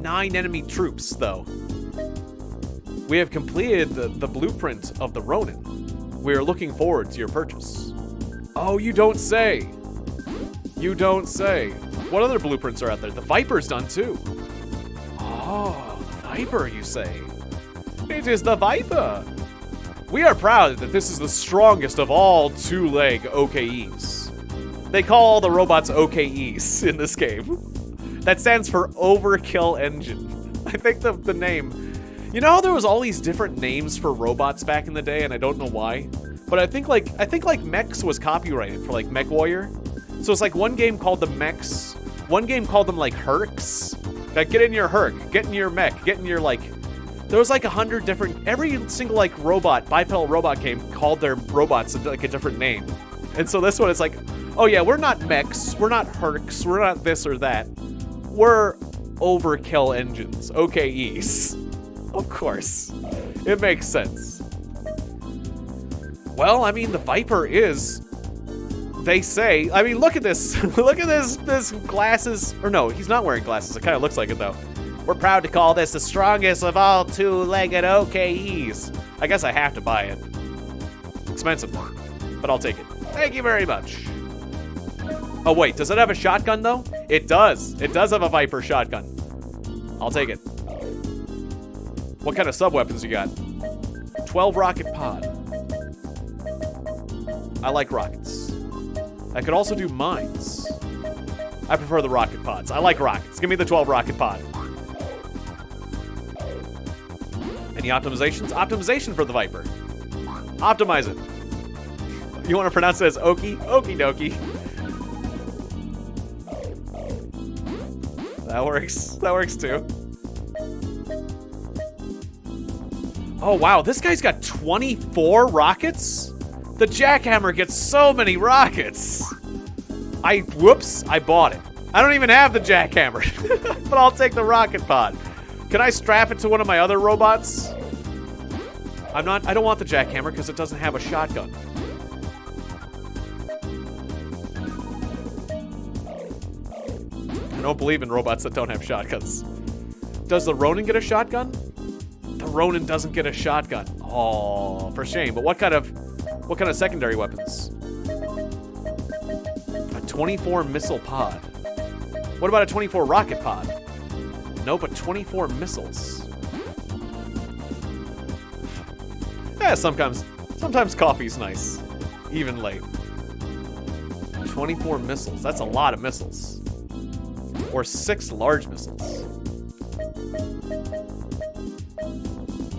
9 enemy troops, though. We have completed the blueprint of the Ronin. We are looking forward to your purchase. Oh, you don't say. You don't say. What other blueprints are out there? The Viper's done, too. Oh, the Viper, you say. It is the Viper. We are proud that this is the strongest of all 2-leg OKEs. They call all the robots OKEs in this game. That stands for Overkill Engine. I think the name... You know how there was all these different names for robots back in the day, and I don't know why? But I think like Mechs was copyrighted for like Mech Warrior. So it's like one game called the Mechs, one game called them like Hercs. Like get in your Herc, get in your Mech, get in your like... There was like 100 different... Every single like robot, bipedal robot game called their robots like a different name. And so this one is like, oh yeah, we're not Mechs, we're not Hercs, we're not this or that. We're Overkill Engines, OKEs. Of course. It makes sense. Well, I mean, the Viper is... They say... I mean, look at this. Look at this glasses... Or no, he's not wearing glasses. It kind of looks like it, though. We're proud to call this the strongest of all 2-legged OKEs. I guess I have to buy it. It's expensive, though. But I'll take it. Thank you very much. Oh, wait. Does it have a shotgun, though? It does. It does have a Viper shotgun. I'll take it. What kind of sub-weapons you got? 12 rocket pod. I like rockets. I could also do mines. I prefer the rocket pods. I like rockets. Give me the 12 rocket pod. Any optimizations? Optimization for the Viper. Optimize it. You want to pronounce it as Okie? Okie dokie. That works. That works too. Oh, wow. This guy's got 24 rockets? The jackhammer gets so many rockets. Whoops, I bought it. I don't even have the jackhammer, but I'll take the rocket pod. Can I strap it to one of my other robots? I don't want the jackhammer because it doesn't have a shotgun. I don't believe in robots that don't have shotguns. Does the Ronin get a shotgun? The Ronin doesn't get a shotgun. Oh, for shame. But what kind of secondary weapons? A 24 missile pod. What about a 24 rocket pod? No, but 24 missiles. Yeah, sometimes coffee's nice. Even late. 24 missiles. That's a lot of missiles. Or 6 large missiles.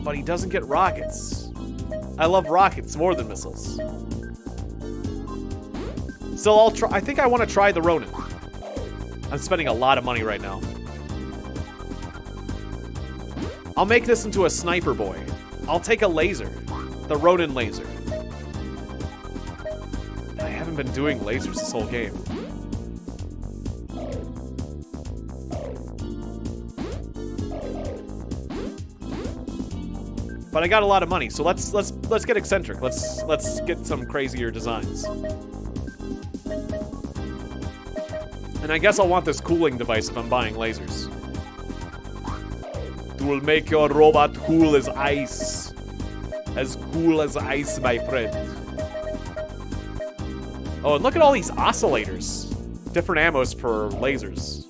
But he doesn't get rockets. I love rockets more than missiles. So I think I want to try the Ronin. I'm spending a lot of money right now. I'll make this into a sniper boy. I'll take a laser. The Ronin laser. I haven't been doing lasers this whole game. But I got a lot of money, so let's get eccentric. Let's get some crazier designs. And I guess I'll want this cooling device if I'm buying lasers. It will make your robot cool as ice. As cool as ice, my friend. Oh, and look at all these oscillators. Different ammos for lasers.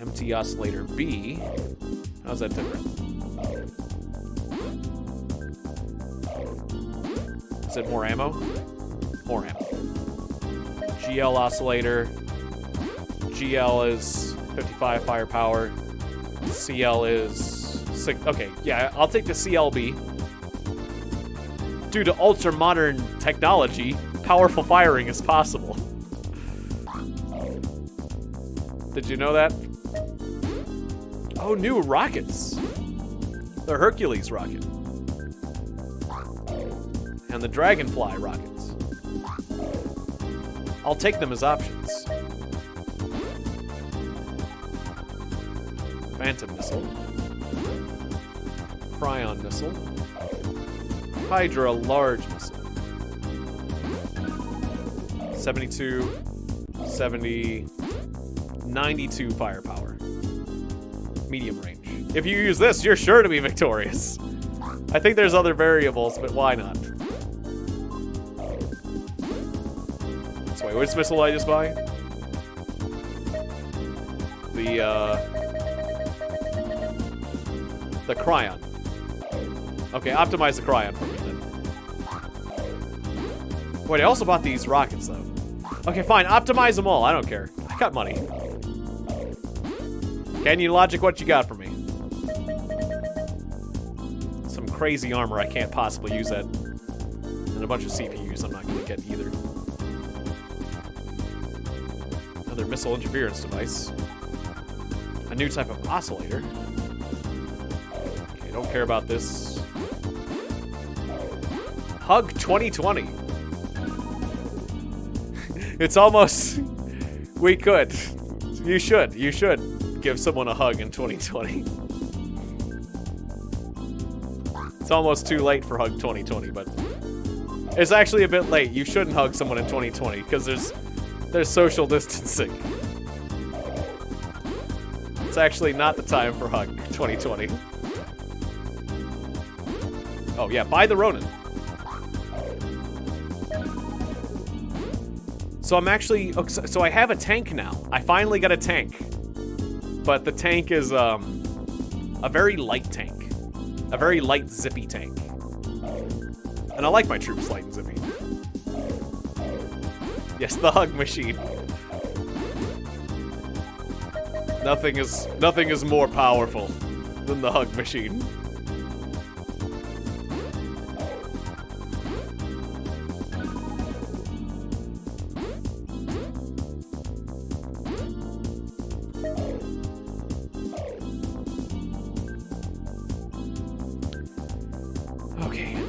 MT oscillator B. How's that different? Is it more ammo? More ammo. GL oscillator. GL is 55 firepower. CL is 6. Okay, yeah, I'll take the CLB. Due to ultra modern technology, powerful firing is possible. Did you know that? Oh, new rockets. The Hercules rocket. And the Dragonfly rockets. I'll take them as options. Phantom missile. Cryon missile. Hydra large missile. 72, 70, 92 firepower. Medium range. If you use this, you're sure to be victorious. I think there's other variables, but why not? So wait, which missile did I just buy? The Cryon. Okay, optimize the Cryon for me then. Wait, I also bought these rockets though. Okay, fine, optimize them all, I don't care. I got money. Can you logic what you got for me? Some crazy armor, I can't possibly use that. And a bunch of CPUs I'm not gonna get either. Another missile interference device. A new type of oscillator. Okay, don't care about this. Hug 2020. It's almost... We could. You should give someone a hug in 2020. It's almost too late for Hug 2020, but it's actually a bit late. You shouldn't hug someone in 2020 because there's social distancing. It's actually not the time for Hug 2020. Oh yeah, buy the Ronin. So I'm actually, so I have a tank now. I finally got a tank. But the tank is a very light tank. A very light, zippy tank. And I like my troops light and zippy. Yes, the hug machine. Nothing is more powerful than the hug machine.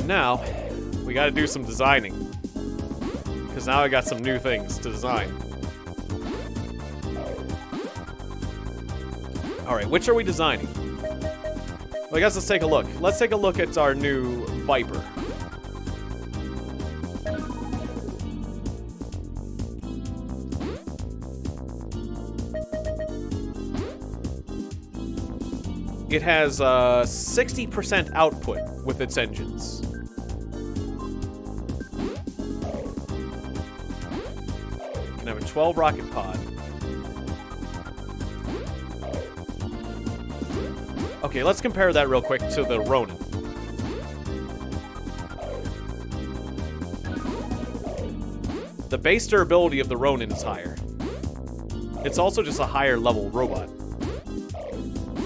Now, we gotta do some designing. Because now I got some new things to design. Alright, which are we designing? Well, I guess let's take a look. Let's take a look at our new Viper. It has 60% output with its engines. You can have a 12 rocket pod. Okay, let's compare that real quick to the Ronin. The base durability of the Ronin is higher. It's also just a higher level robot.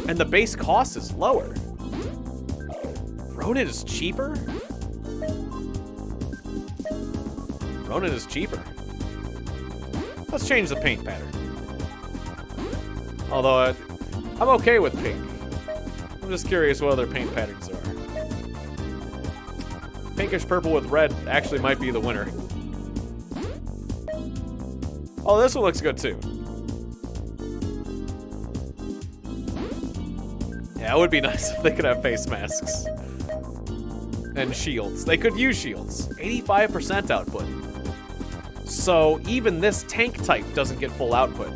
And the base cost is lower. Ronin is cheaper? Ronin is cheaper. Let's change the paint pattern. Although, I'm okay with pink. I'm just curious what other paint patterns there are. Pinkish purple with red actually might be the winner. Oh, this one looks good too. Yeah, it would be nice if they could have face masks. And shields. They could use shields. 85% output. So even this tank type doesn't get full output.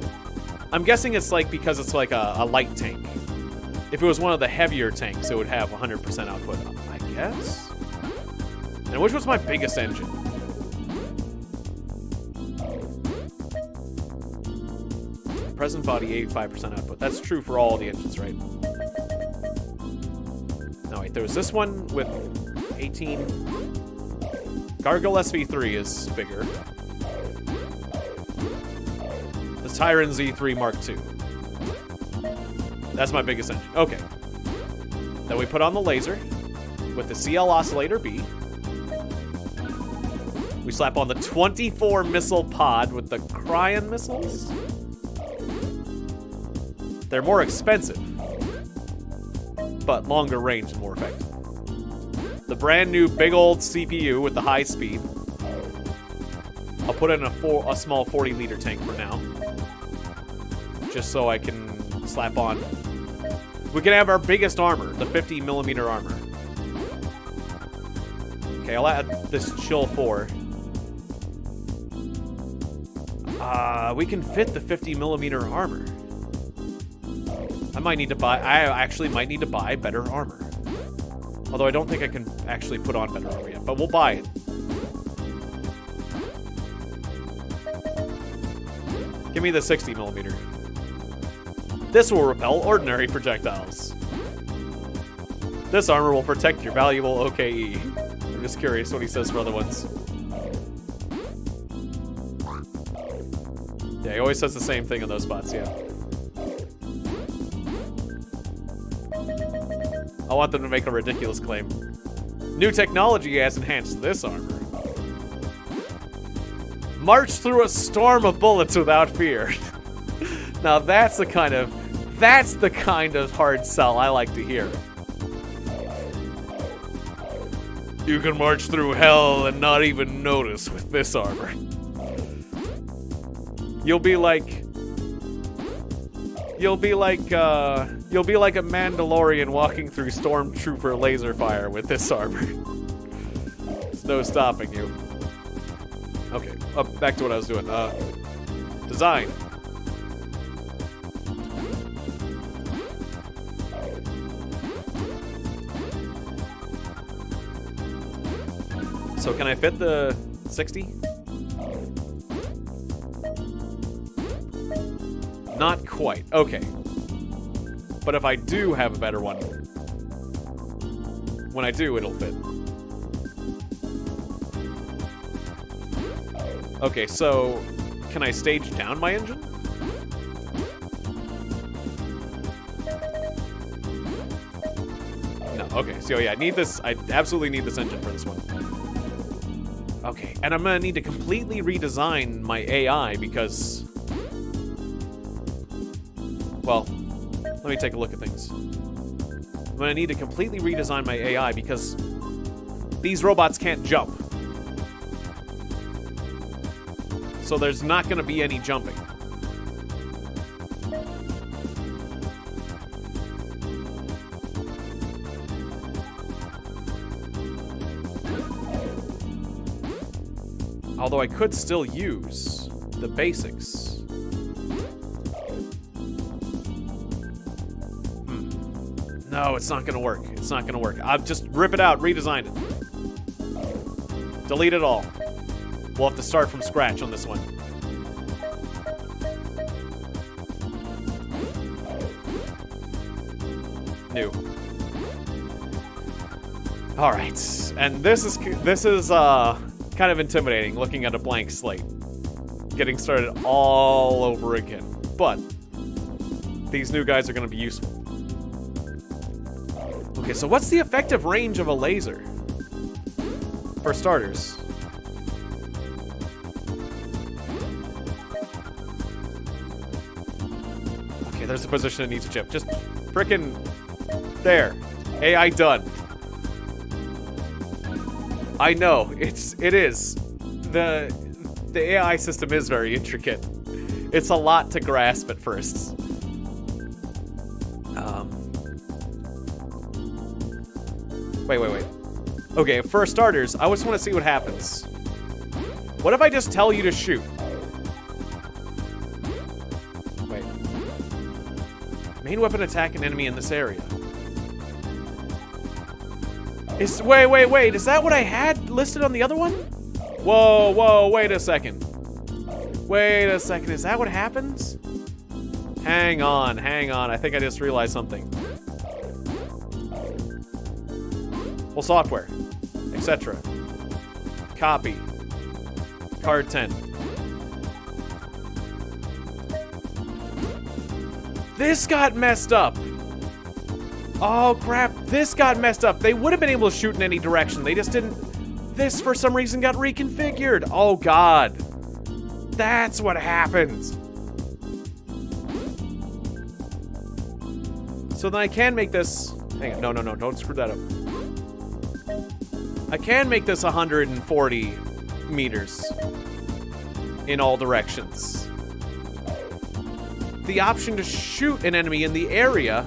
I'm guessing it's like because it's like a light tank. If it was one of the heavier tanks, it would have 100% output, I guess? And which was my biggest engine? Present body, 85% output. That's true for all the engines, right? No, wait, there was this one with 18. Gargoyle SV3 is bigger. The Tyron Z3 Mark II. That's my biggest engine. Okay. Then we put on the laser with the CL Oscillator B. We slap on the 24 missile pod with the Cryon missiles. They're more expensive, but longer range and more effective. The brand new big old CPU with the high speed. I'll put in a small 40-liter tank for now, just so I can slap on. We can have our biggest armor, the 50mm armor. Okay, I'll add this Chill 4. We can fit the 50mm armor. I actually might need to buy better armor. Although I don't think I can actually put on better armor yet, but we'll buy it. Give me the 60mm. This will repel ordinary projectiles. This armor will protect your valuable OKE. I'm just curious what he says for other ones. Yeah, he always says the same thing in those spots, yeah. I want them to make a ridiculous claim. New technology has enhanced this armor. March through a storm of bullets without fear. Now that's the kind of hard sell I like to hear. You can march through hell and not even notice with this armor. You'll be like a Mandalorian walking through stormtrooper laser fire with this armor. There's no stopping you. Okay, back to what I was doing. Design. So can I fit the 60? Not quite. Okay. But if I do have a better one, when I do, it'll fit. Okay, so can I stage down my engine? No, okay. So yeah, I need this. I absolutely need this engine for this one. Okay, and I'm gonna need to completely redesign my AI because, well, let me take a look at things. I'm gonna need to completely redesign my AI because these robots can't jump. So there's not gonna be any jumping. Although I could still use the basics. No, it's not gonna work. It's not gonna work. I'll just rip it out, redesign it. Delete it all. We'll have to start from scratch on this one. New. All right, and this is kind of intimidating, looking at a blank slate, getting started all over again. But these new guys are going to be useful. Okay, so what's the effective range of a laser? For starters. Okay, there's a position that needs a chip. Just frickin' there. AI done. I know, it is. The AI system is very intricate. It's a lot to grasp at first. Wait. Okay, for starters, I just want to see what happens. What if I just tell you to shoot? Wait. Main weapon attack an enemy in this area. Wait, is that what I had listed on the other one? Whoa, wait a second. Is that what happens? Hang on. I think I just realized something. Well, software, etc. Copy. Card 10. This got messed up. Oh crap, this got messed up. They would have been able to shoot in any direction. They just didn't This, for some reason, got reconfigured. Oh, God. That's what happened. So then I can make this... Hang on, no, don't screw that up. I can make this 140 meters in all directions. The option to shoot an enemy in the area.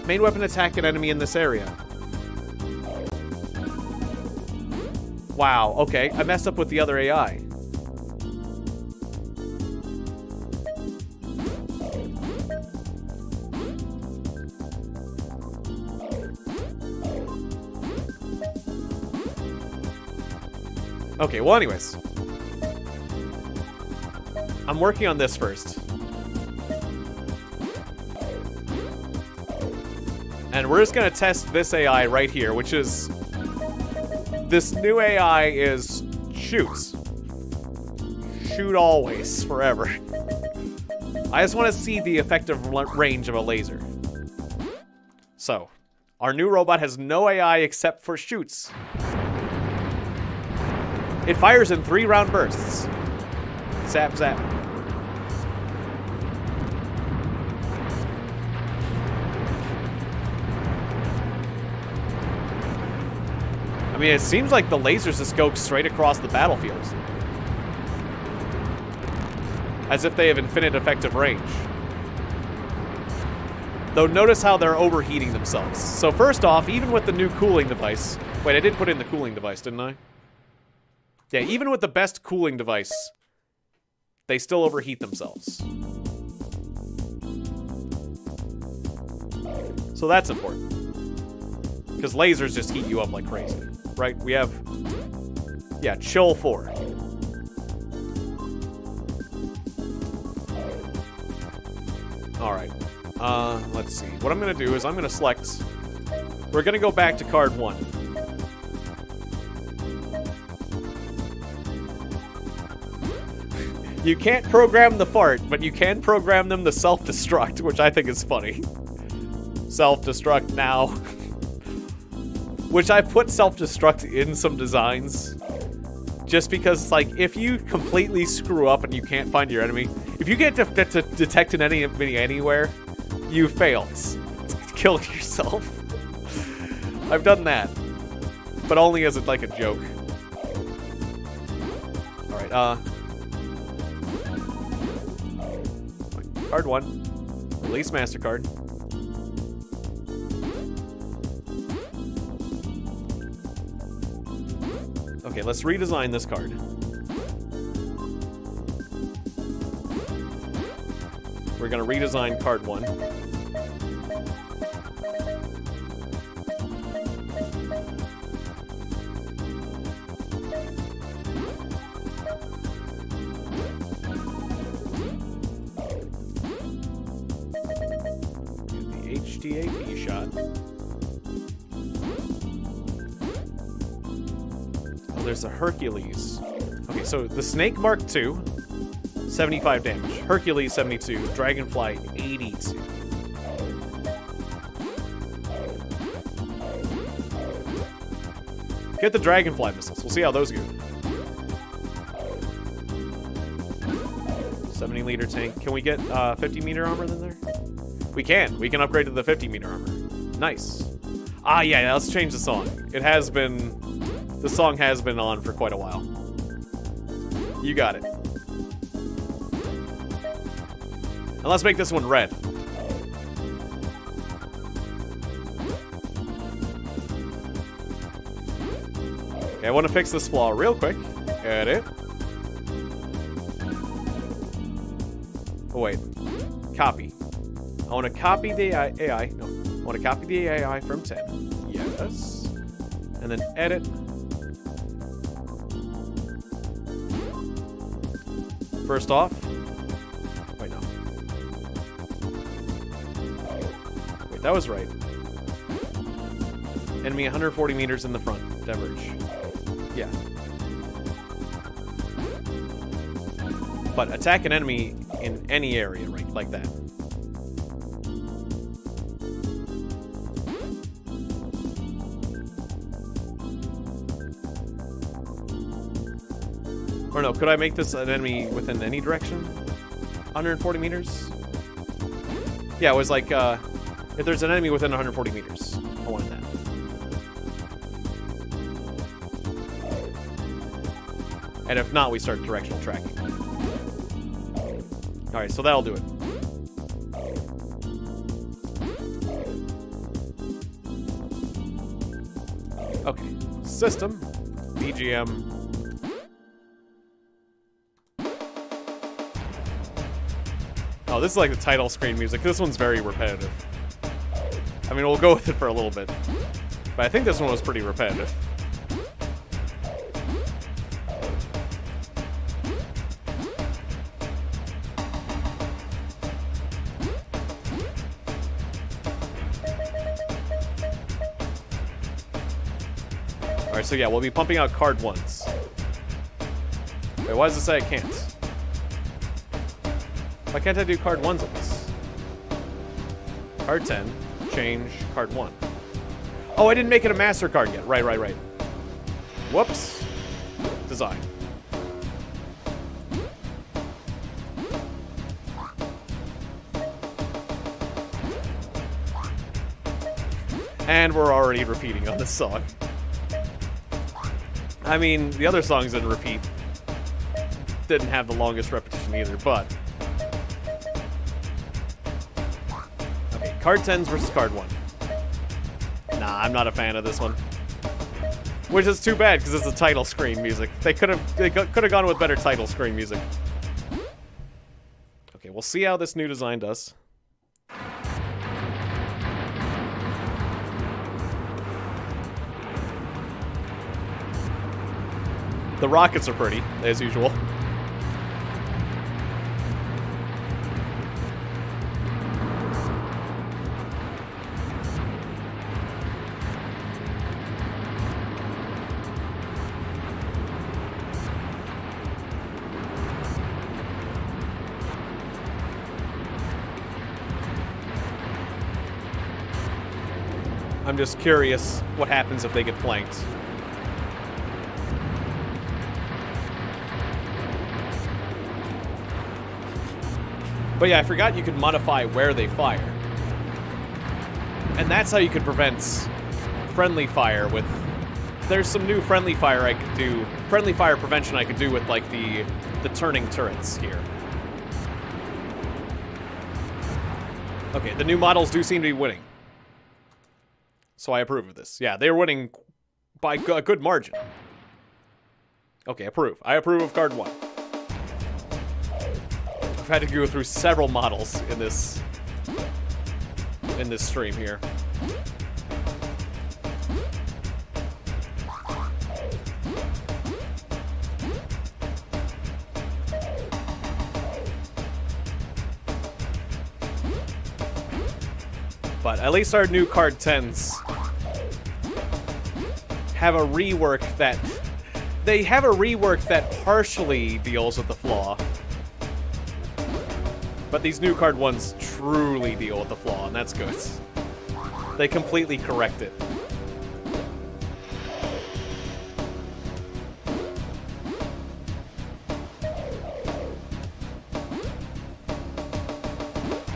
Main weapon attack an enemy in this area. Wow, okay. I messed up with the other AI. Okay, well anyways. I'm working on this first. And we're just gonna test this AI right here, which is... This new AI is shoots. Shoot always, forever. I just want to see the effective range of a laser. So, our new robot has no AI except for shoots. It fires in 3-round bursts. Zap, zap. I mean, it seems like the lasers just go straight across the battlefield. As if they have infinite effective range. Though notice how they're overheating themselves. So first off, even with the new cooling device... Wait, I did put in the cooling device, didn't I? Yeah, even with the best cooling device, they still overheat themselves. So that's important. Because lasers just heat you up like crazy. Right? We have... Yeah, chill 4. Alright. Let's see. What I'm going to do is I'm going to select... We're going to go back to card 1. You can't program the fart, but you can program them to self-destruct, which I think is funny. Self-destruct now. Which I put self-destruct in some designs. Just because, like, if you completely screw up and you can't find your enemy, if you get to detect an enemy anywhere, you failed. Killed yourself. I've done that. But only as, like, a joke. Alright, Card 1. Release MasterCard. Okay, let's redesign this card. We're gonna redesign card 1. HDAP shot. Oh, there's a Hercules. Okay, so the Snake Mark II, 75 damage. Hercules, 72. Dragonfly, 82. Get the Dragonfly missiles. We'll see how those go. 70-liter tank. Can we get 50-meter armor in there? We can. We can upgrade to the 50-meter armor. Nice. Ah, yeah, let's change the song. It has been... The song has been on for quite a while. You got it. And let's make this one red. Okay, I want to fix this flaw real quick. Edit. Oh, wait. Copy. I want to copy the AI. No. I want to copy the AI from 10. Yes. And then edit. First off. Wait, no. Wait, that was right. Enemy 140 meters in the front. Diverge. Yeah. But attack an enemy in any area, right? Like that. Or no, could I make this an enemy within any direction? 140 meters? Yeah, it was like, if there's an enemy within 140 meters. I wanted that. And if not, we start directional tracking. Alright, so that'll do it. Okay. System. BGM. Oh, this is like the title screen music. This one's very repetitive. I mean, we'll go with it for a little bit. But I think this one was pretty repetitive. Alright, so yeah, we'll be pumping out card 1s. Wait, why does it say I can't? Why can't I do card 1s on this? Card 10, change, card 1. Oh, I didn't make it a MasterCard yet. Right. Whoops. Design. And we're already repeating on this song. I mean, the other songs didn't repeat. Didn't have the longest repetition either, but... Okay, card 10s versus card 1. Nah, I'm not a fan of this one. Which is too bad, because it's the title screen music. They could have gone with better title screen music. Okay, we'll see how this new design does. The rockets are pretty, as usual. I'm just curious what happens if they get flanked. But yeah, I forgot you could modify where they fire. And that's how you could prevent friendly fire with... There's some new friendly fire I could do... Friendly fire prevention I could do with, like, the turning turrets here. Okay, the new models do seem to be winning. So I approve of this. Yeah, they're winning by a good margin. Okay, approve. I approve of card 1. I've had to go through several models in this stream here. But at least our new card 10s have a rework that... They have a rework that partially deals with the flaw. But these new card 1s truly deal with the flaw, and that's good. They completely correct it.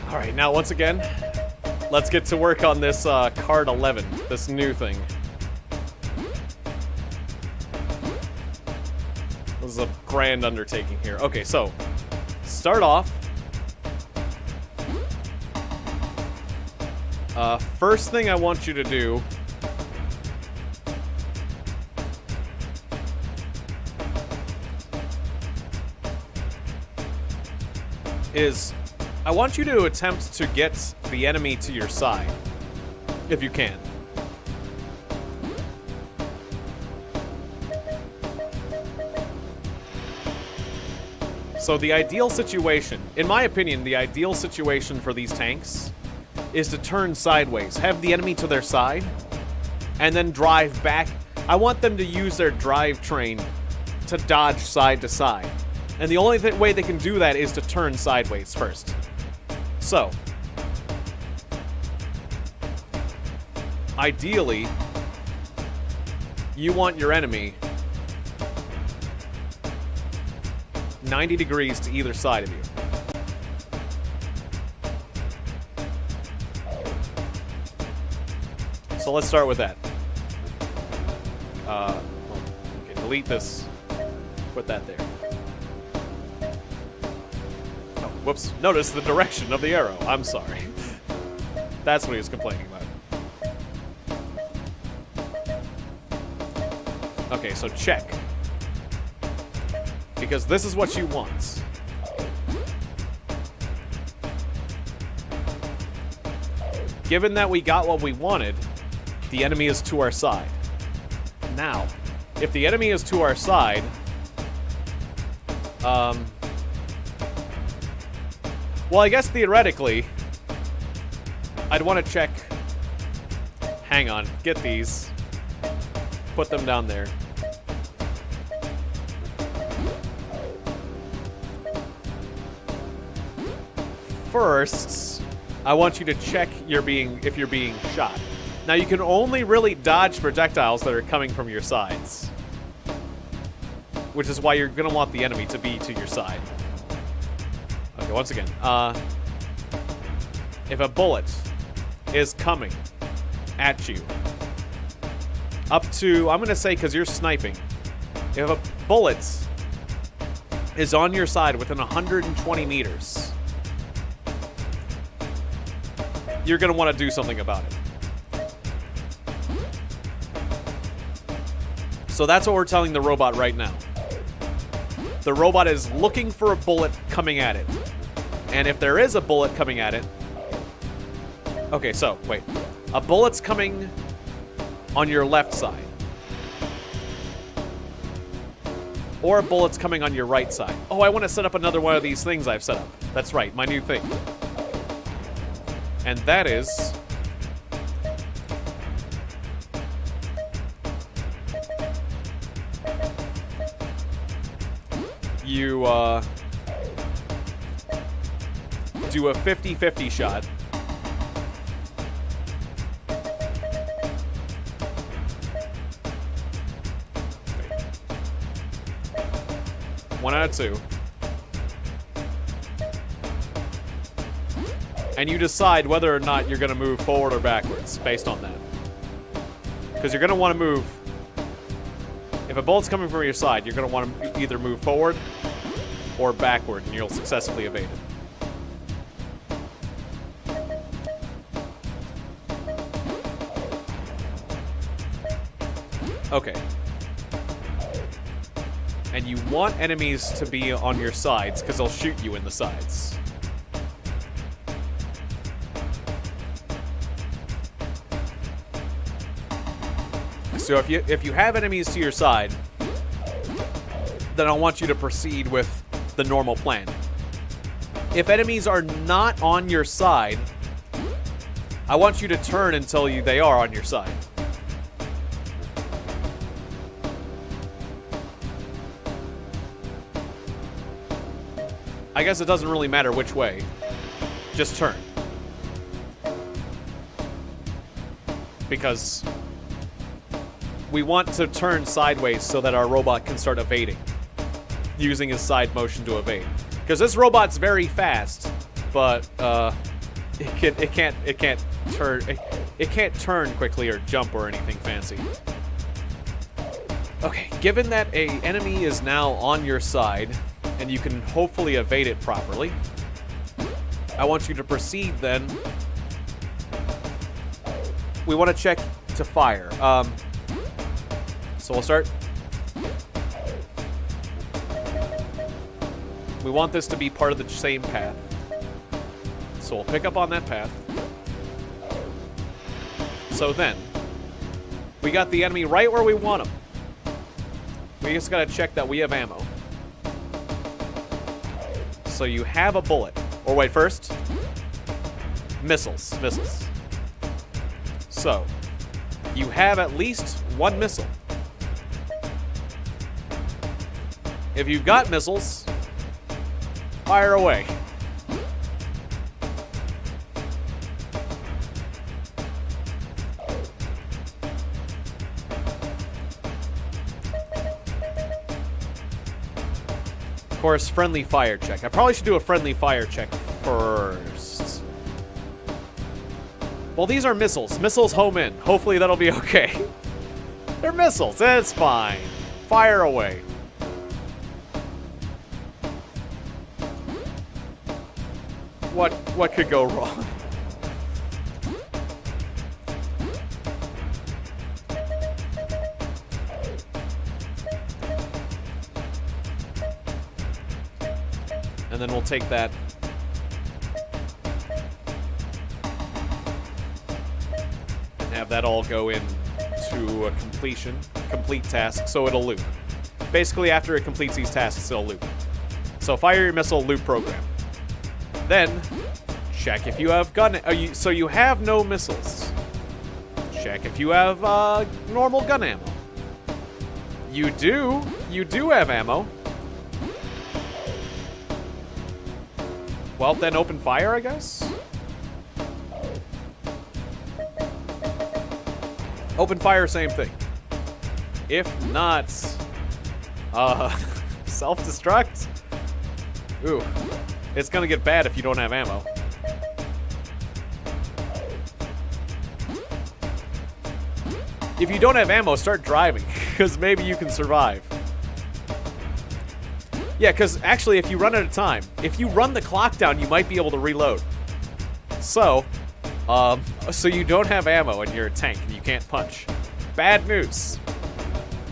Alright, now once again, let's get to work on this card 11, this new thing. This is a grand undertaking here. Okay, so, start off. First thing I want you to do is I want you to attempt to get the enemy to your side, if you can. So the ideal situation, in my opinion, the ideal situation for these tanks is to turn sideways, have the enemy to their side, and then drive back. I want them to use their drivetrain to dodge side to side. And the only way they can do that is to turn sideways first. So, ideally, you want your enemy 90 degrees to either side of you. So let's start with that. Okay, delete this. Put that there. Oh, whoops. Notice the direction of the arrow. I'm sorry. That's what he was complaining about. Okay, so check. Because this is what you want. Given that we got what we wanted, the enemy is to our side. Now, if the enemy is to our side, well, I guess theoretically, I'd want to check. Hang on, get these. Put them down there. First, I want you to check if you're being shot. Now, you can only really dodge projectiles that are coming from your sides, which is why you're going to want the enemy to be to your side. Okay, once again, if a bullet is coming at you, up to, I'm going to say because you're sniping, if a bullet is on your side within 120 meters, you're going to want to do something about it. So that's what we're telling the robot right now. The robot is looking for a bullet coming at it. And if there is a bullet coming at it... Okay, so, wait. A bullet's coming on your left side. Or a bullet's coming on your right side. Oh, I want to set up another one of these things I've set up. That's right, my new thing. And that is... you do a 50-50 shot. One out of two. And you decide whether or not you're going to move forward or backwards based on that. Because you're going to want to move... If a bullet's coming from your side, you're going to want to either move forward or backward, and you'll successfully evade it. Okay. And you want enemies to be on your sides, because they'll shoot you in the sides. So if you have enemies to your side, then I want you to proceed with the normal plan. If enemies are not on your side, I want you to turn until they are on your side. I guess it doesn't really matter which way. Just turn. Because we want to turn sideways so that our robot can start evading, using his side motion to evade. Because this robot's very fast, but it can't turn quickly or jump or anything fancy. Okay, given that a enemy is now on your side and you can hopefully evade it properly, I want you to proceed then. We want to check to fire. So we'll start. We want this to be part of the same path. So we'll pick up on that path. So then, we got the enemy right where we want him. We just gotta check that we have ammo. So you have a bullet. Or wait, first, missiles. So, you have at least one missile. If you've got missiles, fire away. course, friendly fire check. I probably should do a friendly fire check first. Well, these are missiles. Missiles home in. Hopefully that'll be okay. They're missiles. It's fine. Fire away. What could go wrong? And then we'll take that. And have that all go into a complete task, so it'll loop. Basically, after it completes these tasks, it'll loop. So fire your missile, loop program. Then, check if you have gun... so you have no missiles. Check if you have normal gun ammo. You do. You do have ammo. Well, then open fire, I guess? Open fire, same thing. If not... self-destruct? Ooh. It's gonna get bad if you don't have ammo. If you don't have ammo, start driving, because maybe you can survive. Yeah, because actually, if you run out of time, if you run the clock down, you might be able to reload. So you don't have ammo in your tank, and you can't punch. Bad news.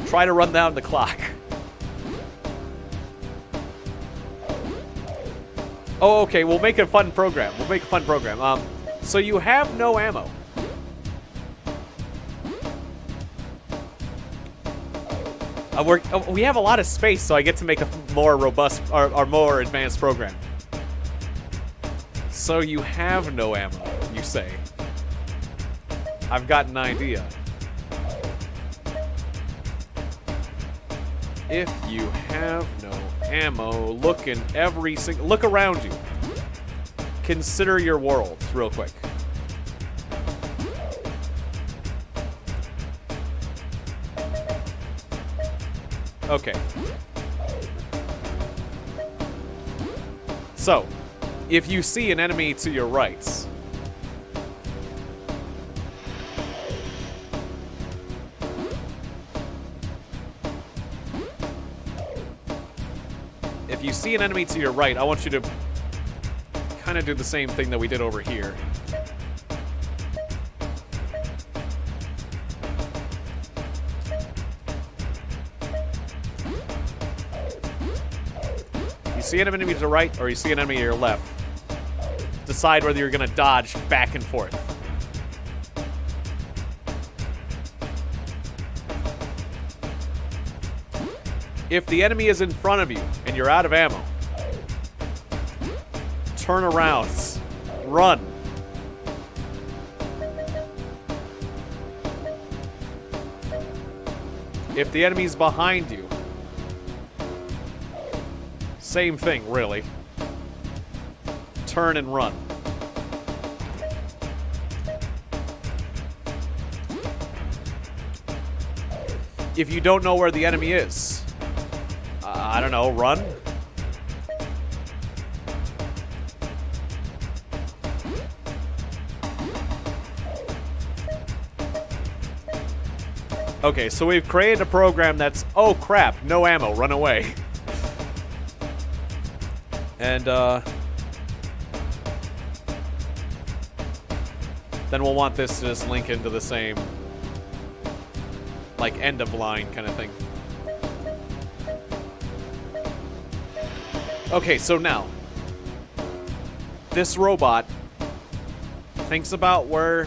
Try to run down the clock. Oh, okay, we'll make a fun program. So you have no ammo. We have a lot of space, so I get to make a more robust or more advanced program. So you have no ammo, you say. I've got an idea. If you have no ammo, look around you. Consider your world real quick. Okay. So, if you see an enemy to your right, I want you to kind of do the same thing that we did over here. You see an enemy to the right, or you see an enemy to your left. Decide whether you're going to dodge back and forth. If the enemy is in front of you and you're out of ammo, turn around, run. If the enemy's behind you, same thing, really. Turn and run. If you don't know where the enemy is, I don't know, run? Okay, so we've created a program that's, oh crap, no ammo, run away. And, then we'll want this to just link into the same, like, end of line kind of thing. Okay, so now, this robot thinks about where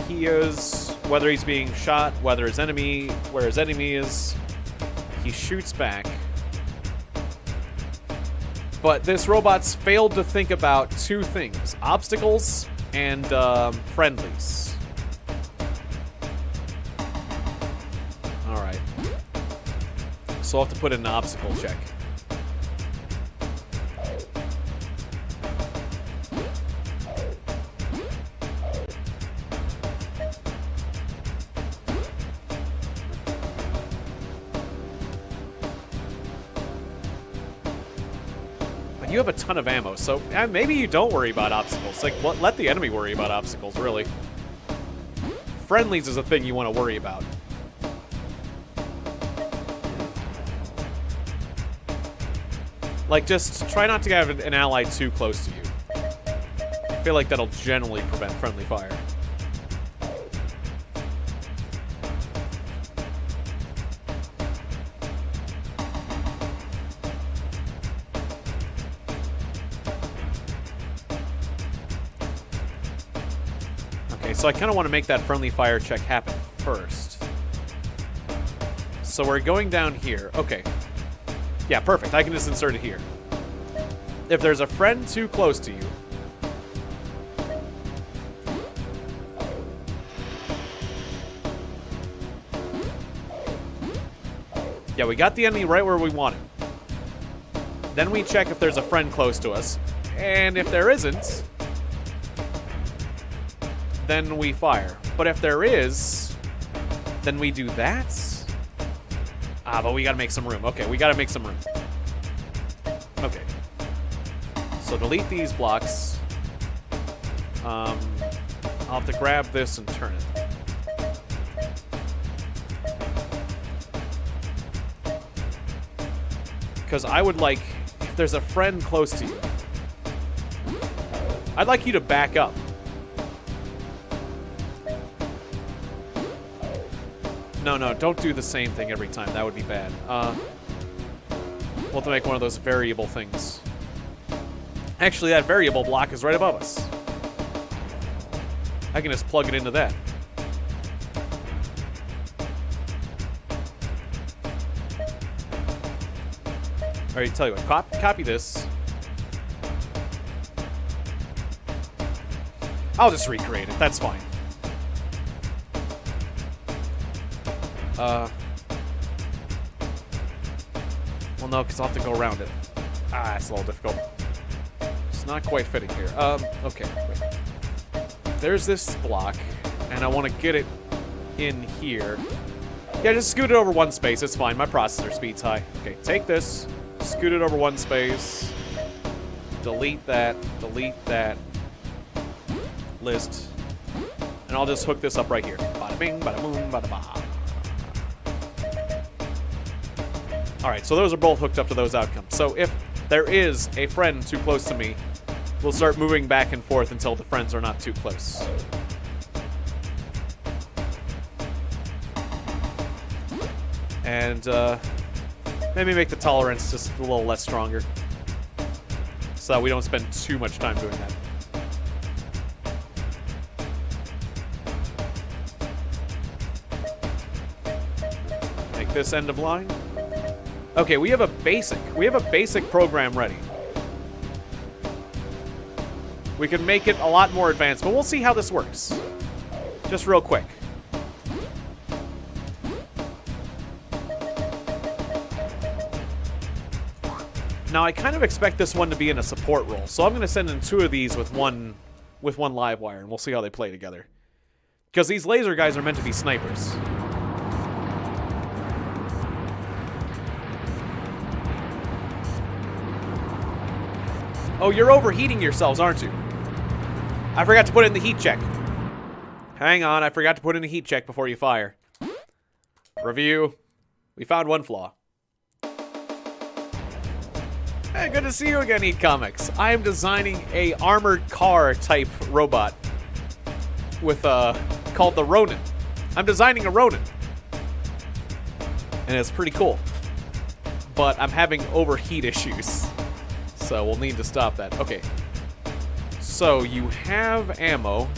he is, whether he's being shot, where his enemy is. He shoots back. But this robot's failed to think about two things: obstacles and friendlies. Alright. So I'll have to put in an obstacle check. you have a ton of ammo, so maybe you don't worry about obstacles. Like, let the enemy worry about obstacles, really. Friendlies is a thing you want to worry about. Like, just try not to have an ally too close to you. I feel like that'll generally prevent friendly fire. Okay, so I kind of want to make that friendly fire check happen first. So we're going down here. Okay. Yeah, perfect. I can just insert it here. If there's a friend too close to you, yeah, we got the enemy right where we want him. Then we check if there's a friend close to us. And if there isn't, then we fire. But if there is, then we do that. Ah, but we gotta make some room. Okay, we gotta make some room. Okay. So delete these blocks. I'll have to grab this and turn it. Because I would like, if there's a friend close to you, I'd like you to back up. No, don't do the same thing every time. That would be bad. We'll have to make one of those variable things. Actually, that variable block is right above us. I can just plug it into that. Alright, tell you what. Copy this. I'll just recreate it. That's fine. Well, no, because I'll have to go around it. Ah, it's a little difficult. It's not quite fitting here. Okay, wait. There's this block, and I want to get it in here. Yeah, just scoot it over one space. It's fine. My processor speed's high. Okay, take this. Scoot it over one space. Delete that. Delete that. List. And I'll just hook this up right here. Bada bing, bada boom, bada ba. Alright, so those are both hooked up to those outcomes. So if there is a friend too close to me, we'll start moving back and forth until the friends are not too close. And maybe make the tolerance just a little less stronger, so that we don't spend too much time doing that. Make this end of line. Okay, we have a basic program ready. We can make it a lot more advanced, but we'll see how this works. Just real quick. Now, I kind of expect this one to be in a support role, so I'm going to send in 2 of these with one live wire, and we'll see how they play together. Because these laser guys are meant to be snipers. Oh, you're overheating yourselves, aren't you? I forgot to put in the heat check. Hang on, I forgot to put in a heat check before you fire. Review. We found one flaw. Hey, good to see you again, Eat Comics. I am designing a armored car type robot with called the Ronin. I'm designing a Ronin. And it's pretty cool. But I'm having overheat issues. So we'll need to stop that. Okay. So you have ammo.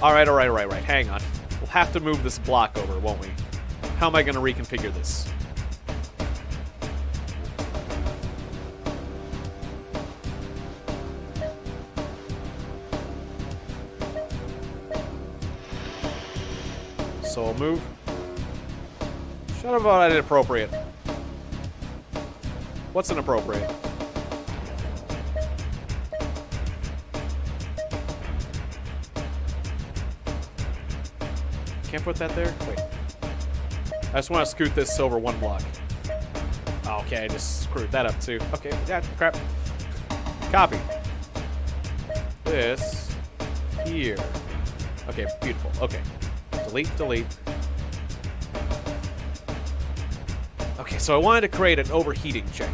Alright. Hang on. We'll have to move this block over, won't we? How am I going to reconfigure this? So I'll move. Shut up about inappropriate. What's inappropriate? Can't put that there? Wait. I just want to scoot this over one block. Oh, Okay, I just screwed that up too. Okay, yeah, crap. Copy. This here. Okay, beautiful. Okay. Delete, delete. Okay, so I wanted to create an overheating check.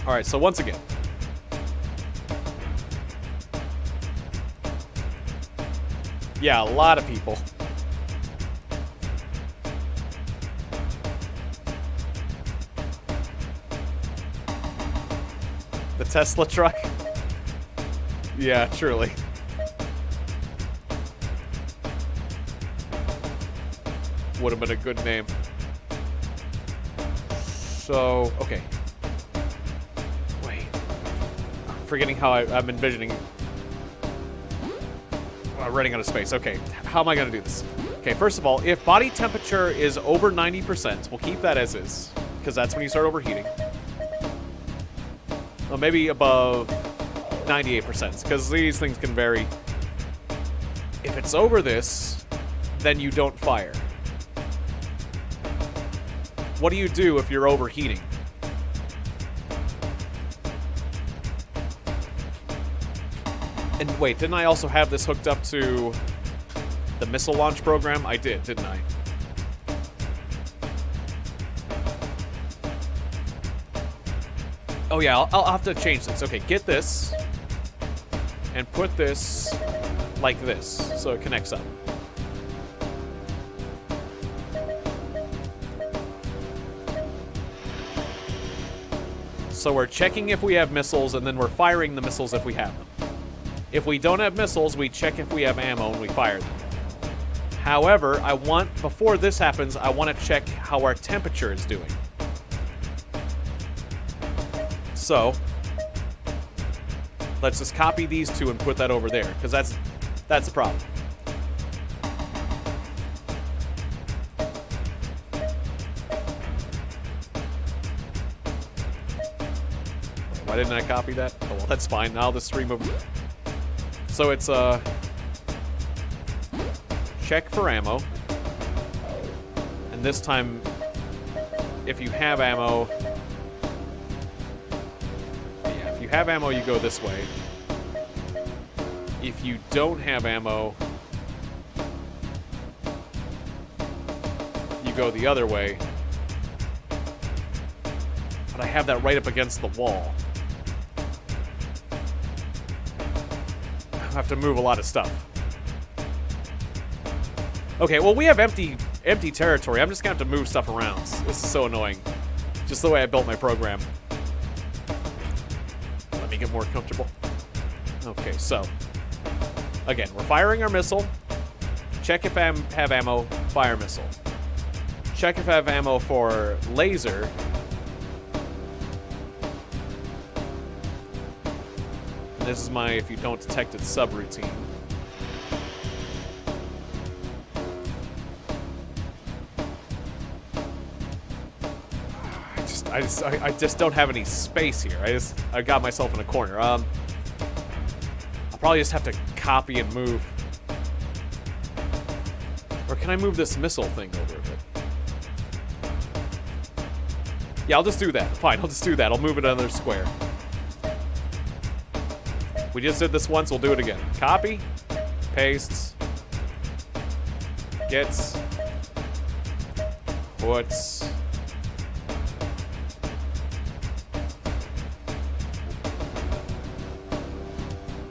Alright, so once again. Yeah, a lot of people. The Tesla truck? Yeah, truly. Would have been a good name. So, okay. Forgetting how I'm envisioning running out of space. Okay, how am I going to do this? Okay, first of all, if body temperature is over 90%, we'll keep that as is, because that's when you start overheating. Well, maybe above 98%, because these things can vary. If it's over this, then you don't fire. What do you do if you're overheating? And wait, didn't I also have this hooked up to the missile launch program? I did, didn't I? Oh yeah, I'll have to change this. Okay, get this and put this like this so it connects up. So we're checking if we have missiles, and then we're firing the missiles if we have them. If we don't have missiles, we check if we have ammo and we fire them. However, before this happens, I want to check how our temperature is doing. So, let's just copy these two and put that over there, because that's the problem. Why didn't I copy that? Oh, well, that's fine. I'll just remove it. So it's, check for ammo. And this time, if you have ammo... Yeah, if you have ammo, you go this way. If you don't have ammo, you go the other way. But I have that right up against the wall. Have to move a lot of stuff. Okay, well, we have empty territory. I'm just gonna have to move stuff around. This is so annoying. Just the way I built my program. Let me get more comfortable. Okay, so again, we're firing our missile. Check if I have ammo. Fire missile. Check if I have ammo for laser. This is my if you don't detect it subroutine. I just don't have any space here. I got myself in a corner. I'll probably just have to copy and move. Or can I move this missile thing over a bit? Yeah, I'll just do that. Fine, I'll just do that. I'll move it another square. We just did this once, we'll do it again. Copy, pastes, gets, puts,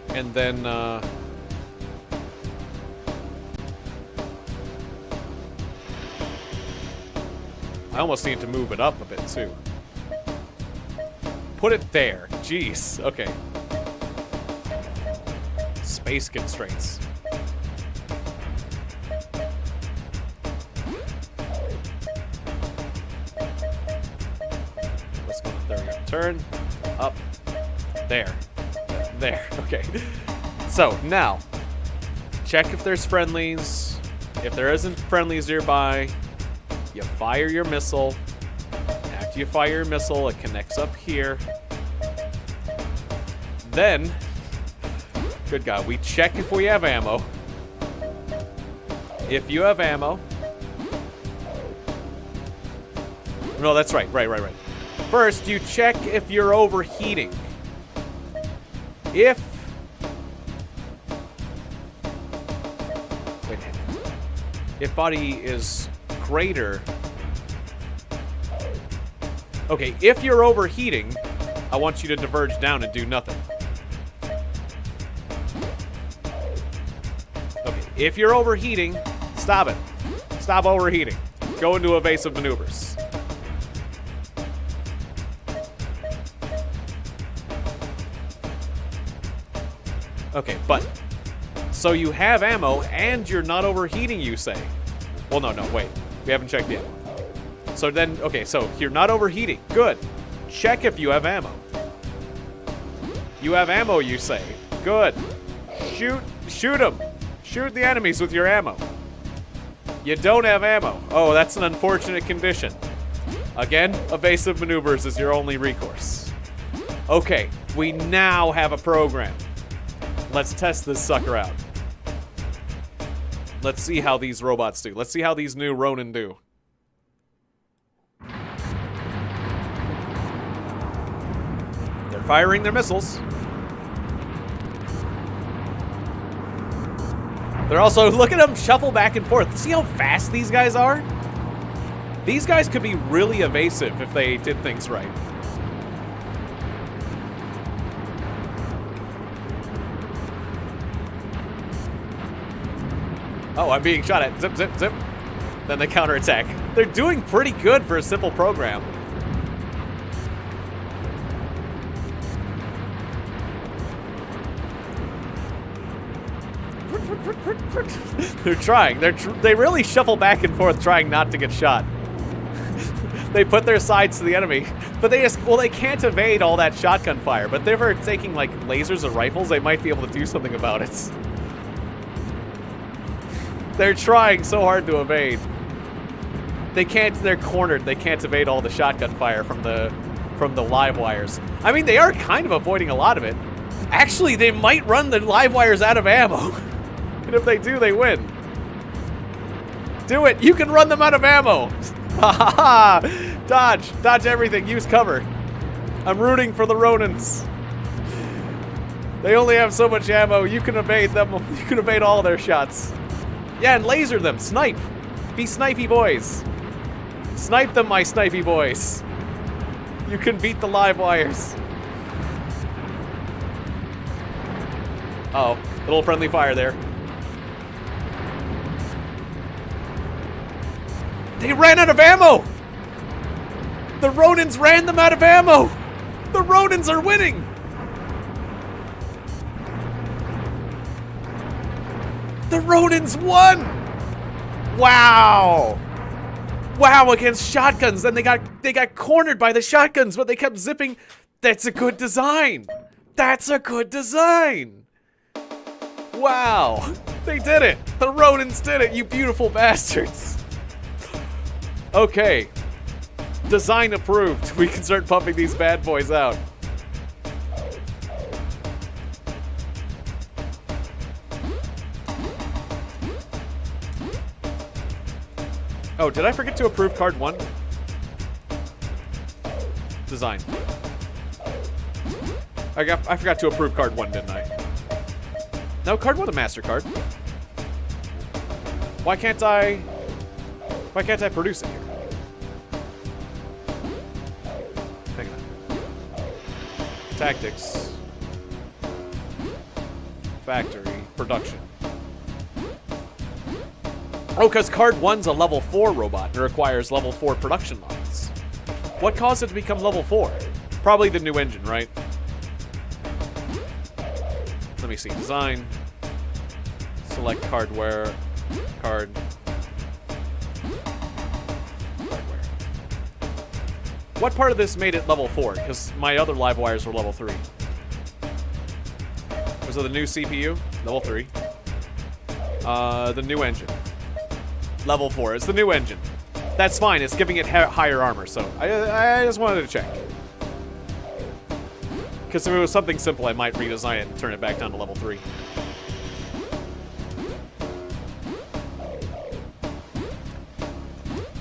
and then, I almost need to move it up a bit, too. Put it there. Jeez, okay. Space constraints. Let's go. There we go. Turn. Up. There. There. Okay. So, now. Check if there's friendlies. If there isn't friendlies nearby, you fire your missile. After you fire your missile, it connects up here. Then, good God, we check if we have ammo. If you have ammo. No, that's right. Right. First, you check if you're overheating. If... Wait. If body is greater... Okay, if you're overheating, I want you to diverge down and do nothing. Okay, if you're overheating, stop it. Stop overheating. Go into evasive maneuvers. Okay, but... So you have ammo, and you're not overheating, you say? Well, no, wait. We haven't checked the ammo. So then, okay, so you're not overheating. Good. Check if you have ammo. You have ammo, you say. Good. Shoot them. Shoot the enemies with your ammo. You don't have ammo. Oh, that's an unfortunate condition. Again, evasive maneuvers is your only recourse. Okay, we now have a program. Let's test this sucker out. Let's see how these robots do. Let's see how these new Ronin do. They're firing their missiles. They're also, look at them shuffle back and forth. See how fast these guys are? These guys could be really evasive if they did things right. Oh, I'm being shot at. Zip, zip, zip. Then they counterattack. They're doing pretty good for a simple program. They're trying. They really shuffle back and forth trying not to get shot. They put their sides to the enemy. But they just, well, they can't evade all that shotgun fire. But if they're taking, like, lasers or rifles, they might be able to do something about it. They're trying so hard to evade. They can't, they're cornered. They can't evade all the shotgun fire from the live wires. I mean, they are kind of avoiding a lot of it. Actually, they might run the live wires out of ammo. And if they do, they win. Do it! You can run them out of ammo! Ha ha ha! Dodge! Dodge everything! Use cover! I'm rooting for the Ronins. They only have so much ammo. You can evade them. You can evade all their shots. Yeah, and laser them! Snipe! Be snipey boys! Snipe them, my snipey boys! You can beat the live wires. Uh-oh. Little friendly fire there. They ran out of ammo! The Ronins ran them out of ammo! The Ronins are winning! The Ronins won! Wow! Wow, against shotguns. Then they got cornered by the shotguns, but they kept zipping. That's a good design! That's a good design! Wow! They did it! The Ronins did it, you beautiful bastards! Okay. Design approved. We can start pumping these bad boys out. Oh, did I forget to approve card 1? Design. I forgot to approve card 1, didn't I? No, card 1's a MasterCard. Why can't I produce it here? Hang on. Tactics. Factory. Production. Oh, because card 1's a level 4 robot and requires level 4 production lines. What caused it to become level 4? Probably the new engine, right? Let me see. Design. Select hardware. Card. Hardware. What part of this made it level 4? Because my other live wires were level 3. Was it the new CPU? Level 3. The new engine. Level 4. It's the new engine. That's fine. It's giving it higher armor, so I just wanted to check. Because if it was something simple, I might redesign it and turn it back down to level 3.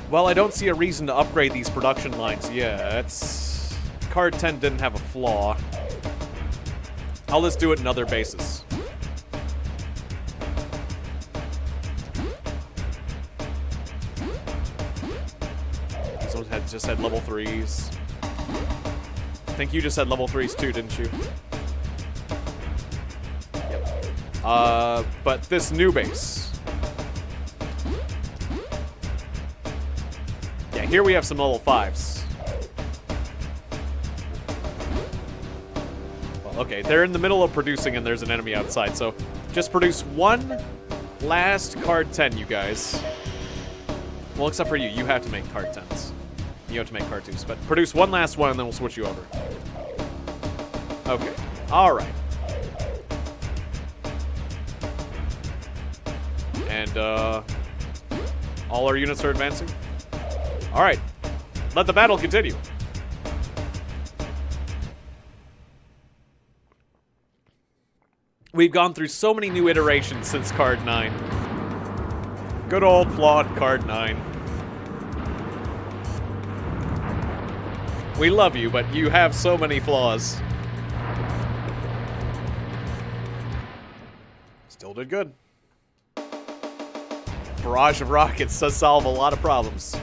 Well, I don't see a reason to upgrade these production lines yet. Card 10 didn't have a flaw. I'll just do it in other bases. These ones just had level 3s. I think you just had level 3s too, didn't you? Yep. But this new base. Yeah, here we have some level 5s. Okay, they're in the middle of producing and there's an enemy outside, so just produce one last card 10, you guys. Well, except for you. You have to make card 10s. You have to make card 2s, but produce one last one and then we'll switch you over. Okay, alright. And, all our units are advancing? Alright, let the battle continue. We've gone through so many new iterations since Card 9. Good old flawed Card 9. We love you, but you have so many flaws. Still did good. Barrage of rockets does solve a lot of problems.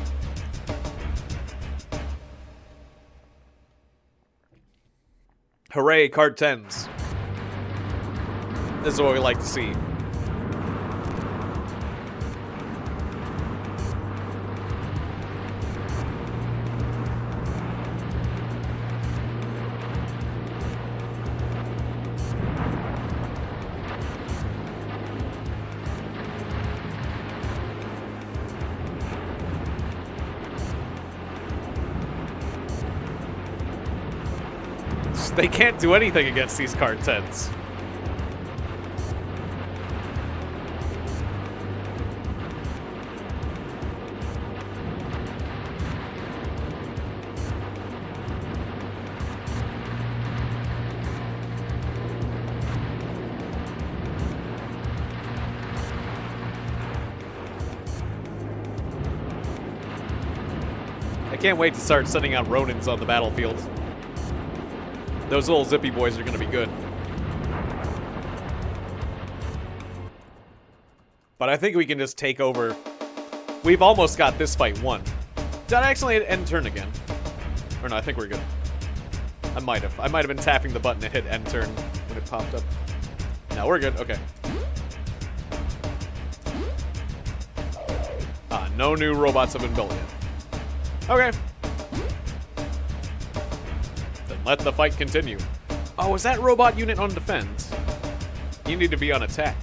Hooray, Card 10s. This is what we like to see. They can't do anything against these Card 10s. I can't wait to start sending out Ronins on the battlefield. Those little zippy boys are going to be good. But I think we can just take over. We've almost got this fight won. Did I actually end turn again? Or no, I think we're good. I might have. I might have been tapping the button and hit end turn when it popped up. No, we're good. Okay. No new robots have been built yet. Okay. Then let the fight continue. Oh, is that robot unit on defend? You need to be on attack.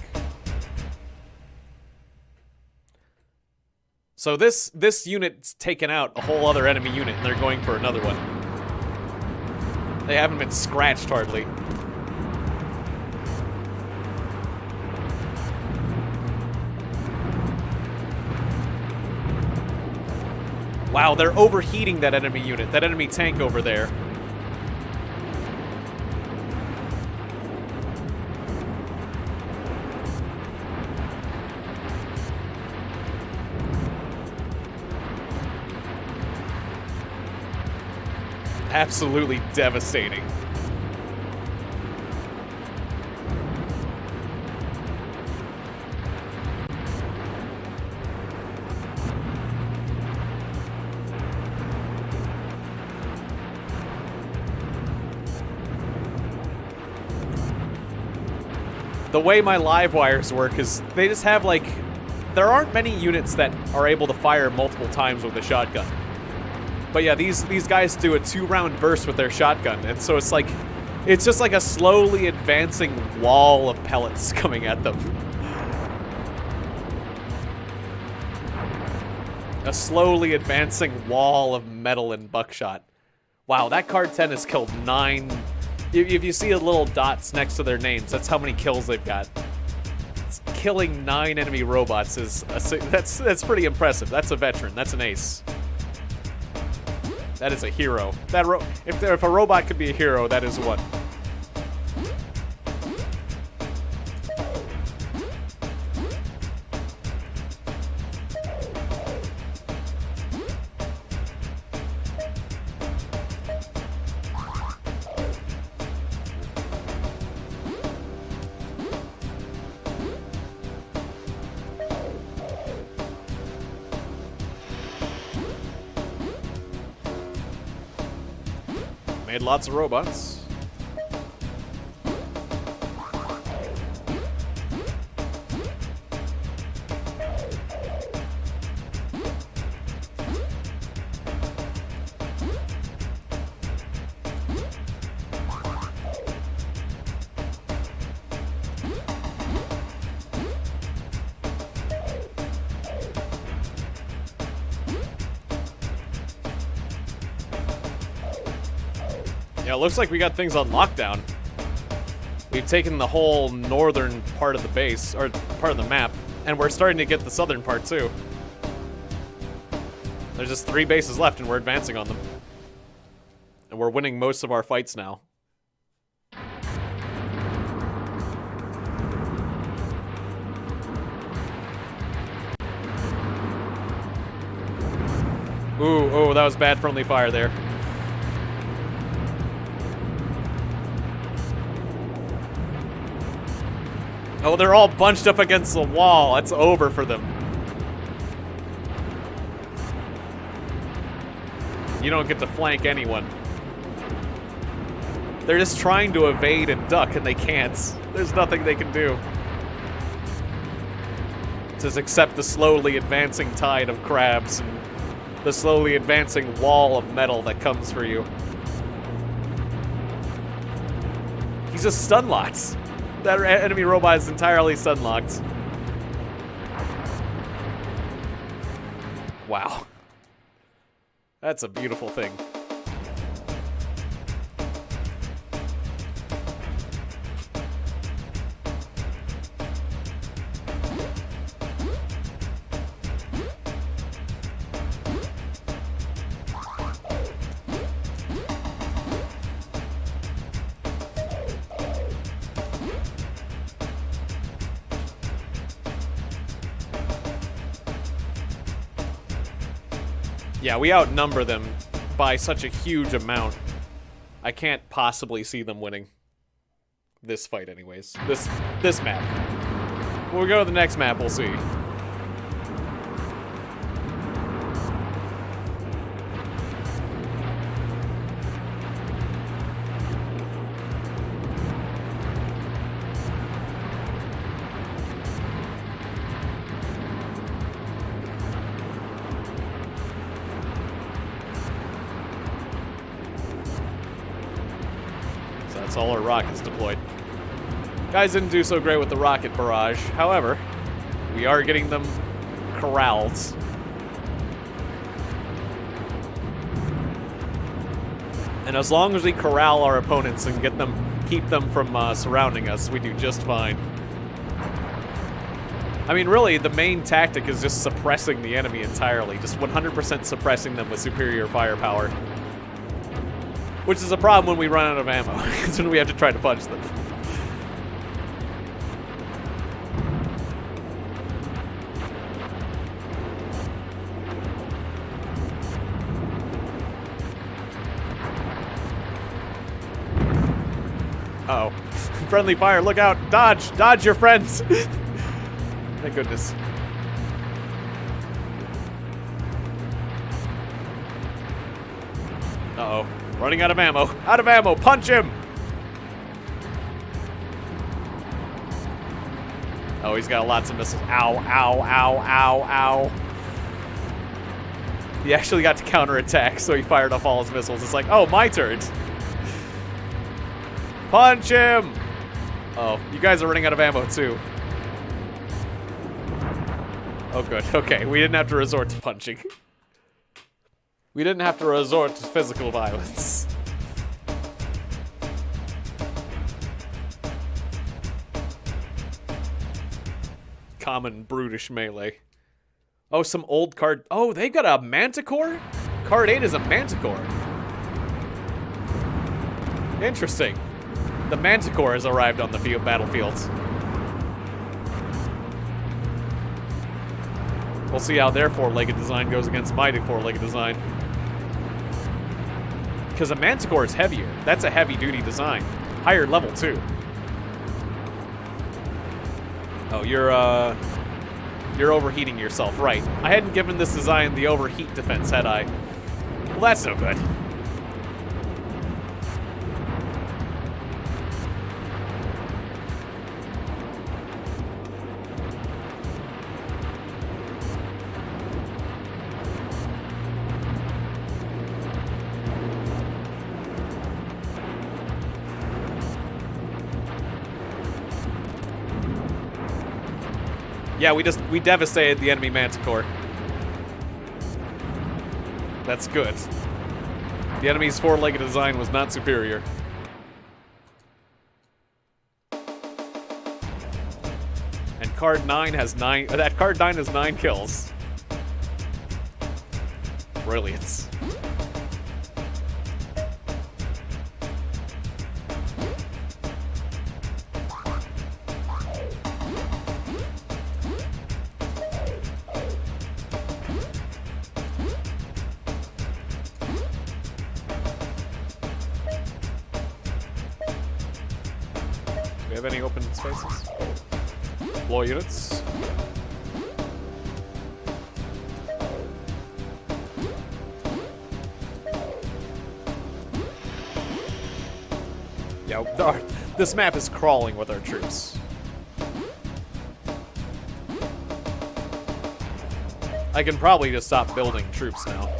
So this unit's taken out a whole other enemy unit, and they're going for another one. They haven't been scratched hardly. Wow, they're overheating that enemy unit, that enemy tank over there. Absolutely devastating. The way my live wires work is they just have, like, there aren't many units that are able to fire multiple times with a shotgun. But yeah, these guys do a 2-round burst with their shotgun, and so it's like, it's just like a slowly advancing wall of pellets coming at them. A slowly advancing wall of metal and buckshot. Wow, that card 10 has killed 9. If you see the little dots next to their names, that's how many kills they've got. It's killing 9 enemy robots is that's pretty impressive. That's a veteran. That's an ace. That is a hero. If a robot could be a hero, that is one. Made lots of robots. Yeah, it looks like we got things on lockdown. We've taken the whole northern part of the base, or part of the map, and we're starting to get the southern part too. There's just 3 bases left and we're advancing on them. And we're winning most of our fights now. Ooh, oh, that was bad friendly fire there. Oh, they're all bunched up against the wall. It's over for them. You don't get to flank anyone. They're just trying to evade and duck, and they can't. There's nothing they can do. Just accept the slowly advancing tide of crabs and the slowly advancing wall of metal that comes for you. He's just stun-locked. That enemy robot is entirely stun-locked. Wow. That's a beautiful thing. Yeah, we outnumber them by such a huge amount. I can't possibly see them winning this fight anyways. This map. When we go to the next map, we'll see. That's all our rockets deployed. Guys didn't do so great with the rocket barrage. However, we are getting them corralled. And as long as we corral our opponents and keep them from surrounding us, we do just fine. I mean, really, the main tactic is just suppressing the enemy entirely. Just 100% suppressing them with superior firepower. Which is a problem when we run out of ammo. It's when we have to try to punch them. Uh-oh. Friendly fire, look out! Dodge! Dodge your friends! Thank goodness. Uh-oh. Running out of ammo. Out of ammo! Punch him! Oh, he's got lots of missiles. Ow, ow, ow, ow, ow. He actually got to counterattack, so he fired off all his missiles. It's like, oh, my turn. Punch him! Oh, you guys are running out of ammo, too. Oh, good. Okay, we didn't have to resort to punching. We didn't have to resort to physical violence. common brutish melee. Oh, some old card. Oh, they got a Manticore? Card 8 is a Manticore. Interesting. The Manticore has arrived on the battlefield. We'll see how their four-legged design goes against my four-legged design. Because a Manticore is heavier. That's a heavy-duty design. Higher level, too. Oh, you're overheating yourself, right. I hadn't given this design the overheat defense, had I? Well, that's no good. Yeah, we devastated the enemy Manticore. That's good. The enemy's four-legged design was not superior. And card 9 has 9. That card 9 has 9 kills. Brilliant. Do we have any open spaces? Floor units. Yeah, this map is crawling with our troops. I can probably just stop building troops now.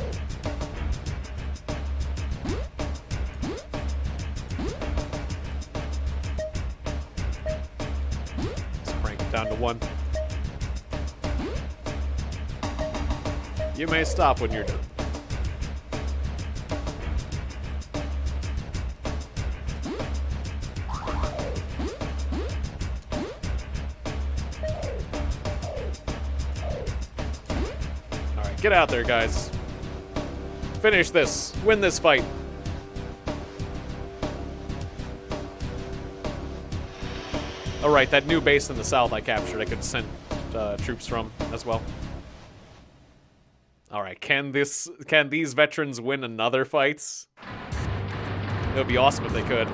Down to 1. You may stop when you're done. Alright, get out there, guys. Finish this. Win this fight. Alright, that new base in the south I captured, I could send troops from as well. Alright, can these veterans win another fight? It would be awesome if they could.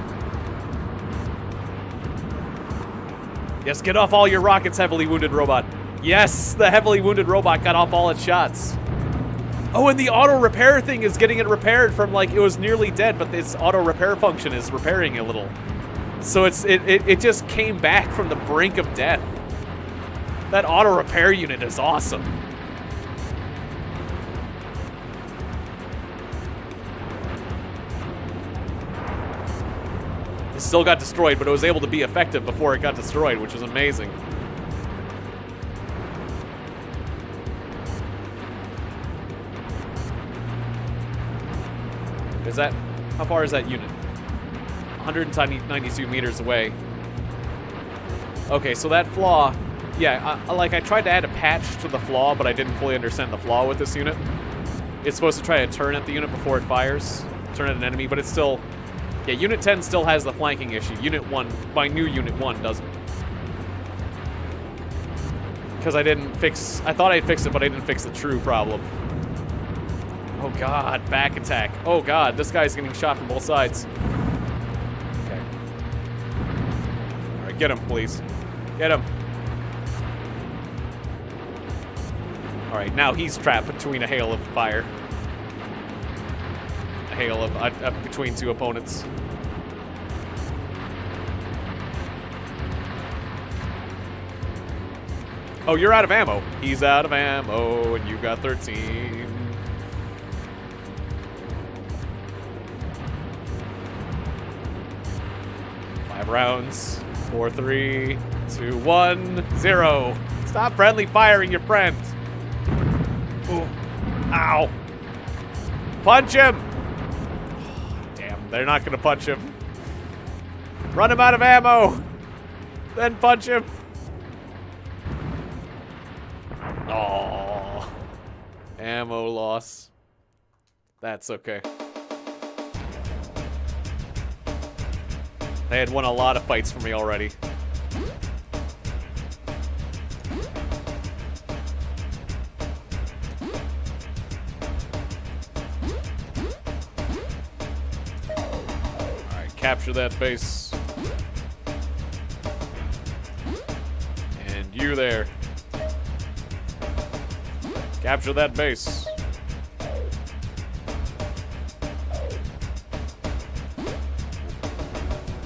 Yes, get off all your rockets, heavily wounded robot. Yes, the heavily wounded robot got off all its shots. Oh, and the auto repair thing is getting it repaired from, like, it was nearly dead, but this auto repair function is repairing it a little. So it just came back from the brink of death. That auto repair unit is awesome. It still got destroyed, but it was able to be effective before it got destroyed, which is amazing. Is that... How far is that unit? 192 meters away. Okay, so that flaw... Yeah, I tried to add a patch to the flaw, but I didn't fully understand the flaw with this unit. It's supposed to try to turn at the unit before it fires. Turn at an enemy, but it's still... Yeah, Unit 10 still has the flanking issue. Unit 1, my new Unit 1 doesn't. Because I didn't fix... I thought I'd fix it, but I didn't fix the true problem. Oh god, back attack. Oh god, this guy's getting shot from both sides. Okay. Alright, get him, please. Get him. Alright, now he's trapped between a hail of fire. A hail of between two opponents. Oh, you're out of ammo. He's out of ammo, and you got 13. Five rounds. 4, 3, 2, 1, 0. Stop friendly firing your friend. Ooh. Ow. Punch him. Damn, they're not gonna punch him. Run him out of ammo. Then punch him. Oh, ammo loss. That's okay. They had won a lot of fights for me already. Alright, capture that base. And you there. Capture that base.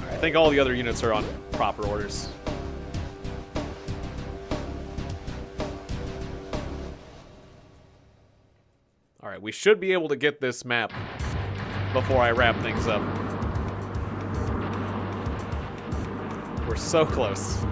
I think all the other units are on proper orders. Alright, we should be able to get this map before I wrap things up. We're so close.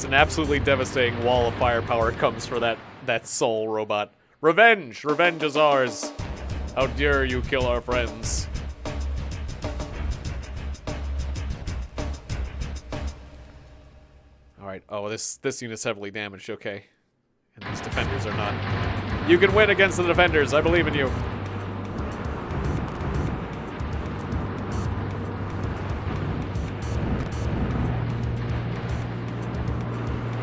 An absolutely devastating wall of firepower comes for that soul robot. Revenge! Revenge is ours! How dare you kill our friends? Alright, oh, this unit's heavily damaged, okay. And these defenders are not. You can win against the defenders, I believe in you.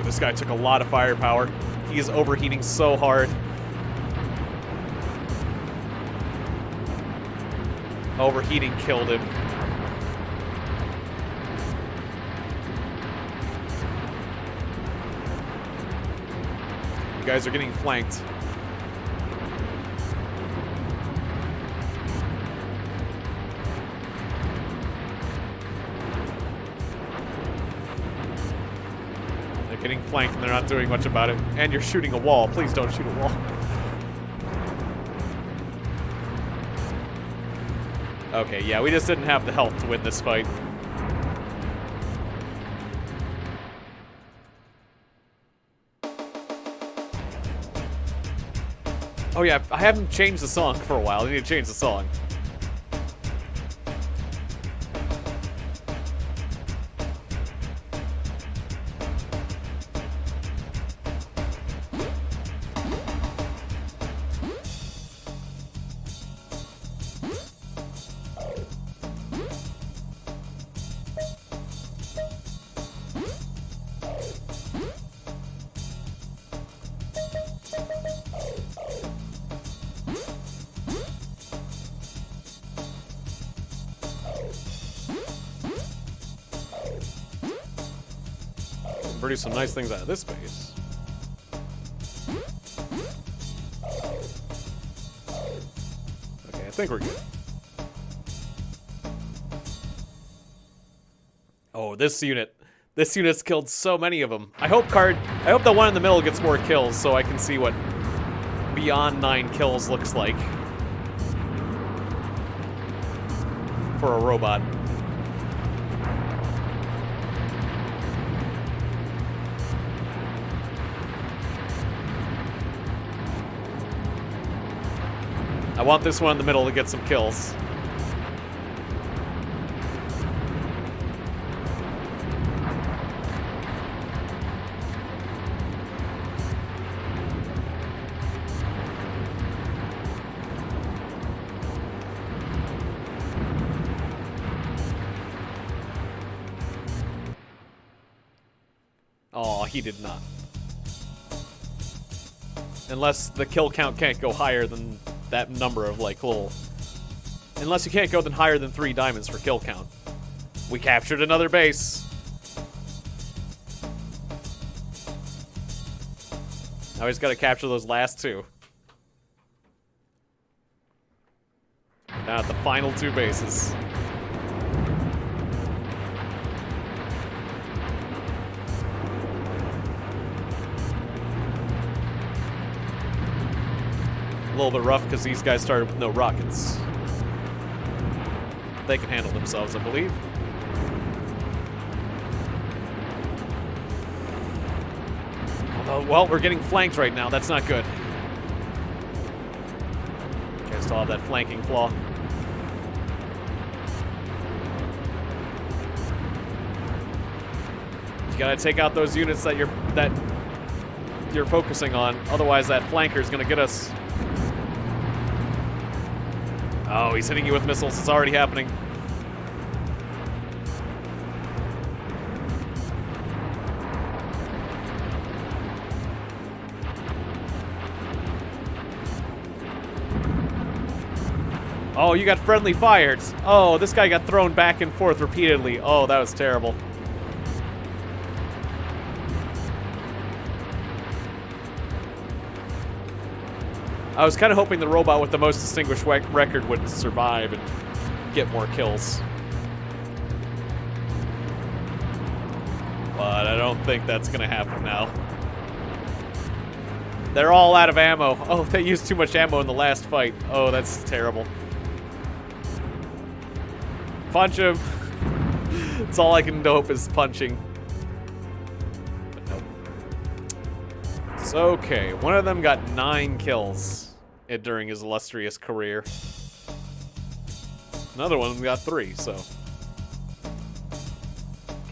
This guy took a lot of firepower. He is overheating so hard. Overheating killed him. You guys are getting flanked. Getting flanked and they're not doing much about it. And you're shooting a wall. Please don't shoot a wall. Okay, yeah, we just didn't have the health to win this fight. Oh yeah, I haven't changed the song for a while. I need to change the song. Produce some nice things out of this base. Okay, I think we're good. Oh, this unit's killed so many of them. I hope the one in the middle gets more kills so I can see what beyond 9 kills looks like for a robot. I want this one in the middle to get some kills. Oh, he did not. Unless the kill count can't go higher than that number of, like, little... Unless you can't go higher than 3 diamonds for kill count. We captured another base. Now we just gotta capture those last 2. Now at the final 2 bases. little bit rough because these guys started with no rockets. They can handle themselves, I believe. Although, well, we're getting flanked right now. That's not good. Okay, still have that flanking flaw. You gotta take out those units that you're focusing on. Otherwise, that flanker is gonna get us. Oh, he's hitting you with missiles. It's already happening. Oh, you got friendly fires. Oh, this guy got thrown back and forth repeatedly. Oh, that was terrible. I was kind of hoping the robot with the most distinguished record would survive and get more kills. But I don't think that's going to happen now. They're all out of ammo. Oh, they used too much ammo in the last fight. Oh, that's terrible. Punch him. That's all I can hope is punching. But nope. It's okay. One of them got 9 kills during his illustrious career. Another one got 3, so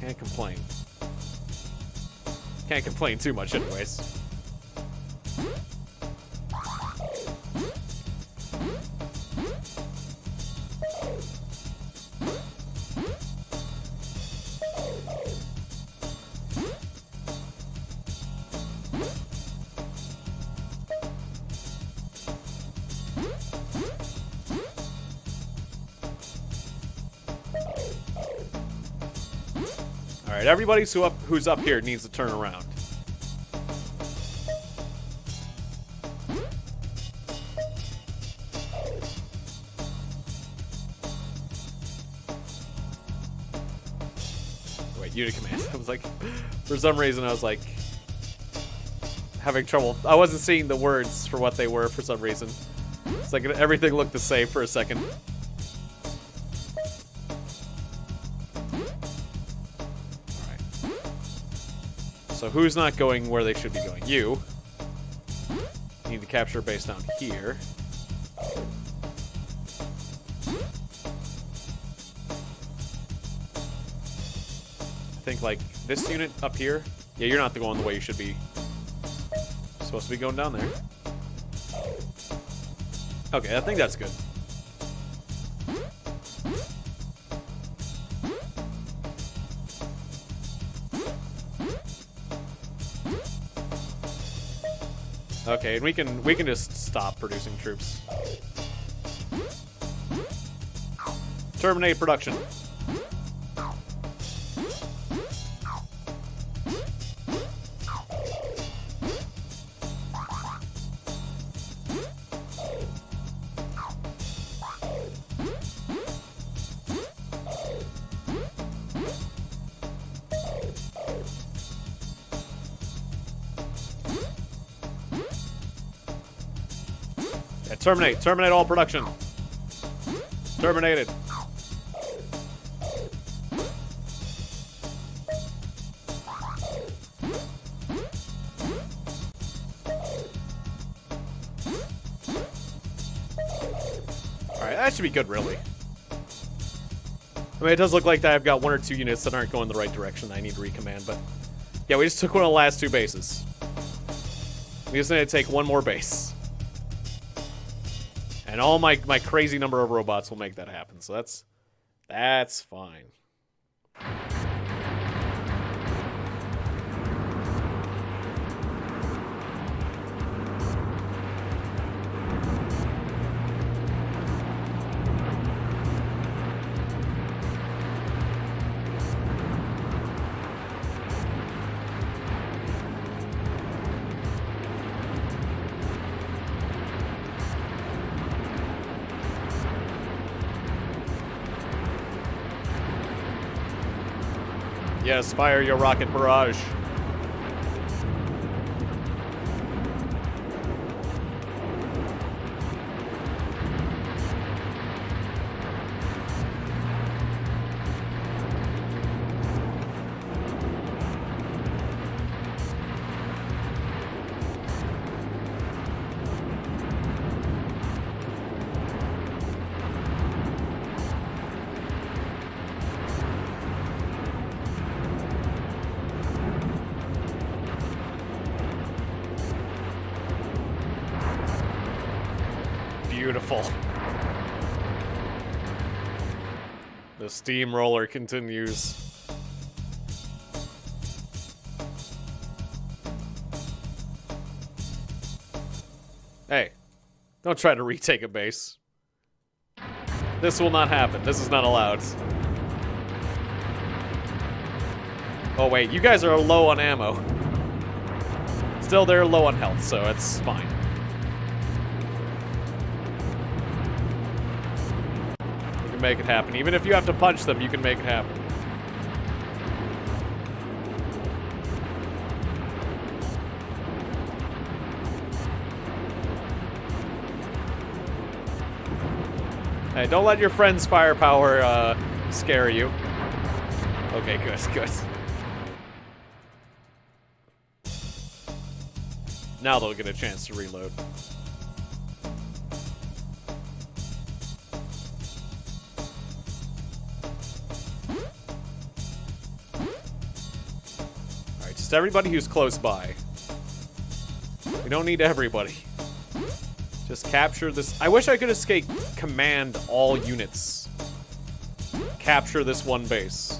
can't complain. Can't complain too much anyways. Alright, everybody who's up here needs to turn around. Wait, unit command. I was like, for some reason I was like, having trouble. I wasn't seeing the words for what they were for some reason. It's like everything looked the same for a second. So who's not going where they should be going? You. You need to capture a base down here. I think like this unit up here. Yeah, you're not going the way you should be. You're supposed to be going down there. Okay, I think that's good. Okay, and we can just stop producing troops. Terminate production. Terminate. Terminate all production. Terminated. Alright, that should be good, really. I mean, it does look like that I've got 1 or 2 units that aren't going the right direction that I need to recommand, but... Yeah, we just took one of the last 2 bases. We just need to take 1 more base. And all my crazy number of robots will make that happen, so that's fine. Yes, fire your rocket barrage. Beautiful. The steamroller continues. Hey, don't try to retake a base. This will not happen. This is not allowed. Oh wait, you guys are low on ammo. Still, they're low on health, so it's fine. You can make it happen. Even if you have to punch them, you can make it happen. Hey, don't let your friend's firepower scare you. Okay, good, good. Now they'll get a chance to reload. Alright, just everybody who's close by. We don't need everybody. Just capture this. I wish I could escape command all units. Capture this one base.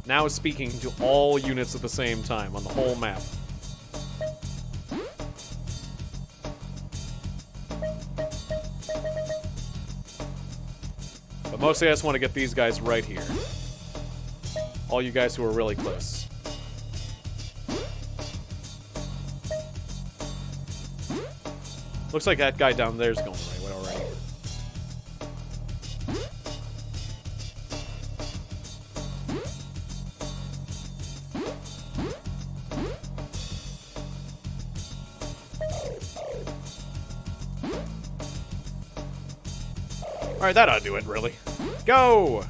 Now speaking to all units at the same time on the whole map. But mostly I just want to get these guys right here. All you guys who are really close. Looks like that guy down there is going the right way already. Alright, that ought to do it, really. Go!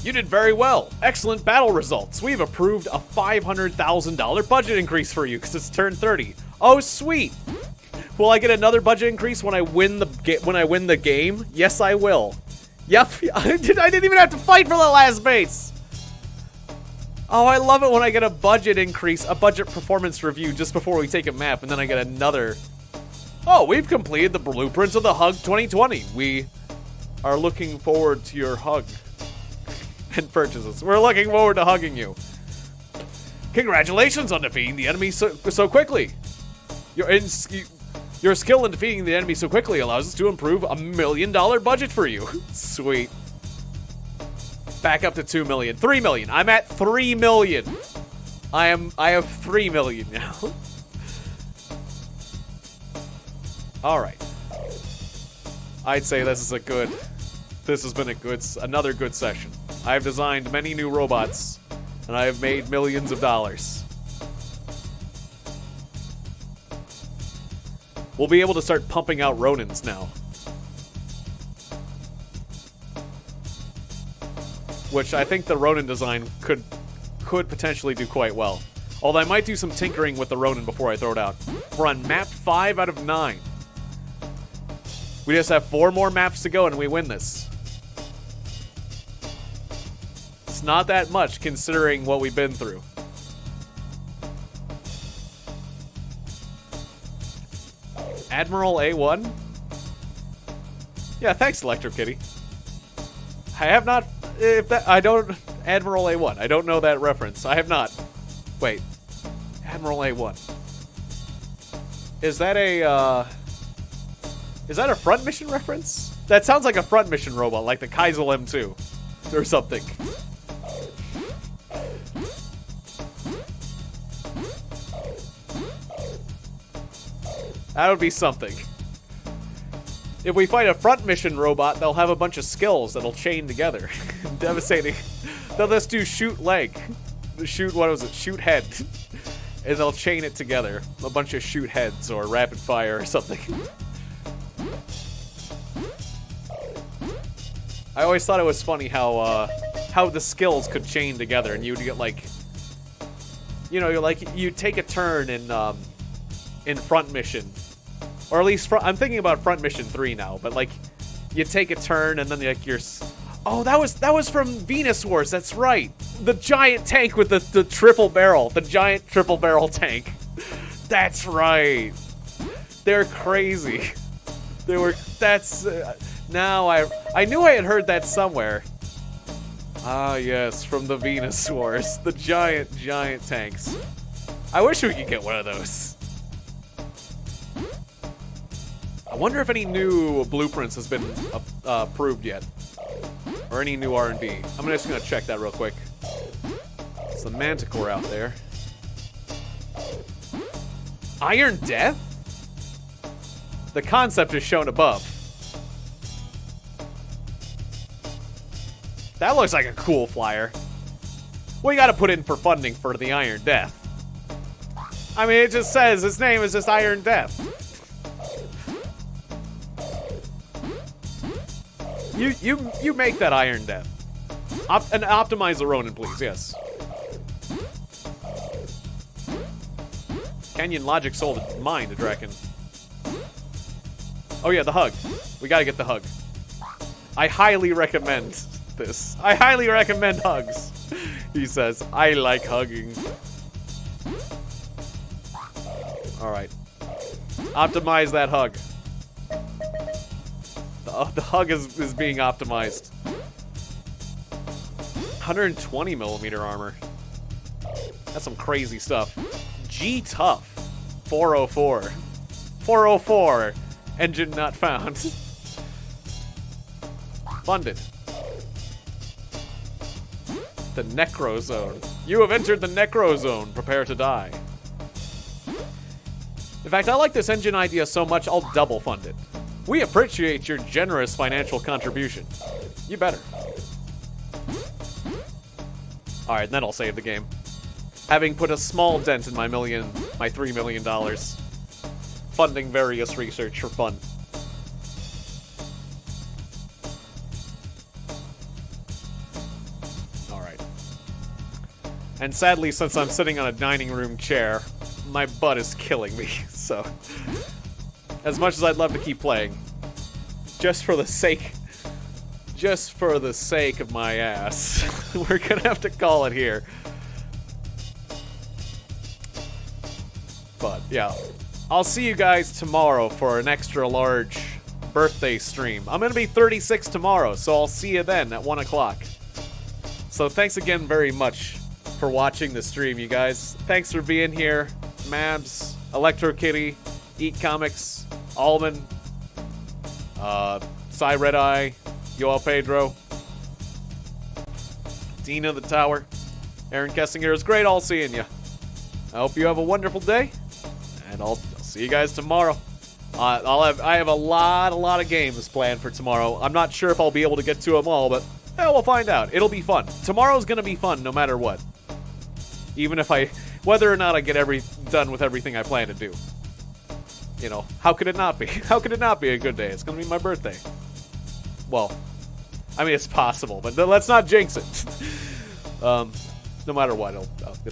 You did very well. Excellent battle results. We've approved a $500,000 budget increase for you because it's turned 30. Oh, sweet. Will I get another budget increase when I win the game? Yes, I will. Yep, I didn't even have to fight for the last base. Oh, I love it when I get a budget increase, a budget performance review just before we take a map, and then I get another. Oh, we've completed the blueprints of the Hug 2020. We are looking forward to your hug and purchases. We're looking forward to hugging you. Congratulations on defeating the enemy so quickly. Your skill in defeating the enemy so quickly allows us to improve a $1 million budget for you. Sweet. Back up to 2 million. 3 million. I'm at 3 million. I have 3 million now. Alright. I'd say this has been another good session. I've designed many new robots, and I have made millions of dollars. We'll be able to start pumping out Ronins now. Which I think the Ronin design could potentially do quite well. Although I might do some tinkering with the Ronin before I throw it out. We're on map 5 out of 9. We just have 4 more maps to go and we win this. It's not that much considering what we've been through. Admiral A1? Yeah, thanks, Electro-Kitty. I have not... Admiral A1. I don't know that reference. I have not. Wait. Admiral A1. Is that a front mission reference? That sounds like a front mission robot, like the Kaisel M2. Or something. That would be something. If we fight a front mission robot, they'll have a bunch of skills that'll chain together. Devastating. They'll just do shoot leg. Shoot head. And they'll chain it together. A bunch of shoot heads or rapid fire or something. I always thought it was funny how the skills could chain together and you'd get like... You know, you take a turn in front mission. Or at least, I'm thinking about Front Mission 3 now, but like, you take a turn and then like you're... Oh, that was from Venus Wars, that's right! The giant tank with the triple barrel, the giant triple barrel tank. That's right! They're crazy. They were, that's... now I knew I had heard that somewhere. Ah, yes, from the Venus Wars. The giant tanks. I wish we could get one of those. I wonder if any new blueprints has been approved yet. Or any new R&D. I'm just gonna check that real quick. It's the Manticore out there. Iron Death? The concept is shown above. That looks like a cool flyer. We gotta put in for funding for the Iron Death. I mean, it just says his name is just Iron Death. You make that Iron Death. And optimize the Ronin, please, yes. Canyon Logic sold mine to Draken. Oh yeah, the hug. We gotta get the hug. I highly recommend this. I highly recommend hugs. He says, I like hugging. Alright. Optimize that hug. The hug is being optimized. 120mm armor. That's some crazy stuff. G-Tough. 404. 404. Engine not found. Funded. The Necro Zone. You have entered the Necro Zone. Prepare to die. In fact, I like this engine idea so much, I'll double fund it. We appreciate your generous financial contribution. You better. Alright, then I'll save the game. Having put a small dent in my $3 million. Funding various research for fun. Alright. And sadly, since I'm sitting on a dining room chair, my butt is killing me, so... As much as I'd love to keep playing, just for the sake of my ass, we're gonna have to call it here. But yeah, I'll see you guys tomorrow for an extra large birthday stream. I'm gonna be 36 tomorrow, so I'll see you then at 1 o'clock. So thanks again very much for watching the stream, you guys. Thanks for being here, Mabs, Electro Kitty, Eat Comics, Almond, Cy Red Eye, Yoel Pedro, Dina the Tower, Aaron Kessinger. It's great all seeing you. I hope you have a wonderful day, and I'll see you guys tomorrow. I have a lot of games planned for tomorrow. I'm not sure if I'll be able to get to them all, but we'll find out. It'll be fun. Tomorrow's gonna be fun no matter what. Even if whether or not I get done with everything I plan to do. You know, how could it not be? How could it not be a good day? It's gonna be my birthday. Well, I mean, it's possible, but let's not jinx it. No matter what, it'll be